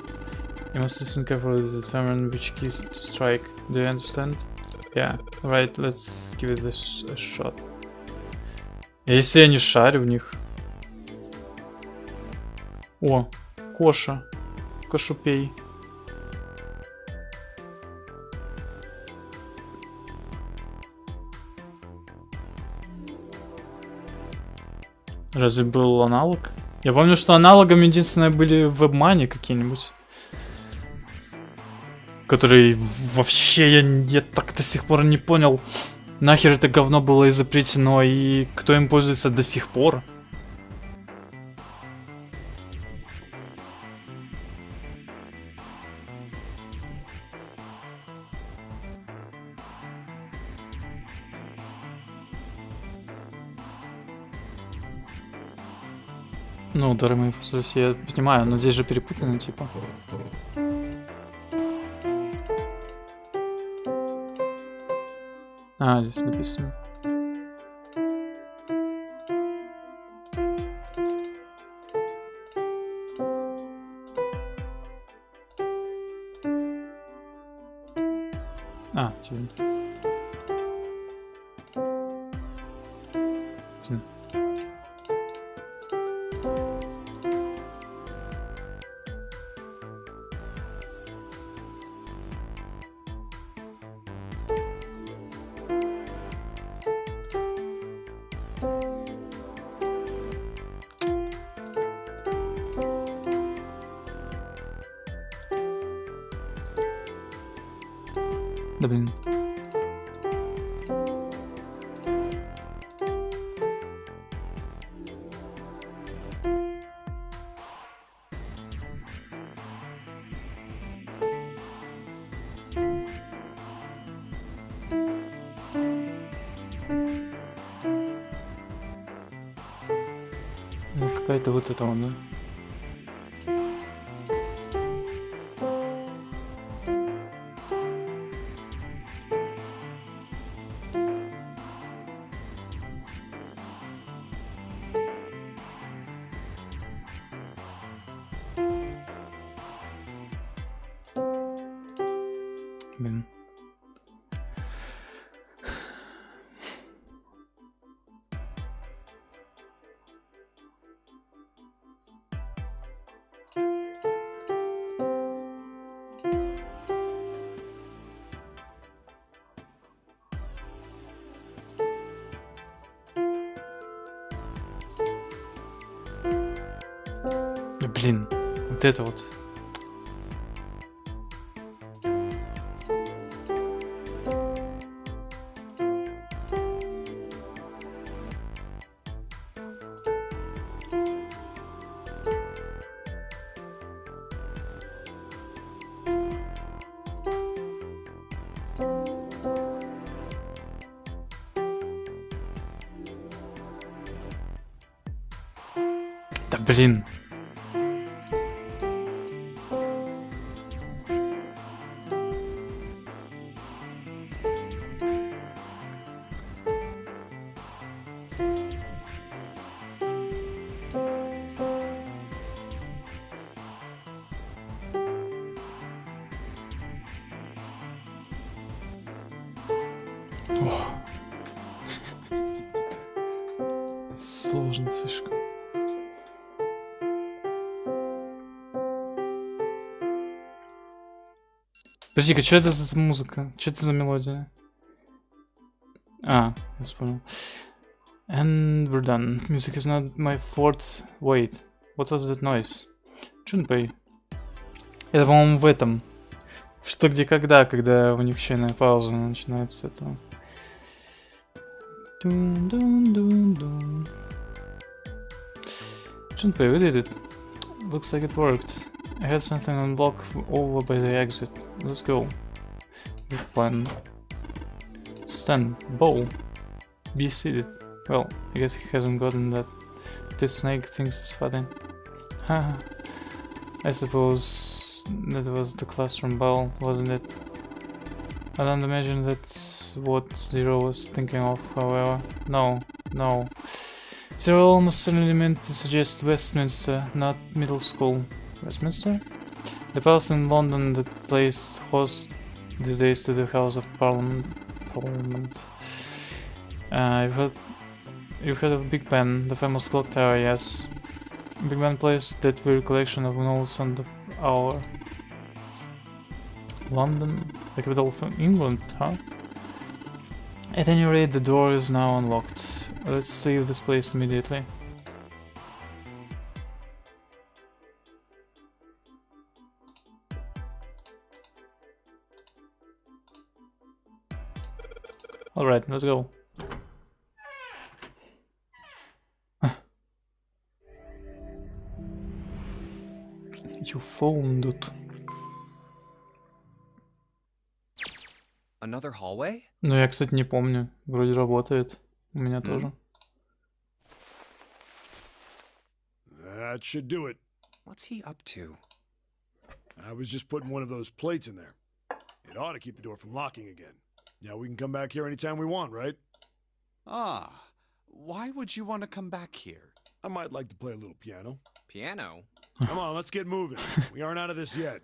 You must listen carefully to determine which keys to strike. Do you understand? Yeah. Right, let's give it this a shot. А если я не шарю в них? О, Коша. Кошупей. Разве был аналог? Я помню, что аналогом единственное были в WebMoney какие-нибудь. Которые вообще я так до сих пор не понял, нахер это говно было изобретено и кто им пользуется до сих пор. Ну, дары мои фасоли, я понимаю, но здесь же перепутано, типа. А, здесь написано. А, типа. Да блин. Ну, какая-то вот эта вот, да? Блин. Блин, вот это вот. Да блин. Сложно слишком. Подожди-ка, что это за музыка? Что это за мелодия? А, я вспомнил. And we're done. Music is not my forte. Wait, what was that noise? Junpei. Это, по-моему, в этом. Что, где, когда у них чайная пауза начинается с этого. Dun-dun-dun-dun. Junpei, we did it. Looks like it worked. I had something on block over by the exit. Let's go. Good plan. Stand. Bow. Be seated. Well, I guess he hasn't gotten that. This snake thinks it's funny. Haha. I suppose that was the classroom bell, wasn't it? I don't imagine that's what Zero was thinking of, however. No. Zero almost certainly meant to suggest Westminster, not middle school. Westminster? The palace in London that plays host these days to the House of Parliament. You've heard of Big Ben, the famous clock tower, yes. Big Ben plays that weird collection of notes on the hour. London? The capital of England, huh? At any rate, the door is now unlocked. Let's leave this place immediately. Alright, let's go. You found it. Another hallway? Ну, я, кстати, не помню. Вроде работает. У меня тоже. That should do it. What's he up to? I was just putting one of those plates in there. It ought to keep the door from locking again. Now we can come back here anytime we want, right? Ah, why would you want to come back here? I might like to play a little piano. Piano? Come on, let's get moving. We aren't out of this yet.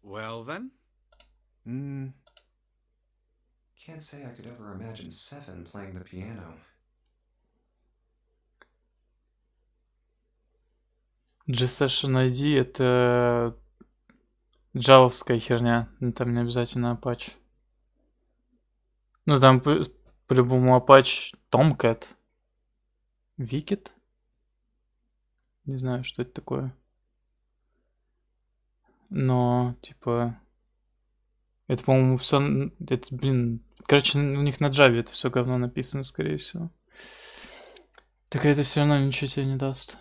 Well then? Can't say I could ever imagine Seven playing the piano. G-Session ID — это джавовская херня. Там не обязательно Apache. Ну, там По-любому Apache Tomcat. Викет? Не знаю, что это такое. Но, типа... Это, по-моему, все... Это, блин... Короче, у них на Java это все говно написано, скорее всего. Так это все равно ничего тебе не даст.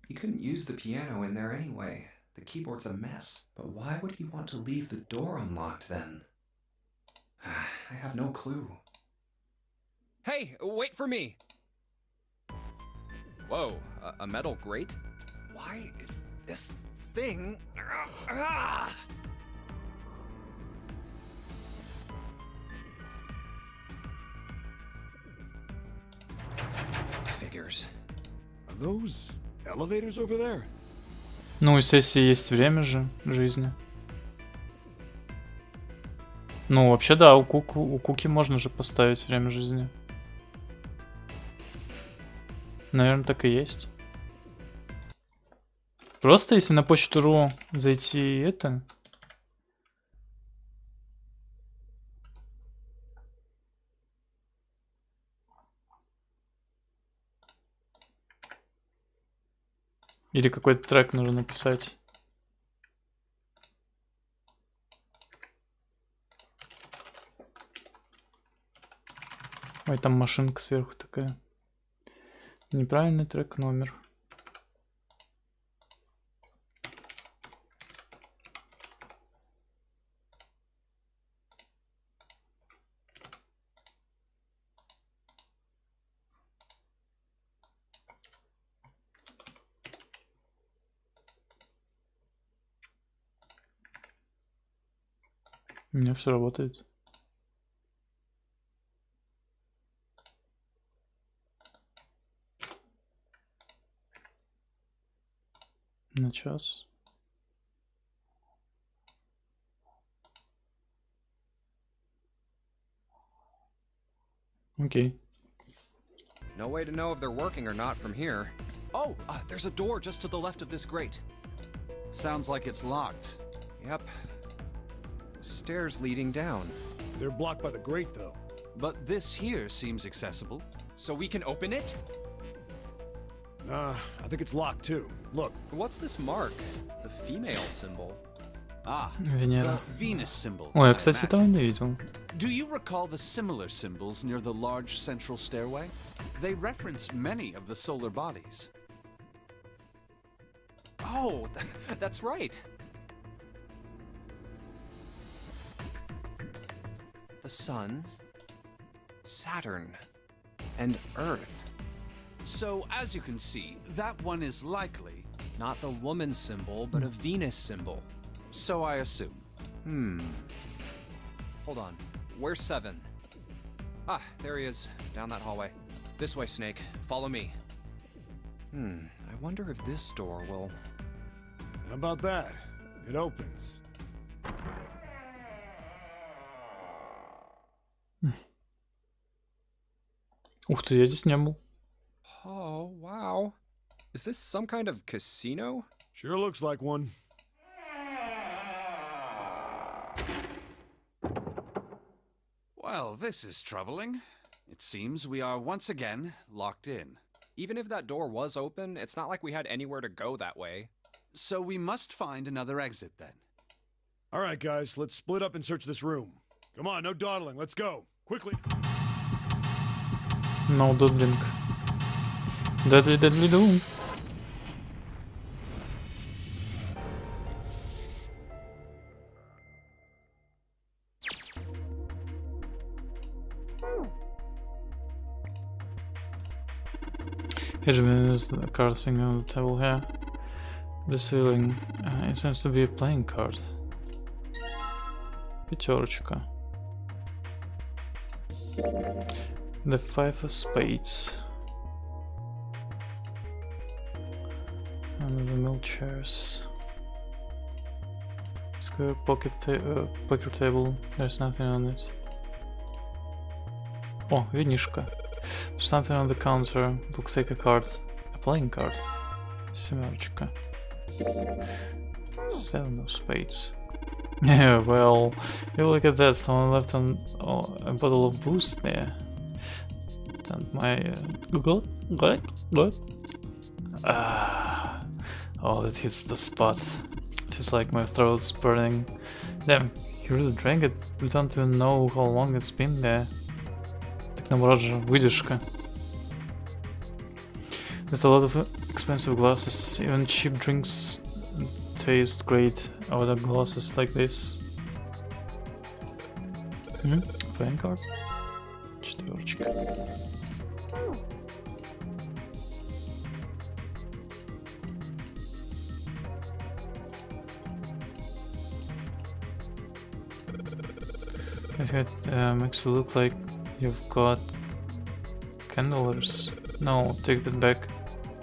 He couldn't use the piano in there anyway. The keyboard's a mess. But why would he want to leave the door unlocked then? I have no clue. Hey, wait for me! Whoa, a metal grate? Why is this thing... Ah! Figures. Are those elevators over there? Ну, у сессии есть время же жизни. Ну, вообще, да, у Куки можно же поставить время жизни. Наверное, так и есть. Просто если на почту.ру зайти это... Или какой-то трек нужно написать. Ой, там машинка сверху такая. Неправильный трек номер. У меня все работает. На час. Окей. No way to know if they're working or not from here. Oh, there's a door just to the left of this grate. Sounds like it's locked. Yep. Stairs leading down. They're blocked by the grate, though. But this here seems accessible. So we can open it? I think it's locked too. Look. What's this mark? The female symbol. Ah, Венера. the Venus symbol. Ой, I я, кстати, этого imagine. не видел. Do you recall the similar symbols near the large central stairway? They reference many of the solar bodies. Oh, that's right. The Sun, Saturn, and Earth. So, as you can see, that one is likely... Not the woman symbol, but a Venus symbol. So I assume. Hold on. Where's 7? Ah, there he is. Down that hallway. This way, Snake. Follow me. I wonder if this door will... How about that? It opens. Ух ты, я здесь не был. Oh, wow. Is this some kind of casino? Sure looks like one. Well, this is troubling. It seems we are once again locked in. Even if that door was open, it's not like we had anywhere to go that way. So we must find another exit then. All right, guys, let's split up and search this room. Come on, no dawdling. Let's go. Quickly. No doodling. Deadly do. Here's the card thing on the table here. This feeling, it seems to be a playing card. Пятерочка. The 5 of spades. And the mill chairs. Square poker table. There's nothing on it. О, винишка. There's something on the counter. Looks like a card. A playing card. Семерочка. 7 of spades. Yeah, well, you look at that. Someone left a bottle of booze there. And my what? Oh, that hits the spot. Feels like my throat's burning. Damn, you really drank it. We don't even know how long it's been there. Так наоборот же, выдержка. With a lot of expensive glasses, even cheap drinks taste great out of glasses like this. Playing card? Четверочка. It makes it look like you've got candlers. No, take that back.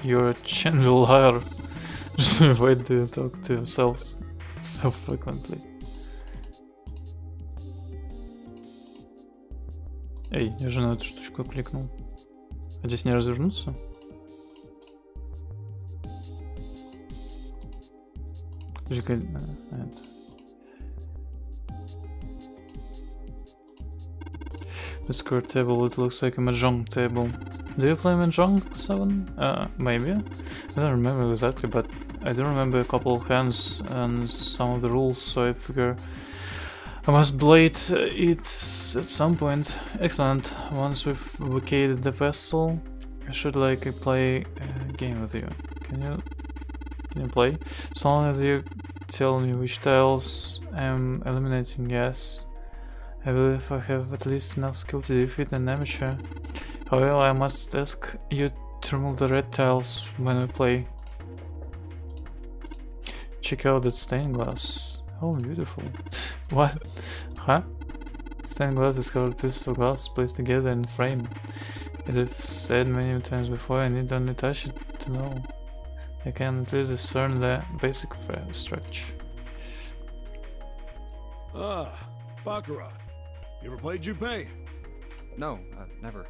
You're a chandelier. Just avoid to talk to yourself so frequently. Эй, я же на эту штучку кликнул. А здесь не развернуться? The square table, it looks like a mahjong table. Do you play mahjong, 7? Maybe. I don't remember exactly, but I do remember a couple of hands and some of the rules, so I figure I must play it at some point. Excellent. Once we've vacated the vessel, I should play a game with you. Can you play? So long as you tell me which tiles I'm eliminating, yes. I believe I have at least enough skill to defeat an amateur. However, I must ask you to remove the red tiles when we play. Check out that stained glass. Oh, beautiful. What? Huh? Stained glass is covered pieces of glass placed together in a frame. As I've said many times before, I need only touch it to know. I can at least discern the basic structure. Ah, Baccarat. You ever played Junpei? No, never.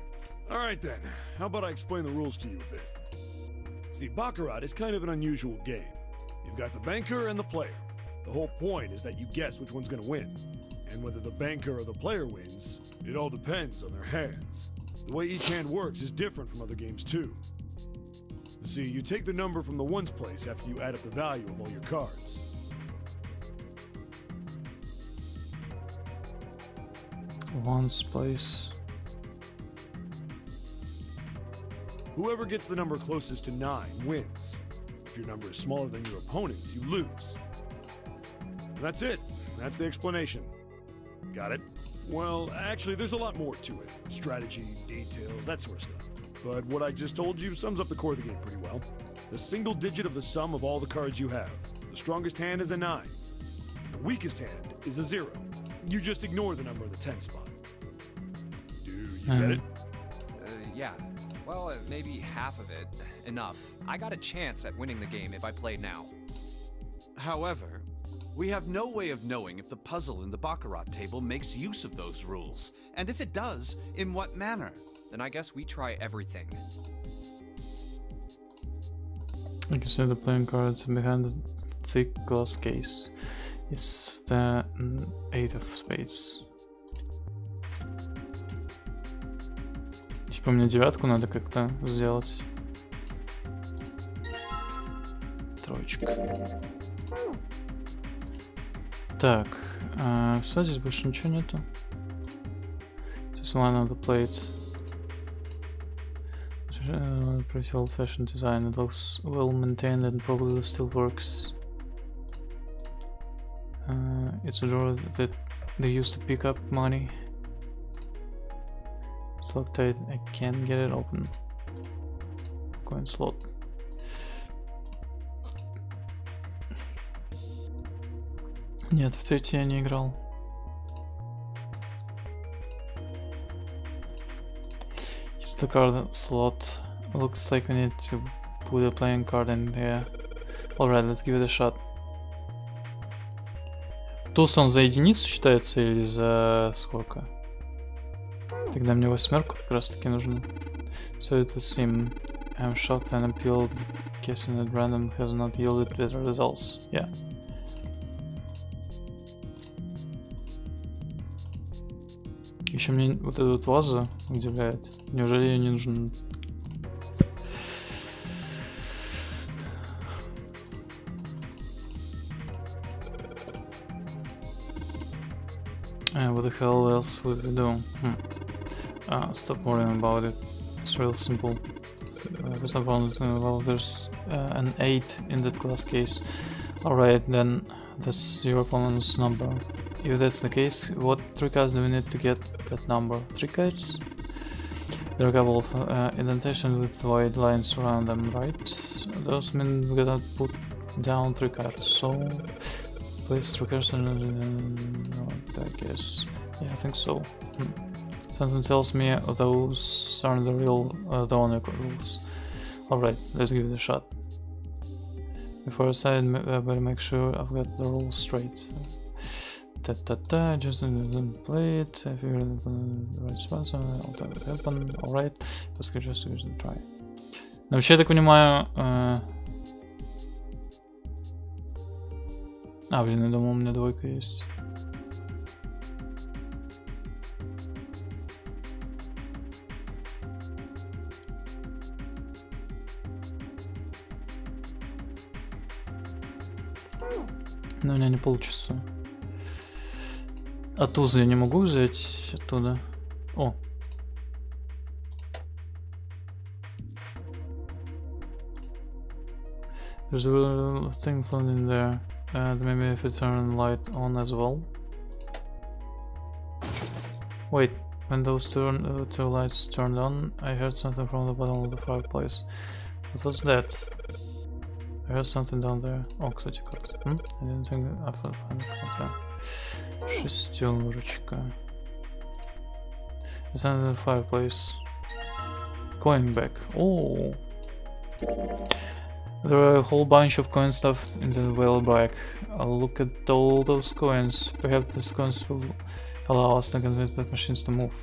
Alright then, how about I explain the rules to you a bit? See, Baccarat is kind of an unusual game. You've got the banker and the player. The whole point is that you guess which one's gonna win. And whether the banker or the player wins, it all depends on their hands. The way each hand works is different from other games too. See, you take the number from the ones place after you add up the value of all your cards. Ones place. Whoever gets the number closest to 9 wins. If your number is smaller than your opponent's, you lose. And that's it. That's the explanation. Got it? Well, actually, there's a lot more to it. Strategy, details, that sort of stuff. But what I just told you sums up the core of the game pretty well. The single digit of the sum of all the cards you have. The strongest hand is a 9. The weakest hand is a 0. You just ignore the number in the 10 spot. Do you get it? Yeah. Well, maybe half of it. Enough. I got a chance at winning the game if I played now. However, we have no way of knowing if the puzzle in the Baccarat table makes use of those rules. And if it does, in what manner? Then I guess we try everything. You can see the playing cards behind the thick glass case. It's the 8 of spades. Типа мне девятку надо как-то сделать. Троечка. Так, все, здесь больше ничего нету. This line of the plate. Pretty old-fashioned design. It looks well maintained and probably still works. It's a drawer that they used to pick up money. It's locked tight. I can't get it open. Coin slot. Нет, в третий я не играл. It's the card slot. Looks like we need to put a playing card in here. Alright, let's give it a shot. Туз он за единицу считается или за сколько? Тогда мне восьмерку как раз таки нужно. So it would seem I'm shocked and appealed, guessing that random has not yielded better results. Yeah. Еще мне вот эта вот ваза удивляет. Неужели ее не нужно? What the hell else would we do? Stop worrying about it. It's real simple. There's no problem. Well, there's an 8 in that glass case. Alright, then that's your opponent's number. If that's the case, what 3 cards do we need to get that number? 3 cards? There are a couple of indentations with white lines around them, right? Those mean we gotta put down 3 cards. So place 3 cards and I guess. Yeah, I think so. Something tells me those aren't the real, the only rules. Alright, let's give it a shot. Before I say it, I better make sure I've got the rules straight. Just play it. I figured it on the right spot, so I'll tell it happen. Alright, let's just use and try. Но вообще, я так понимаю... блин, я думал, у меня 2 есть. Но у меня не получится. А тузы я не могу взять оттуда. О! There's a little thing floating in there. And maybe if I turn the light on as well. Wait, when those two lights turned on, I heard something from the bottom of the fireplace. What was that? I heard something down there. О, кстати, карта. I didn't think I found it. Шестерочка. It's under the fireplace. Coin back. Oh! There are a whole bunch of coins stuffed into the well bag. I'll look at all those coins. Perhaps these coins will allow us to convince the machines to move.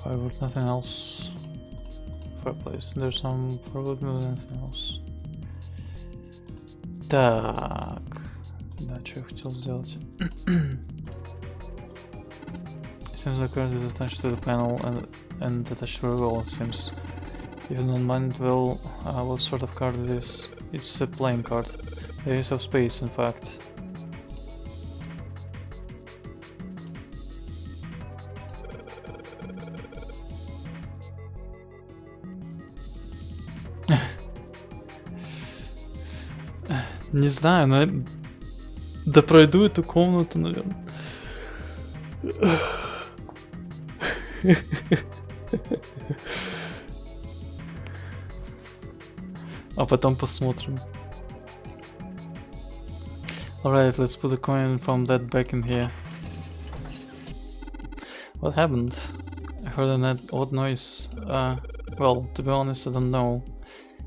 Firewood, nothing else. Fireplace. There's some firewood, nothing else. Так. Да, что я хотел сделать? Seems like current is attached to the panel and attached very well, it seems. If you don't mind, well, what sort of card it is? It's a playing card. The use of space, in fact. Не знаю, но да пройду эту комнату, наверное. А потом посмотрим. Alright, let's put the coin from that back in here. What happened? I heard an odd noise. Well, to be honest, I don't know.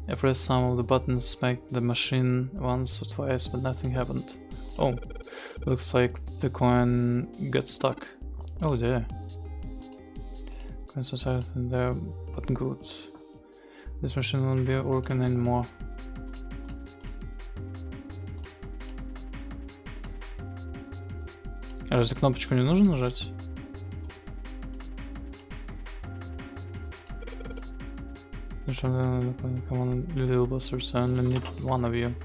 I pressed some of the buttons, smacked the machine once or twice, but nothing happened. Oh, looks like the coin got stuck. Oh dear. Coins are in there, but good. This machine won't be working anymore. Разве кнопочку не нужно нажать? Come on, little busters, I only need one of you.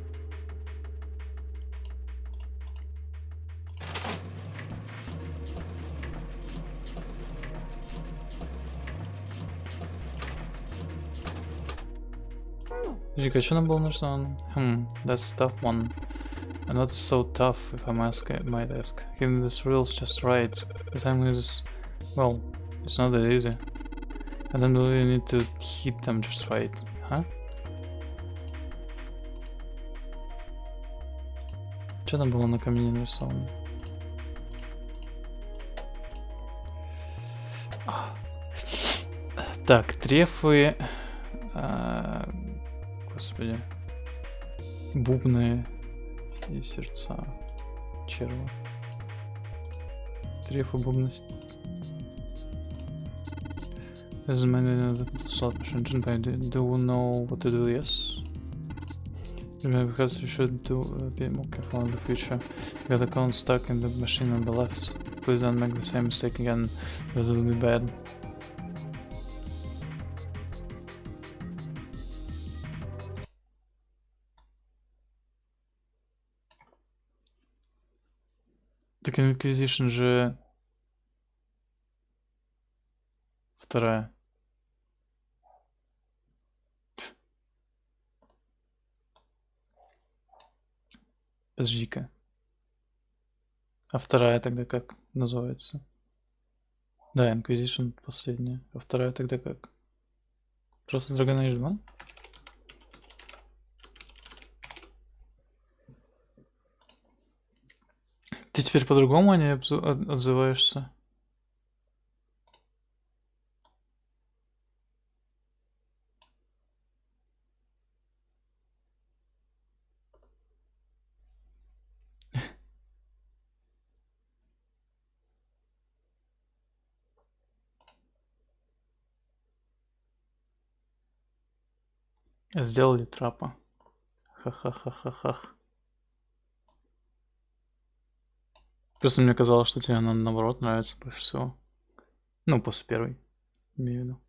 Подожди-ка, что нам было нужно? That's a tough one. And not so tough, if I might ask. Hitting these reels just right. The time is, well, it's not that easy. I don't really need to hit them just right, huh? Что там было на камине нарисовано? Так, трефы... Господи. Бубны и сердца. Черва. Трефы, бубны... This is my slot machine. Junpei, do you know what to do? Yes. Because you should be more careful in the future. You got the cone stuck in the machine on the left. Please don't make the same mistake again. It will be bad. Так Inquisition же вторая. Подожди-ка. А вторая тогда как называется? Да, Inquisition последняя. А вторая тогда как? Просто Dragon Age 2? Ты теперь по-другому о ней отзываешься? Сделали трапа. Ха-ха-ха-ха-ха. Просто мне казалось, что тебе она наоборот нравится больше всего. Ну, после первой. Имею в виду.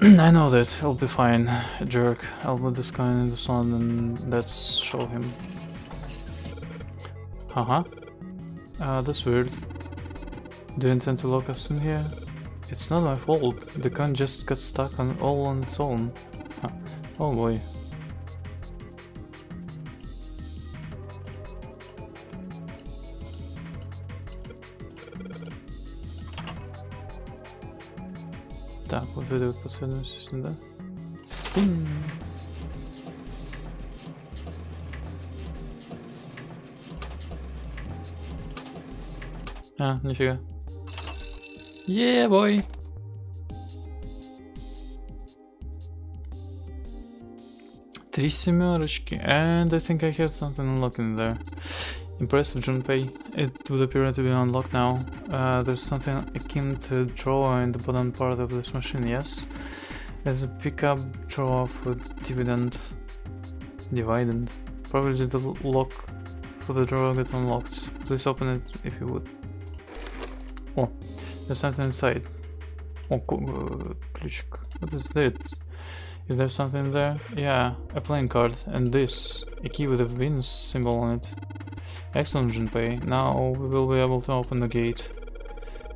I know that. I'll be fine. Jerk. I'll put this guy in the sun and let's show him. Haha. That's weird. Do you intend to lock us in here? It's not my fault. The gun just got stuck all on its own. Huh. Oh boy. Так, вот это вот последовательность, да? Спин. А, нифига. Yeah, boy. Три семерочки. And I think I heard something unlocked in there. Impressive, Junpei. It would appear to be unlocked now. There's something akin to a drawer in the bottom part of this machine, yes? It's a pickup drawer for dividend. Probably the lock for the drawer got unlocked. Please open it if you would. Oh, there's something inside. Oh, ключик. What is that? Is there something there? Yeah, a playing card. And this. A key with a Venus symbol on it. Excellent, Junpei. Now we will be able to open the gate.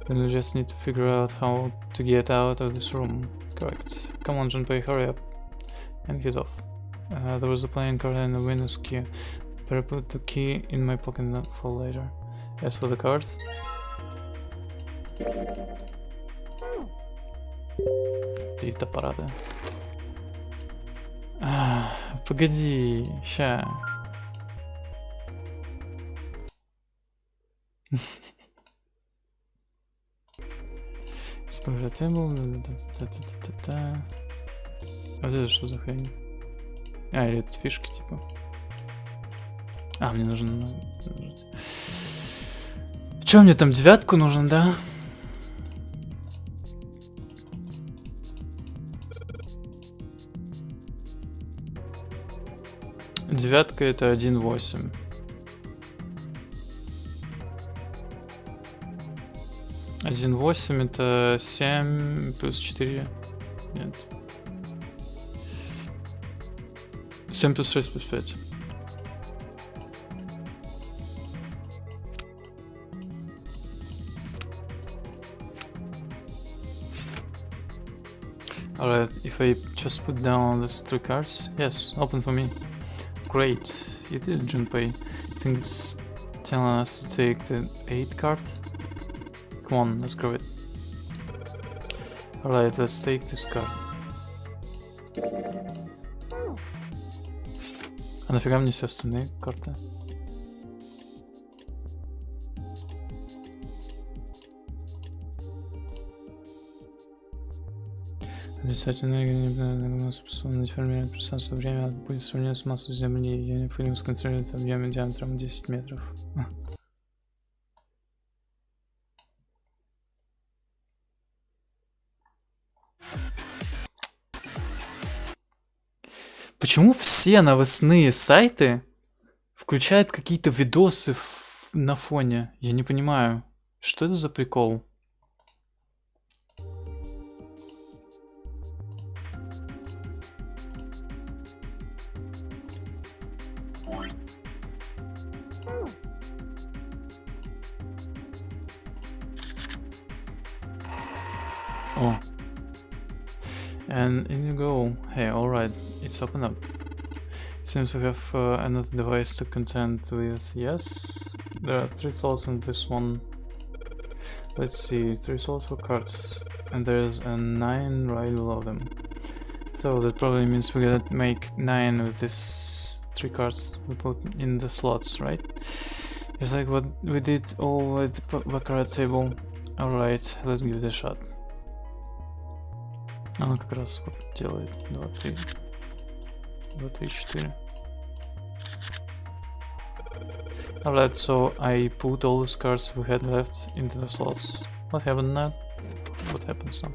Then we just need to figure out how to get out of this room. Correct. Come on, Junpei, hurry up. And he's off. There was a playing card and a Venus key. Better put the key in my pocket for later. As for the card... Три топората. Погоди, ща. Спрашивал. А вот это что за хрень? А, или это фишки типа. А, мне нужен... Чё, мне там девятку нужен, да? Девятка это 1.8. 1.8 это 7 плюс 4. Нет. 7 плюс 6 плюс 5. Alright, if I just put down these 3 cards, yes, open for me. Great, you did it, Junpei. I think it's telling us to take the 8 card. Come on, let's grab it. Alright, let's take this card. А нафига мне все остальные карты? Отрицательная энергия способна деформировать пространство время, будет сравнено с массой Земли, ее необходимо сконцентрировать в объеме диаметром 10 метров. Почему все новостные сайты включают какие-то видосы на фоне? Я не понимаю. Что это за прикол? Oh. And in you go. Hey, alright, it's open up. Seems we have another device to contend with. Yes, there are 3 slots in this one. Let's see, 3 slots for cards. And there's a 9 right below them. So that probably means we gotta make 9 with these 3 cards we put in the slots, right? It's like what we did all at the baccarat table. Alright, let's give it a shot. Она как раз сколько делает? 2, 3, 4. Alright, so I put all the cards we had left into the slots. What happened now? What happens now?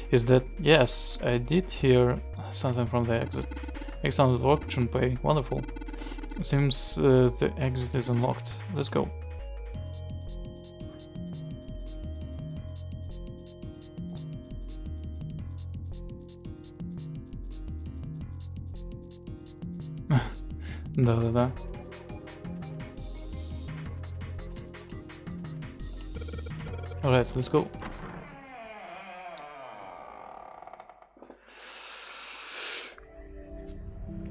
Is that, yes, I did hear something from the exit. Excellent work, Junpei. Wonderful. It seems the exit is unlocked. Let's go. Да-да-да. Alright, let's go.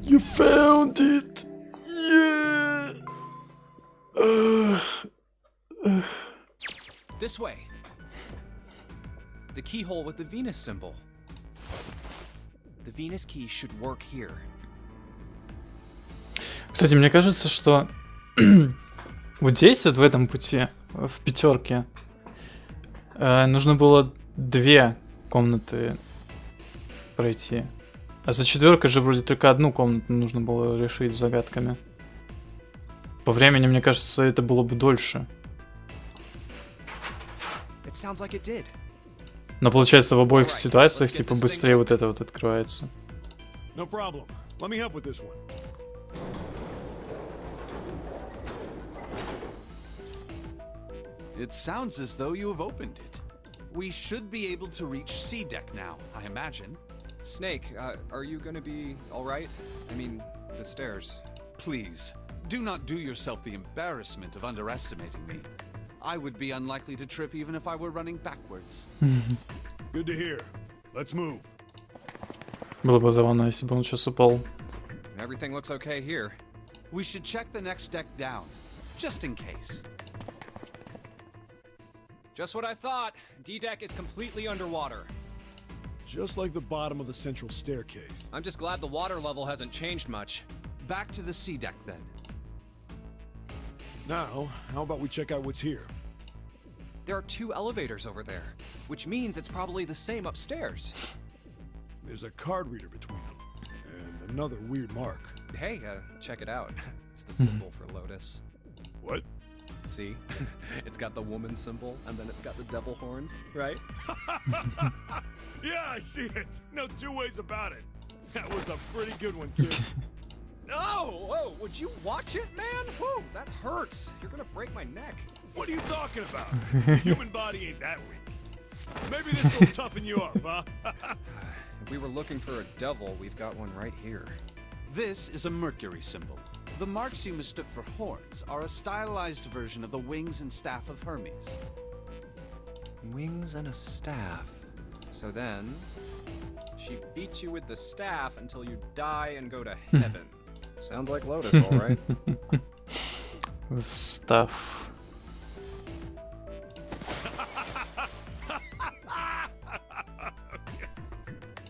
You found it! Yeah! This way. The keyhole with the Venus symbol. The Venus key should work here. Кстати, мне кажется, что вот здесь, вот в этом пути, в 5, нужно было 2 комнаты пройти. А за 4 же вроде только 1 комнату нужно было решить с загадками. По времени, мне кажется, это было бы дольше. Но получается, в обоих ситуациях, типа, быстрее вот это вот открывается. No problem. Let me help with this one. It sounds as though you have opened it. We should be able to reach C deck now, I imagine. Snake, are you gonna be alright? I mean, the stairs. Please, do not do yourself the embarrassment of underestimating me. I would be unlikely to trip even if I were running backwards. Good to hear. Let's move. Было бы забавно, если бы он сейчас упал. Everything looks okay here. We should check the next deck down, just in case. Just what I thought. D-deck is completely underwater. Just like the bottom of the central staircase. I'm just glad the water level hasn't changed much. Back to the C deck then. Now, how about we check out what's here? There are 2 elevators over there, which means it's probably the same upstairs. There's a card reader between them, and another weird mark. Hey, check it out. It's the symbol for Lotus. What? See? It's got the woman symbol, and then it's got the devil horns, right? Yeah, I see it. No 2 ways about it. That was a pretty good one, kid. Oh, whoa, would you watch it, man? Whoa, that hurts. You're gonna break my neck. What are you talking about? The human body ain't that weak. Maybe this will toughen you up, huh? If we were looking for a devil, we've got one right here. This is a Mercury symbol. The marks you mistook for horns are a stylized version of the wings and staff of Hermes. Wings and a staff. So then, she beats you with the staff until you die and go to heaven. Sounds like Lotus, all right? With stuff.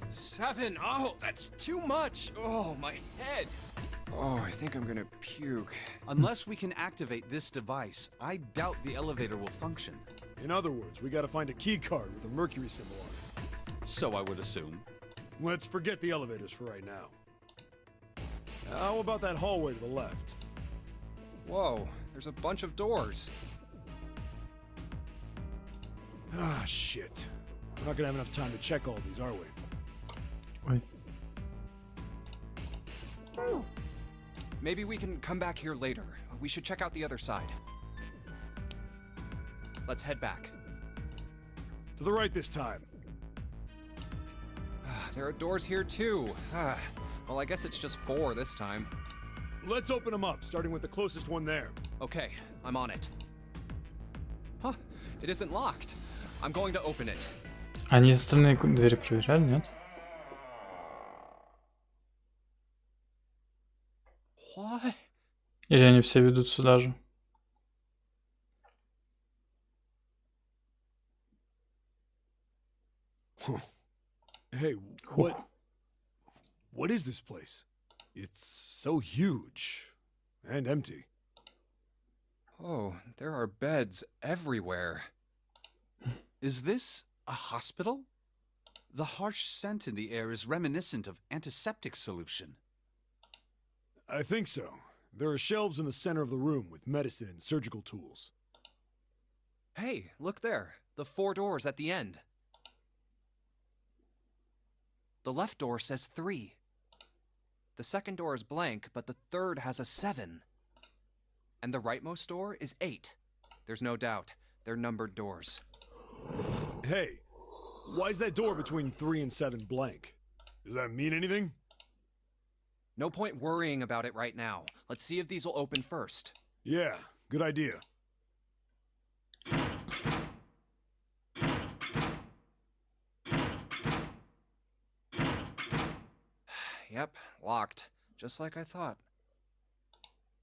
Seven. Oh, that's too much. Oh, my head. Oh, I think I'm gonna puke. Unless we can activate this device, I doubt the elevator will function. In other words, we gotta find a key card with a Mercury symbol on it. So I would assume. Let's forget the elevators for right now. How about that hallway to the left? Whoa, there's a bunch of doors. Ah, shit. We're not gonna have enough time to check all these, are we? Wait. Maybe we can come back here later. We should check out the other side. Let's head back. To the right this time. There are doors here too. Well, I guess it's just 4 this time. Let's open them up, starting with the closest one there. Okay, I'm on it. Huh, it isn't locked. I'm going to open it. Они остальные двери проверяли, нет? What? Или они все ведут сюда же? Hey, what is this place? It's so huge and empty. Oh, there are beds everywhere. Is this a hospital? The harsh scent in the air is reminiscent of antiseptic solution. I think so. There are shelves in the center of the room with medicine and surgical tools. Hey, look there. The 4 doors at the end. The left door says 3. The second door is blank, but the third has a 7. And the rightmost door is 8. There's no doubt. They're numbered doors. Hey, why is that door between 3 and 7 blank? Does that mean anything? No point worrying about it right now. Let's see if these will open first. Yeah, good idea. Yep, locked. Just like I thought.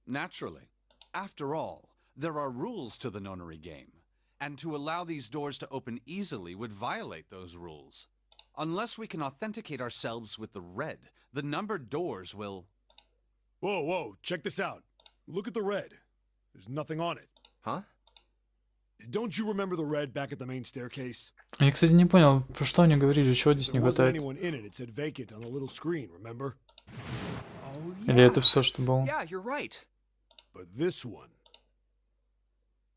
Naturally. After all, there are rules to the nonary game, and to allow these doors to open easily would violate those rules. Unless we can authenticate ourselves with the red, the numbered doors will... Whoa, check this out. Look at the red. There's nothing on it. Huh? Don't you remember the red back at the main staircase? Я, кстати, не понял, про что они говорили, чего здесь не There wasn't хватает. anyone in it. It said vacant on the little screen, remember? Oh, Или это все, что было? Yeah, you're right. But this one...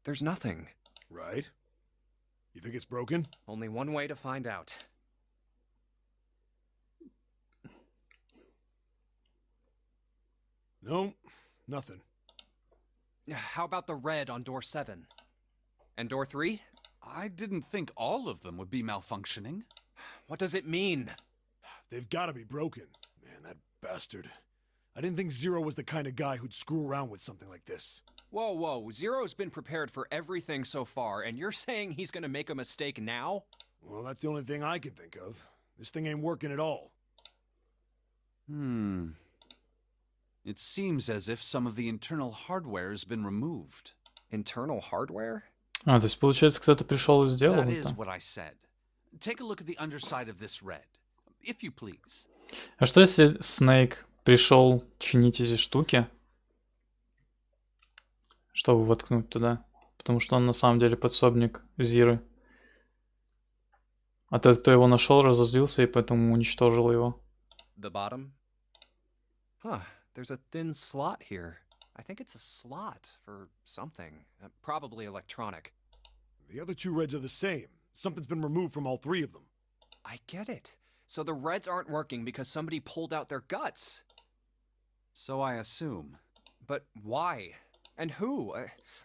There's nothing. Right? You think it's broken? Only one way to find out. No, nothing. How about the red on door 7? And door 3? I didn't think all of them would be malfunctioning. What does it mean? They've got to be broken. Man, that bastard. I didn't think Zero was the kind of guy who'd screw around with something like this. Whoa. Zero's been prepared for everything so far, and you're saying he's gonna make a mistake now? Well, that's the only thing I can think of. This thing ain't working at all. It seems as if some of the internal hardware has been removed. Internal hardware? А, то есть, получается, кто-то пришел и сделал That is это? what I said. Take a look at the underside of this red, if you please. А что если Снейк пришел чинить эти штуки, чтобы воткнуть туда? Потому что он на самом деле подсобник Зиры. А тот, кто его нашел, разозлился и поэтому уничтожил его. The bottom? Huh, there's a thin slot here. I think it's a slot for something. Probably electronic. The other 2 reds are the same. Something's been removed from all 3 of them. I get it. So the reds aren't working because somebody pulled out their guts. So I assume. But why? And who?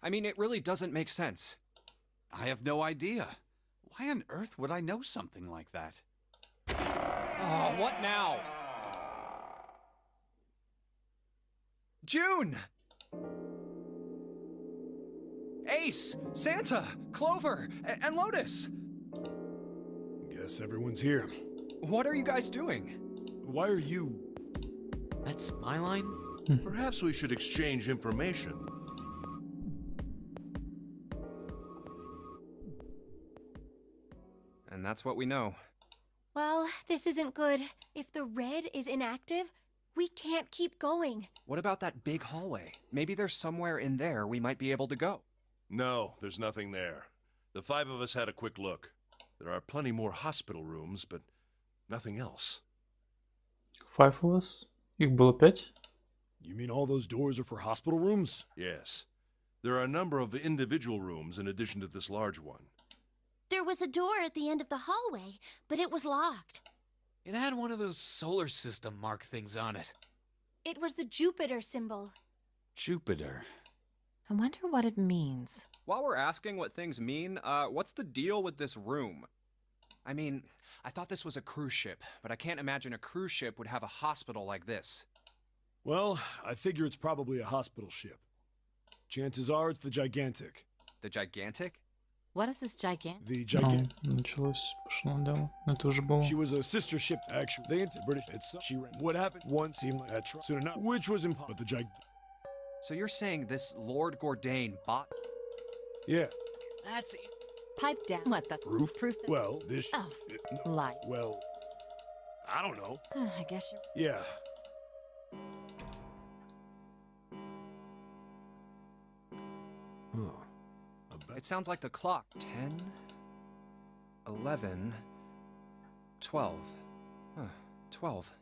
I mean, it really doesn't make sense. I have no idea. Why on earth would I know something like that? Oh, what now? June! Ace, Santa, Clover, and Lotus! Guess everyone's here. What are you guys doing? Why are you... That's my line? Perhaps we should exchange information. And that's what we know. Well, this isn't good. If the red is inactive, we can't keep going. What about that big hallway? Maybe there's somewhere in there we might be able to go. No, there's nothing there. The 5 of us had a quick look. There are plenty more hospital rooms, but nothing else. 5 of us? Их было 5? You mean all those doors are for hospital rooms? Yes. There are a number of individual rooms in addition to this large one. There was a door at the end of the hallway, but it was locked. It had one of those solar system mark things on it. It was the Jupiter symbol. Jupiter. I wonder what it means. While we're asking what things mean, what's the deal with this room? I mean, I thought this was a cruise ship, but I can't imagine a cruise ship would have a hospital like this. Well, I figure it's probably a hospital ship. Chances are it's the Gigantic. The Gigantic? What is this gigantic? The Gigantic. Началось, пошло дело. Это уже было. She was a sister ship, actually. They entered British. She ran. What happened? One seemed like that soon enough, which was impossible. But the Gigantic. So you're saying this Lord Gordain bought... Yeah. That's... Pipe down. What the? Proof? Proof that... Well, this. Oh, lie. Well, I don't know. I guess you're... Yeah. Huh. It sounds like the clock. 10, 11, 12. Huh, 12.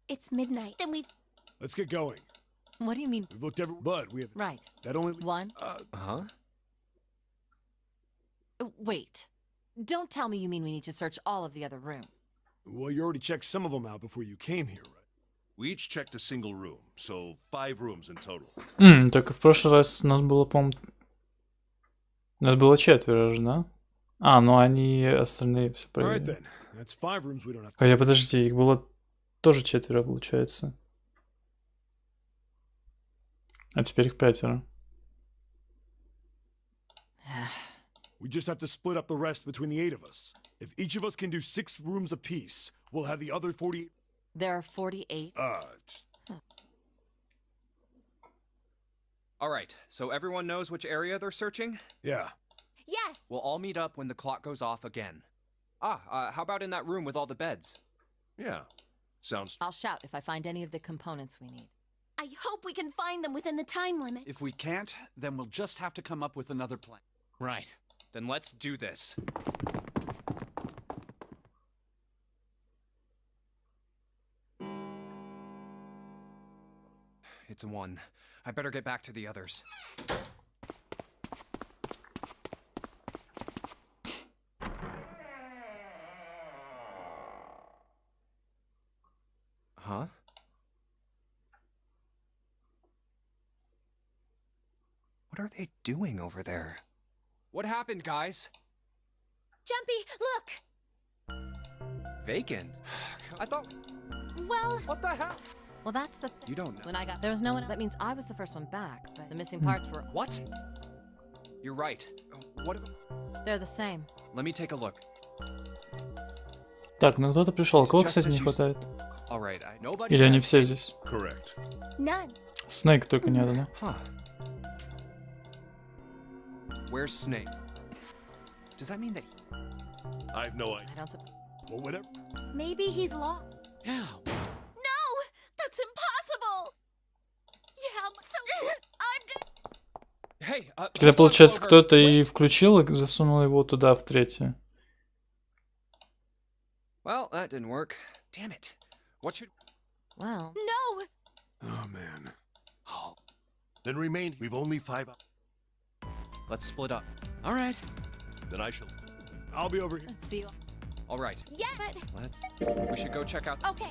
It's midnight, and we've... Let's get going. What do you mean? We've looked every... But we have... Right. That only... One. Huh? Wait. Don't tell me you mean we need to search all of the other rooms. Well, you already checked some of them out before you came here, right? We each checked a single room, so 5 rooms in total. Только в прошлый раз у нас было, по-моему... У нас было 4 же, да? А, ну они остальные все Alright проверили. then. That's 5 rooms we don't have to... Хотя, подожди, их было тоже 4, получается. А теперь их 5. We just have to split up the rest between the 8 of us. If each of us can do 6 rooms apiece, we'll have the other 40... There are 48. Alright, so everyone knows which area they're searching? Yeah. Yes! We'll all meet up when the clock goes off again. How about in that room with all the beds? Yeah. Sounds... I'll shout if I find any of the components we need. I hope we can find them within the time limit. If we can't, then we'll just have to come up with another plan. Right. Then let's do this. It's a 1. I better get back to the others. Huh? What are they doing over there? What happened, guys? Jumpy, look! Vacant? I thought... Well... What the hell? Well, that's the... You don't know. When I got... There was no one... That means I was the first one back, but the missing parts were... What? You're right. What... They're the same. Let me take a look. Так, ну кто-то пришел. Кого, кстати, не хватает? Или они все здесь? Correct. None. Снейк только не да? Huh. Where's Snake? Does that mean that... I have no idea. I don't... Well, whatever. Maybe he's lost. Yeah. No! That's impossible! Yeah, so... I'm gonna... Hey, Когда, получается, кто-то и включил, и засунул его туда, в 3. Well, that didn't work. Damn it. What should... Well... No! Oh, man. Oh. Then remain... We've only 5... Let's split up. All right. Then I shall... I'll be over here. See you... All right. Yeah, but... We should go check out... Okay.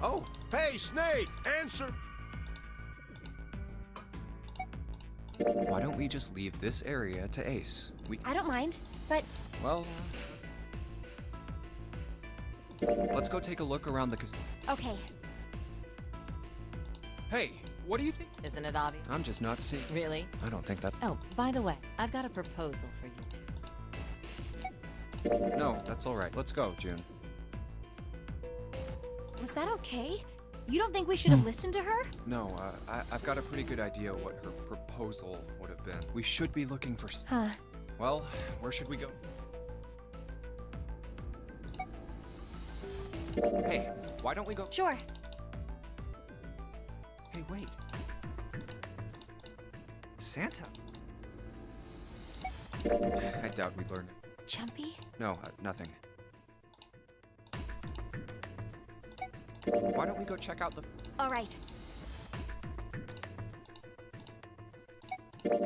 Oh! Hey, Snake! Answer! Why don't we just leave this area to Ace? I don't mind, but... Well... Let's go take a look around the casino. Okay. Hey, what do you think? Isn't it obvious? I'm just not seeing... Really? I don't think that's... Oh, by the way, I've got a proposal for you two. No, that's all right. Let's go, June. Was that okay? You don't think we should have listened to her? No, I've got a pretty good idea what her proposal would have been. We should be looking for... Huh. Well, where should we go? Hey, why don't we go... Sure. Hey, wait. Santa? I doubt we'd learn it. Jumpy? No, nothing. Why don't we go check out the... All right.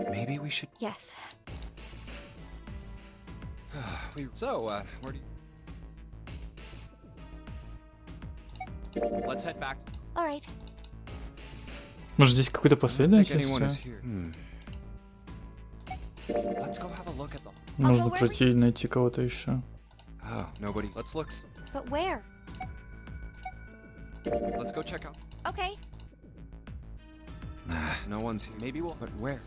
Maybe we should... Yes. So, where do you... Let's head back. All right. Может, здесь какой-то последовательность? Let's go have a look at them. Можно пройти и найти кого-то еще. Oh, nobody. Let's look. But where? Let's go check out. Okay. No one's here. Maybe we'll. But where?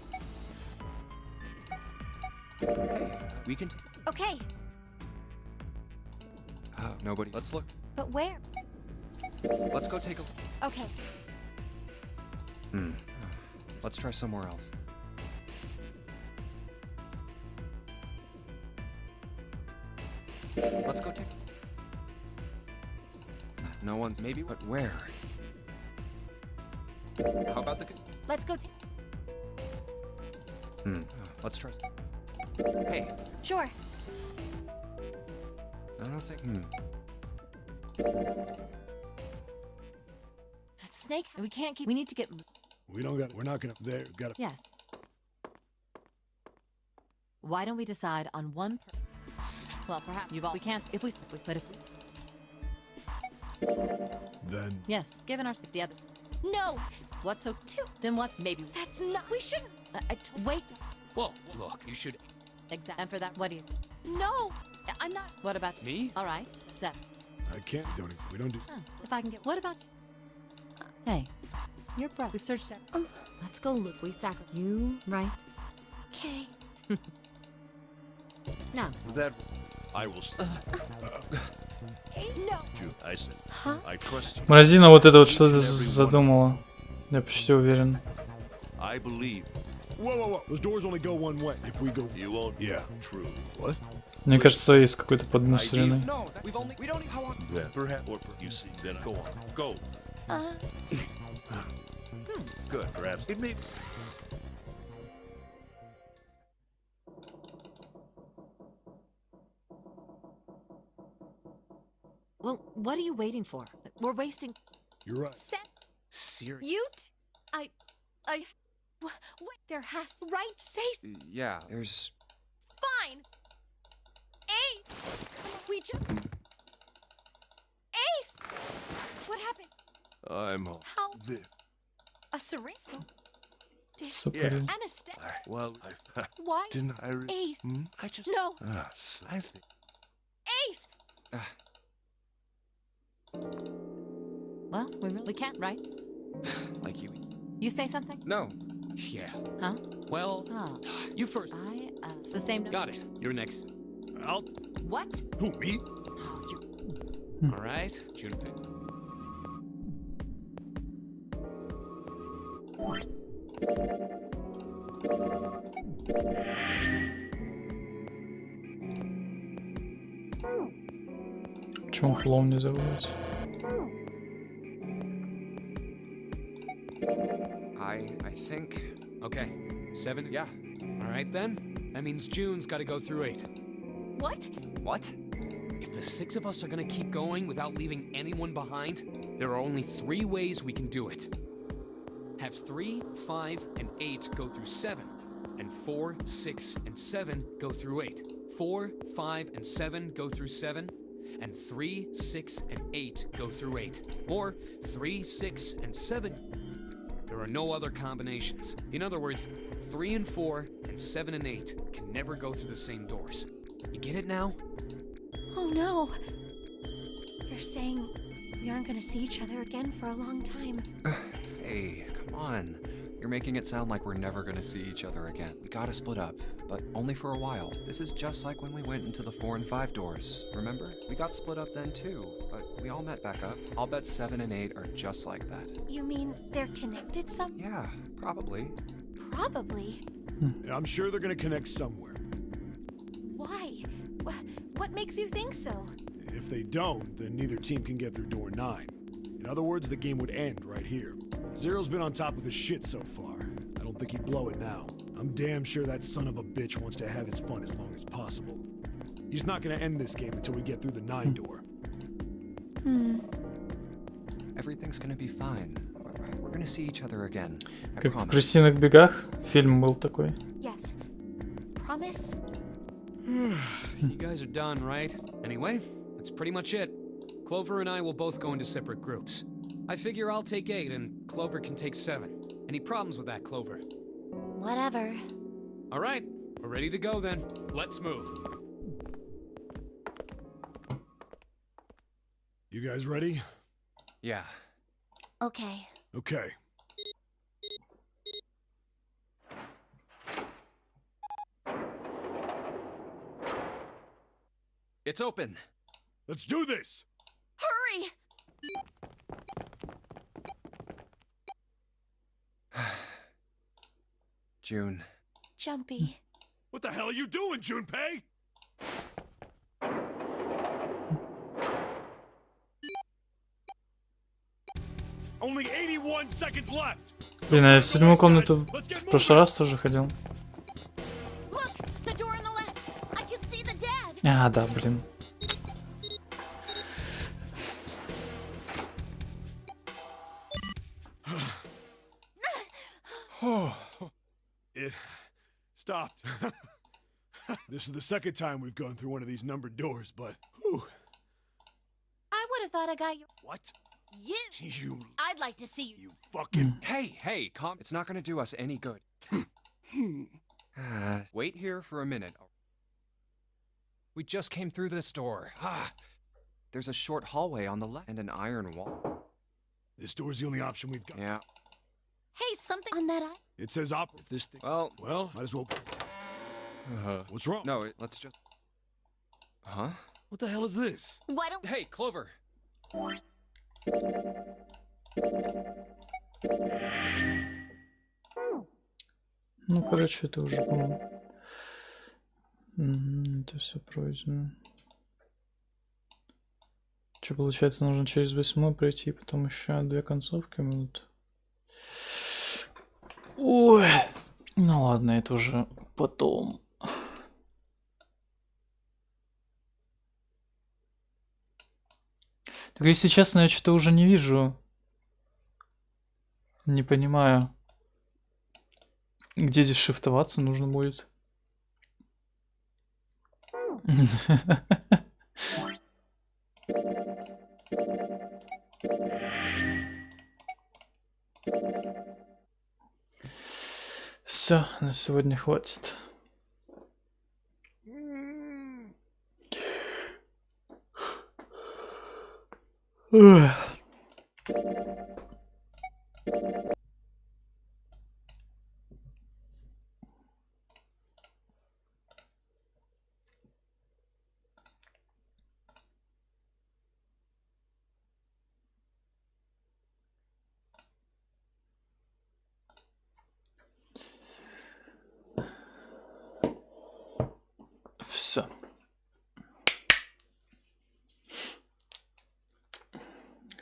Hey, we can. Okay. Oh, nobody. Let's look. But where? Let's go take a look. Okay. Let's try somewhere else. Let's go take. No one's. Maybe. But where? How about the? Let's go. Let's try. Hey. Sure. I don't think. Snake, we can't keep. We need to get. We're not gonna. There. Gotta. Yes. Why don't we decide on one? Well, perhaps we can't. If we. But if we. Then. Yes, given our the other. No. What's so? Two. Then what's maybe? That's not. We shouldn't. Wait. Whoa, look, you should. Exactly. And for that, what do you? No. I'm not. What about me? All right, 7. I can't do it. We don't do. If I can get. What about? Hey, your brother. We've searched it. Let's go look. We sacrifice you, right? Okay. Now. That I will. No. I said. I trust you. Морозина вот это вот что-то задумала. Я почти уверен. I believe. Whoa. Those doors only go one way. If we go. You won't. Yeah. True. What? Мне кажется, есть какой-то подмусоренный. No, we've only. We don't. How long? Then perhaps. Or you see. Then go on. Go. Good. Perhaps. It may. Well, what are you waiting for? We're wasting. You're right. Serious? You. What? There has to. Right. Say. Yeah. There's. Fine. Ace. We just. Ace. What happened? I'm home. How? There. A syringe. Сопарин. Anesthetic. Well, Why? didn't I? Ace. I just. No. I think. Ace. Well, we can't, right? Like you. You say something? No. Yeah. Huh? Well, Oh, you first. it's the same. Got it. You're next. What? Who, me? Oh, you. All right, Junpei. Чё он флоу не заводится? I think. Okay, 7? Yeah. All right then. That means June's got to go through 8. What? What? If the 6 of us are going to keep going without leaving anyone behind, there are only 3 ways we can do it. Have 3, 5, and 8 go through 7, and 4, 6, and 7 go through 8. 4, 5, and 7 go through 7, and 3, 6, and 8 go through 8. Or 3, 6, and 7. There are no other combinations. In other words, 3 and 4 and 7 and 8 can never go through the same doors. You get it now? Oh no. You're saying we aren't gonna see each other again for a long time. Hey, come on. You're making it sound like we're never gonna see each other again. We gotta split up, but only for a while. This is just like when we went into the 4 and 5 doors. Remember? We got split up then too, but we all met back up. I'll bet 7 and 8 are just like that. You mean they're connected some? Yeah, probably. Probably. I'm sure they're gonna connect somewhere. Why? What makes you think so? If they don't, then neither team can get through door 9. In other words, the game would end right here. Zero's been on top of his shit so far. I don't think he'd blow it now. I'm damn sure that son of a bitch wants to have his fun as long as possible. He's not gonna end this game until we get through the 9 door. Everything's gonna be fine. We're gonna see each other again. I Как в promise. «Крысиных бегах» фильм был такой. Yes. Promise? You guys are done, right? Anyway, that's pretty much it. Clover and I will both go into separate groups. I figure I'll take 8 and Clover can take 7. Any problems with that, Clover? Whatever. All right, we're ready to go then. Let's move. You guys ready? Yeah. Okay. Okay. It's open. Let's do this! Hurry! June. Jumpy. What the hell are you doing, Junpei? Only 81 seconds left. Блин, а я в 7-ю комнату в прошлый раз тоже ходил. Look, the door on the left. I can see the dad. А, да, блин. It stopped. This is the second time we've gone through one of these numbered doors, but whew. I would have thought I got you. What? You. I'd like to see you. Fucking Hey, calm. It's not gonna do us any good. Wait here for a minute. We just came through this door. There's a short hallway on the left and an iron wall. This door's the only option we've got. Yeah. Hey, something on that eye. It says op if this thing. Well, might as well. What's wrong? No, let's just. Huh? What the hell is this? Why don't? Hey, Clover. Ну, короче, это уже, по-моему. Это все пройдено. Что, получается, нужно через 8 пройти, потом еще 2 концовки будут. Ой. Ну ладно, это уже потом. Так, если честно, я что-то уже не вижу. Не понимаю. Где здесь шифтоваться нужно будет? Все, на сегодня хватит. Все.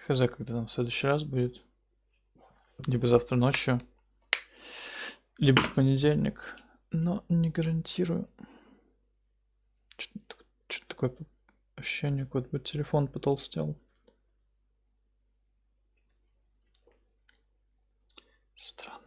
Хз, когда там в следующий раз будет. Либо завтра ночью, либо в понедельник. Но не гарантирую. Что-то такое ощущение, как будто телефон потолстел. Странно.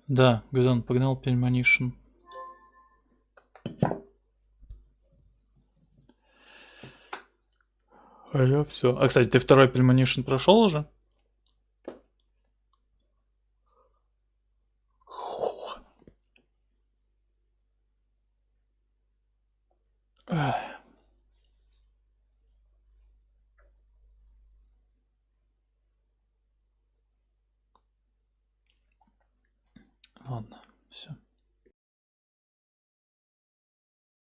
Да, Гудон погнал Пельманишин. А я все. А, кстати, ты второй Пельманишин прошел уже? Ладно, все.